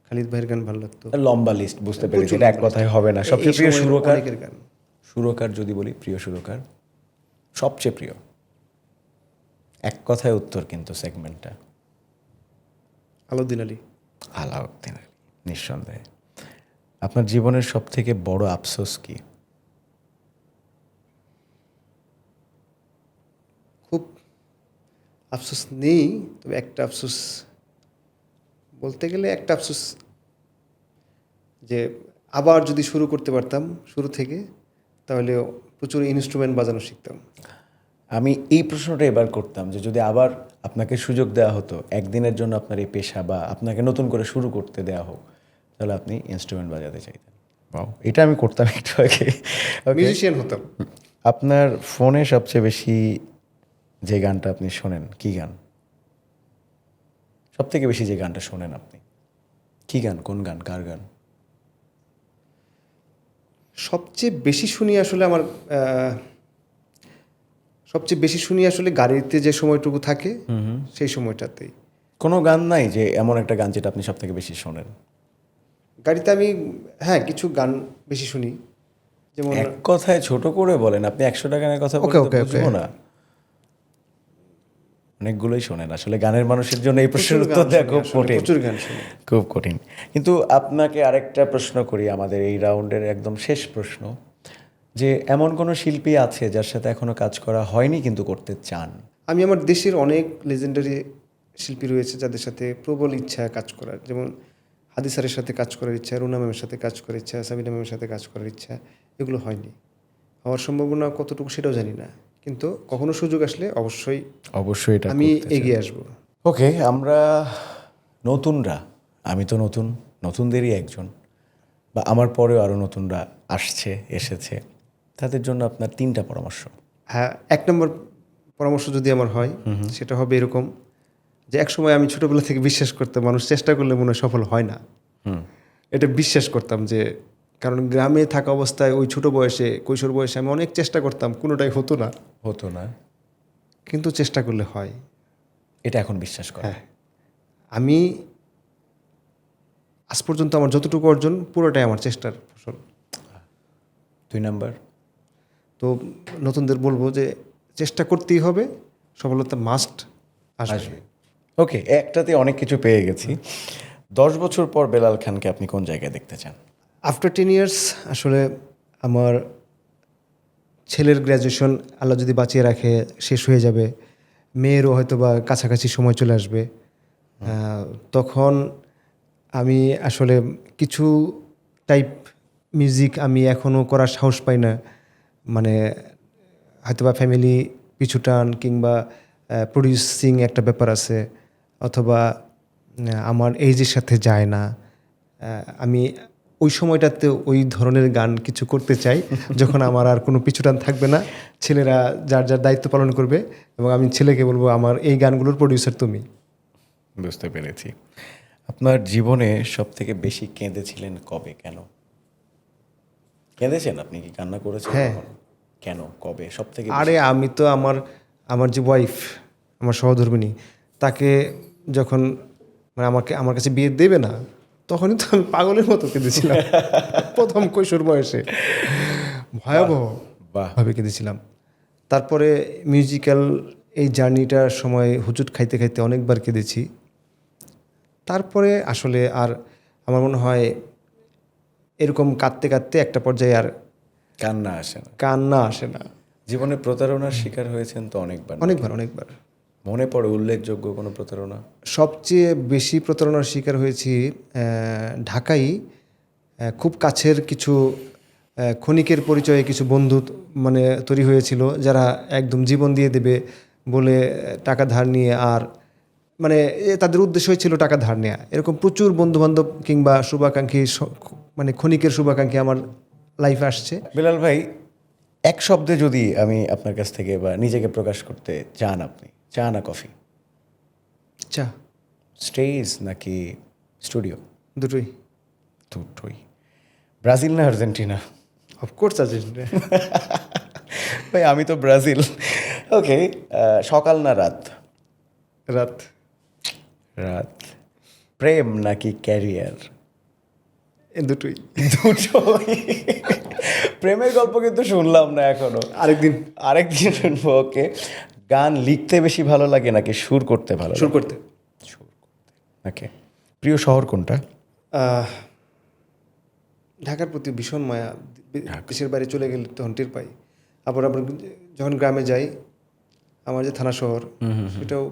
খালিদ ভাইয়ের গান ভালো লাগতো। লম্বা লিস্ট, বুঝতে পেরেছি, এটা এক কথায় হবে না। সবচেয়ে প্রিয় সুরকার? অনেকের গান। সুরকার যদি বলি, প্রিয় সুরকার, সবচেয়ে প্রিয়, এক কথায় উত্তর কিন্তু সেগমেন্টটা। আলাউদ্দিন আলী। আলাউদ্দিন আলী, নিঃসন্দেহে। আপনার জীবনের সব থেকে বড় আফসোস কি? খুব আফসোস নেই, তবে একটা আফসোস বলতে গেলে, একটা আফসোস যে আবার যদি শুরু করতে পারতাম শুরু থেকে, তাহলে প্রচুর ইনস্ট্রুমেন্ট বাজানো শিখতাম। আমি এই প্রশ্নটা এবার করতাম, যে যদি আবার আপনাকে সুযোগ দেওয়া হতো একদিনের জন্য আপনার এই পেশা, বা আপনাকে নতুন করে শুরু করতে দেওয়া হোক, তাহলে আপনি ইনস্ট্রুমেন্ট বাজাতে চাইতেন? বাও, এটা আমি করতাম একটু আগে। মিউজিশিয়ান হতাম। আপনার ফোনে সবচেয়ে বেশি যে গানটা আপনি শোনেন, কি গান? সব থেকে বেশি যে গানটা শোনেন আপনি, কি গান, কোন গান, কার গান? সবচেয়ে বেশি শুনি আসলে আমার সবচেয়ে বেশি শুনি আসলে গাড়িতে যে সময়টুকু থাকে, সেই সময়টাতেই। কোনো গান নাই যে এমন একটা গান যেটা আপনি সব থেকে বেশি শোনেন? গাড়িতে আমি, হ্যাঁ, কিছু গান বেশি শুনি, যেমন এক কথায় ছোট করে বলেন, আপনি 100টা গানের কথা বলতে বুঝবো না। অনেকগুলোই শোনেন আসলে, গানের মানুষের জন্য এই প্রশ্নের উত্তর দেওয়া খুব কঠিন, প্রচুর গান শুনি। খুব কঠিন। কিন্তু আপনাকে আরেকটা প্রশ্ন করি, আমাদের এই রাউন্ডের একদম শেষ প্রশ্ন, যে এমন কোনো শিল্পী আছে যার সাথে এখনো কাজ করা হয়নি কিন্তু করতে চান? আমি আমার দেশের অনেক লেজেন্ডারি শিল্পী রয়েছে যাদের সাথে প্রবল ইচ্ছা কাজ করার, যেমন হাদি স্যারের সাথে কাজ করার ইচ্ছা, রুনা ম্যামের সাথে কাজ করার ইচ্ছা, সাবিনা ম্যামের সাথে কাজ করার ইচ্ছা। এগুলো হয়নি, হওয়ার সম্ভাবনা কতটুকু সেটাও জানি না, কিন্তু কখনো সুযোগ আসলে অবশ্যই এটা আমি এগিয়ে আসবো। ওকে, আমরা নতুনরা, আমি তো নতুন, নতুনদেরই একজন, বা আমার পরেও আরও নতুনরা এসেছে, তাদের জন্য আপনার 3টা পরামর্শ। হ্যাঁ, 1 নম্বর পরামর্শ যদি আমার হয় সেটা হবে এরকম যে একসময় আমি ছোটবেলা থেকে বিশ্বাস করতাম মানুষ চেষ্টা করলে মনে হয় সফল হয় না। এটা বিশ্বাস করতাম যে, কারণ গ্রামে থাকা অবস্থায় ওই ছোট বয়সে কৈশোর বয়সে আমি অনেক চেষ্টা করতাম, কোনোটাই হতো না, কিন্তু চেষ্টা করলে হয়। এটা এখন বিশ্বাস করেন? হ্যাঁ, আমি আজ পর্যন্ত আমার যতটুকু অর্জন পুরোটাই আমার চেষ্টার ফসল। 2 নাম্বার? তো নতুনদের বলবো যে চেষ্টা করতেই হবে, সফলতা মাস্ট আসবে। ওকে, একটাতে অনেক কিছু পেয়ে গেছি। 10 বছর পর বেলাল খানকে আপনি কোন জায়গায় দেখতে চান? আফটার 10 ইয়ার্স আসলে আমার ছেলের গ্র্যাজুয়েশন আল্লাহ যদি বাঁচিয়ে রাখে শেষ হয়ে যাবে, মেয়েরও হয়তো বা কাছাকাছি সময় চলে আসবে। তখন আমি আসলে কিছু টাইপ মিউজিক আমি এখনও করার সাহস পাই না, মানে হয়তোবা ফ্যামিলি পিছু টান কিংবা প্রডিউসিং একটা ব্যাপার আছে, অথবা আমার এইজের সাথে যায় না। আমি ওই সময়টাতে ওই ধরনের গান কিছু করতে চাই যখন আমার আর কোনো পিছুটান থাকবে না, ছেলেরা যার যার দায়িত্ব পালন করবে এবং আমি ছেলেকে বলবো আমার এই গানগুলোর প্রডিউসার তুমি। বুঝতে পেরেছি। আপনার জীবনে সব থেকে বেশি কেঁদেছিলেন কবে, কেন কেঁদেছেন? আপনি কি কান্না করেছেন? হ্যাঁ। কখনো? কেন, কবে সব থেকে? আরে আমি তো আমার যে ওয়াইফ, আমার সহধর্মিণী, তাকে যখন মানে আমার কাছে বিয়ে দেবে না, তখনই তো আমি পাগলের মতো কেঁদেছিলাম। প্রথম কৈশোর বয়সে ভয়াবহ বাহ। ভাবে কেঁদেছিলাম। তারপরে মিউজিক্যাল এই জার্নিটার সময় হুচুট খাইতে খাইতে অনেকবার কেঁদেছি। তারপরে আসলে আর আমার মনে হয় এরকম কাঁদতে কাঁদতে একটা পর্যায়ে আর কান্না আসে না? কান্না আসে না। জীবনে প্রতারণার শিকার হয়েছেন তো অনেকবার? অনেকবার। মনে পড়ে উল্লেখযোগ্য কোনো প্রতারণা? সবচেয়ে বেশি প্রতারণার শিকার হয়েছি ঢাকায়। খুব কাছের কিছু ক্ষণিকের পরিচয়ে কিছু বন্ধু মানে তৈরি হয়েছিল, যারা একদম জীবন দিয়ে দেবে বলে টাকা ধার নিয়ে, আর মানে তাদের উদ্দেশ্যই ছিল টাকা ধার নেওয়া। এরকম প্রচুর বন্ধুবান্ধব কিংবা শুভাকাঙ্ক্ষী মানে ক্ষণিকের শুভাকাঙ্ক্ষী আমার লাইফে আসছে। বেলাল ভাই, এক শব্দে যদি আমি আপনার কাছ থেকে বা নিজেকে প্রকাশ করতে চান, আপনি চা না কফি? চা। স্টেজ নাকি স্টুডিও? দুটোই। দুটোই। ব্রাজিল না আর্জেন্টিনা? Of course Argentina. ভাই আমি তো ব্রাজিল। ওকে, সকাল না রাত? রাত। রাত। প্রেম নাকি ক্যারিয়ার? দুটোই। দুটোই। প্রেমের গল্প কিন্তু শুনলাম না এখনো। আরেকদিন শুনবো। ওকে, গান লিখতে বেশি ভালো লাগে নাকি সুর করতে ভালো লাগে? শুরু করতে। ওকে, প্রিয় শহর কোনটা? ঢাকার প্রতি ভীষণ মায়া। দেশের বাইরে চলে গেলে তখন টের পাই। আবার যখন গ্রামে যাই, আমার যে থানা শহর, সেটাও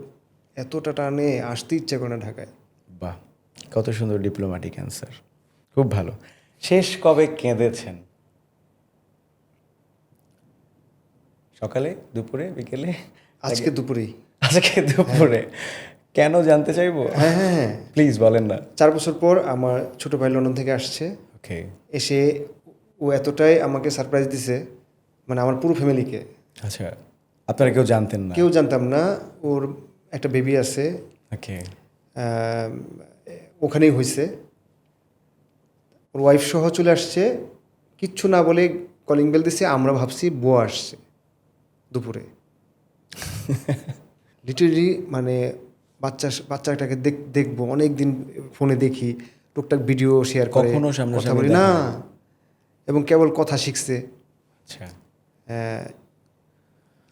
এতটা টানে আসতে ইচ্ছা করে না ঢাকায়। বাহ, কত সুন্দর ডিপ্লোম্যাটিক অ্যান্সার, খুব ভালো। শেষ কবে কেঁদেছেন? সকালে, দুপুরে, বিকেলে? আজকে দুপুরেই। আজকে দুপুরে? কেন জানতে চাইবো? হ্যাঁ, প্লিজ বলেন না। 4 বছর পর আমার ছোট ভাই লন্ডন থেকে আসছে। ওকে। এসে ও এতটাই আমাকে সারপ্রাইজ দিছে, মানে আমার পুরো ফ্যামিলিকে। আচ্ছা, আপনারা কেউ জানতেন না? কেউ জানতাম না। ওর একটা বেবি আছে, ওকে। ওখানেই হয়েছে। ওর ওয়াইফ সহ চলে আসছে, কিচ্ছু না বলে কলিং বেল দিছে। আমরা ভাবছি বুয়া আসছে দুপুরে। লিটারেলি মানে বাচ্চাটাকে দেখবো, অনেক দিন ফোনে দেখি, টুকটাক ভিডিও শেয়ার করে, কখনো কথা সামনাসামনি বলি না, এবং কেবল কথা শিখছে। আচ্ছা।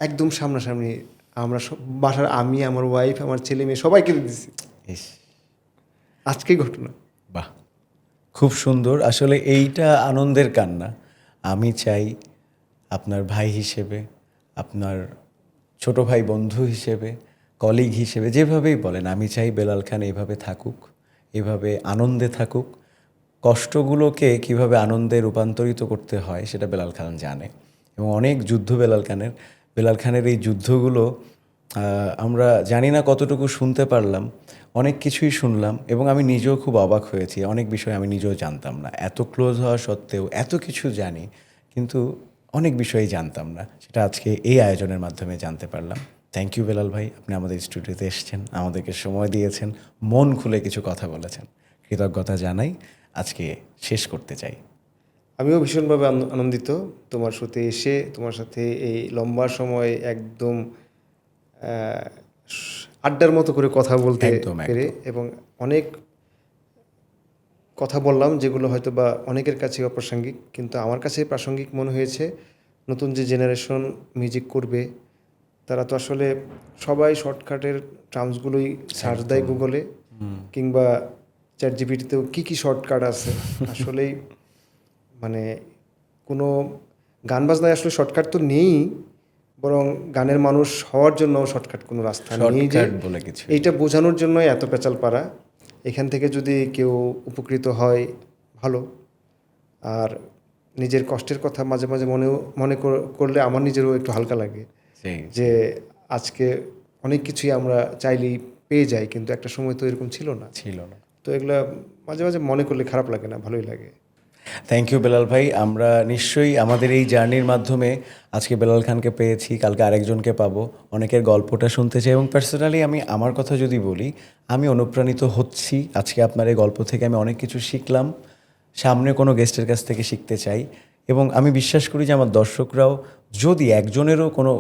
একদম সামনাসামনি আমরা সব বাসার, আমি, আমার ওয়াইফ, আমার ছেলে মেয়ে সবাইকে দিচ্ছি। ইস, আজকেই ঘটনা। বাহ, খুব সুন্দর। আসলে এইটা আনন্দের কান্না। আমি চাই আপনার ভাই হিসেবে, আপনার ছোট ভাই বন্ধু হিসেবে, কলিগ হিসেবে, যেভাবেই বলেন, আমি চাই বেলাল খান এইভাবে থাকুক, এভাবে আনন্দে থাকুক। কষ্টগুলোকে কিভাবে আনন্দে রূপান্তরিত করতে হয় সেটা বেলাল খান জানে, এবং অনেক যুদ্ধ বেলাল খানের এই যুদ্ধগুলো আমরা জানি না কতটুকু শুনতে পারলাম, অনেক কিছুই শুনলাম এবং আমি নিজেও খুব অবাক হয়েছি। অনেক বিষয় আমি নিজেও জানতাম না। এত ক্লোজ হওয়া সত্ত্বেও এত কিছু জানি, কিন্তু অনেক বিষয়ই জানতাম না। সেটা আজকে এই আয়োজনের মাধ্যমে জানতে পারলাম। থ্যাংক ইউ বেলাল ভাই, আপনি আমাদের স্টুডিওতে এসেছেন, আমাদেরকে সময় দিয়েছেন, মন খুলে কিছু কথা বলেছেন। কৃতজ্ঞতা জানাই। আজকে শেষ করতে চাই। আমিও ভীষণভাবে আনন্দিত তোমার সাথে এসে, তোমার সাথে এই লম্বা সময় একদম আড্ডার মতো করে কথা বলতে একদম, পেরে, একদম। এবং অনেক কথা বললাম যেগুলো হয়তো বা অনেকের কাছে অপ্রাসঙ্গিক, কিন্তু আমার কাছে প্রাসঙ্গিক মনে হয়েছে। নতুন যে জেনারেশন মিউজিক করবে, তারা তো আসলে সবাই শর্টকাটের টার্মসগুলোই সার্চ দেয় গুগলে, কিংবা চ্যাট জিপিটিতেও কী কী শর্টকাট আছে। আসলেই মানে কোনো গান বাজনায় আসলে শর্টকাট তো নেই, বরং গানের মানুষ হওয়ার জন্য শর্টকাট কোনো রাস্তা নেই। যে শর্টকাট বলে কিছু নেই। এইটা বোঝানোর জন্যই এত পেঁচাল পারা। এখান থেকে যদি কেউ উপকৃত হয় ভালো। আর নিজের কষ্টের কথা মাঝে মাঝে মনে করলে আমার নিজেরও একটু হালকা লাগে, সেই যে আজকে অনেক কিছুই আমরা চাইলেই পেয়ে যাই, কিন্তু একটা সময় তো এরকম ছিল না। ছিল না। তো এগুলা মাঝে মাঝে মনে করলে খারাপ লাগে না, ভালোই লাগে। থ্যাংক ইউ বেলাল ভাই। আমরা নিশ্চয়ই আমাদের এই জার্নির মাধ্যমে আজকে বেলাল খানকে পেয়েছি, কালকে আরেকজনকে পাবো, অনেকের গল্পটা শুনতে চাই। এবং পার্সোনালি আমি আমার কথা যদি বলি, আমি অনুপ্রাণিত হচ্ছি আজকে আপনার এই গল্প থেকে। আমি অনেক কিছু শিখলাম, সামনে কোনো গেস্টের কাছ থেকে শিখতে চাই। এবং আমি বিশ্বাস করি যে আমার দর্শকরাও যদি একজনেরও কোনো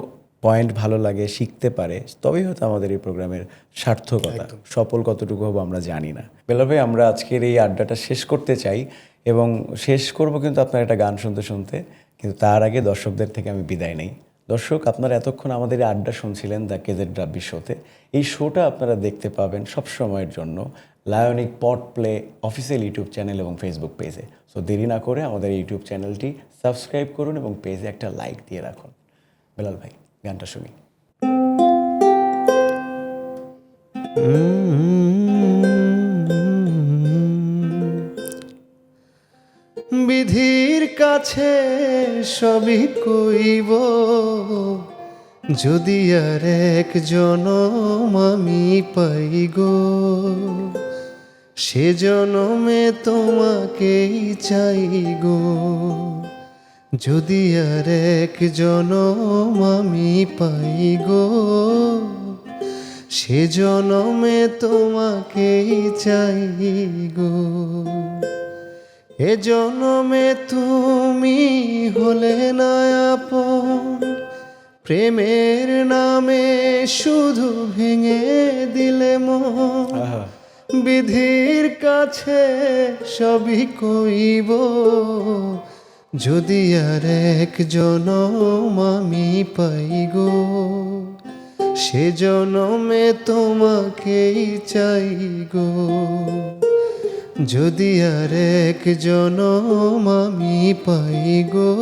পয়েন্ট ভালো লাগে, শিখতে পারে, তবেই হয়তো আমাদের এই প্রোগ্রামের সার্থকতা। সফল কতটুকু হবো আমরা জানি না। বেলাল ভাই, আমরা আজকের এই আড্ডাটা শেষ করতে চাই এবং শেষ করব কিন্তু আপনার একটা গান শুনতে শুনতে। কিন্তু তার আগে দর্শকদের থেকে আমি বিদায় নেই। দর্শক, আপনারা এতক্ষণ আমাদের এই আড্ডা শুনছিলেন দ্য কেজেড রাব্বি শোতে। এই শোটা আপনারা দেখতে পাবেন সব সময়ের জন্য লায়নিক পট প্লে অফিসিয়াল ইউটিউব চ্যানেল এবং ফেসবুক পেজে। সো দেরি না করে আমাদের ইউটিউব চ্যানেলটি সাবস্ক্রাইব করুন এবং পেজে একটা লাইক দিয়ে রাখুন। বেলাল ভাই, গানটা শুনি। বিধির কাছে সবই কইব, যদি আর এক জনম আমি পাই গো, সে জনমে তোমাকেই চাই গো। যদি আর এক জনম আমি পাই গো, সে জনমে তোমাকেই চাই গো। এ জনমে তুমি হলে না আপন, প্রেমের নামে শুধু ভেঙে দিলে মন। বিধির কাছে সবই কইব, যদি আর এক জনম আমি পাই গো, সে জনমে তোমাকেই চাই গো। যদি আর এক জনম আমি পাই গো,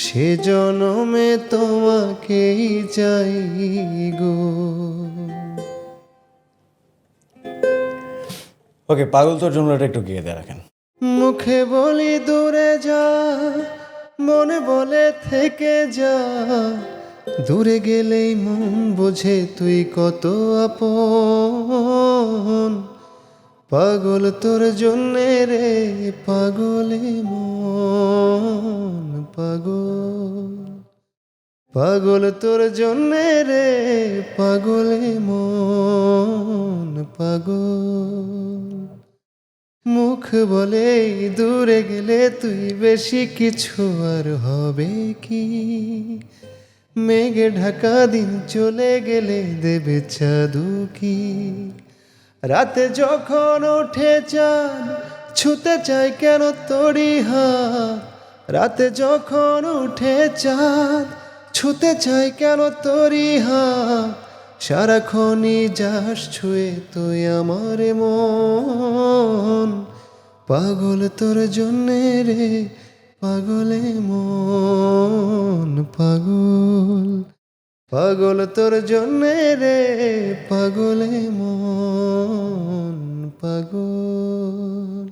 সে জনমে তোমাকেই চাই গো। ওকে, পাগল তোর জন্যটা একটু গিয়ে দিয়ে রাখেন। মুখে বলি দূরে যা, মনে বলে থেকে যা, দূরে গেলেই মন বোঝে তুই কত আপন। পাগল তোর জন্যে রে পাগলে মন, পাগল পাগল তোর জন্যে রে পাগলে মন, পাগল। মুখ বলে দূরে গেলে তুই বেশি কিছু আর হবে কি, মেঘে ঢাকা দিন চলে গেলে দেবে চাঁদু কি। রাতে যখন ওঠে চাঁদ ছুতে চাই কেন তোরি হাত, রাতে যখন উঠে চাঁদ ছুতে চাই কেন তোরি হাত। সারাক্ষণই যাস ছুঁয়ে তুই আমার মন, পাগল তোর জন্যে রে পাগলে মন, পাগল পাগল তোর জন্যে রে পাগলে মন, পাগল।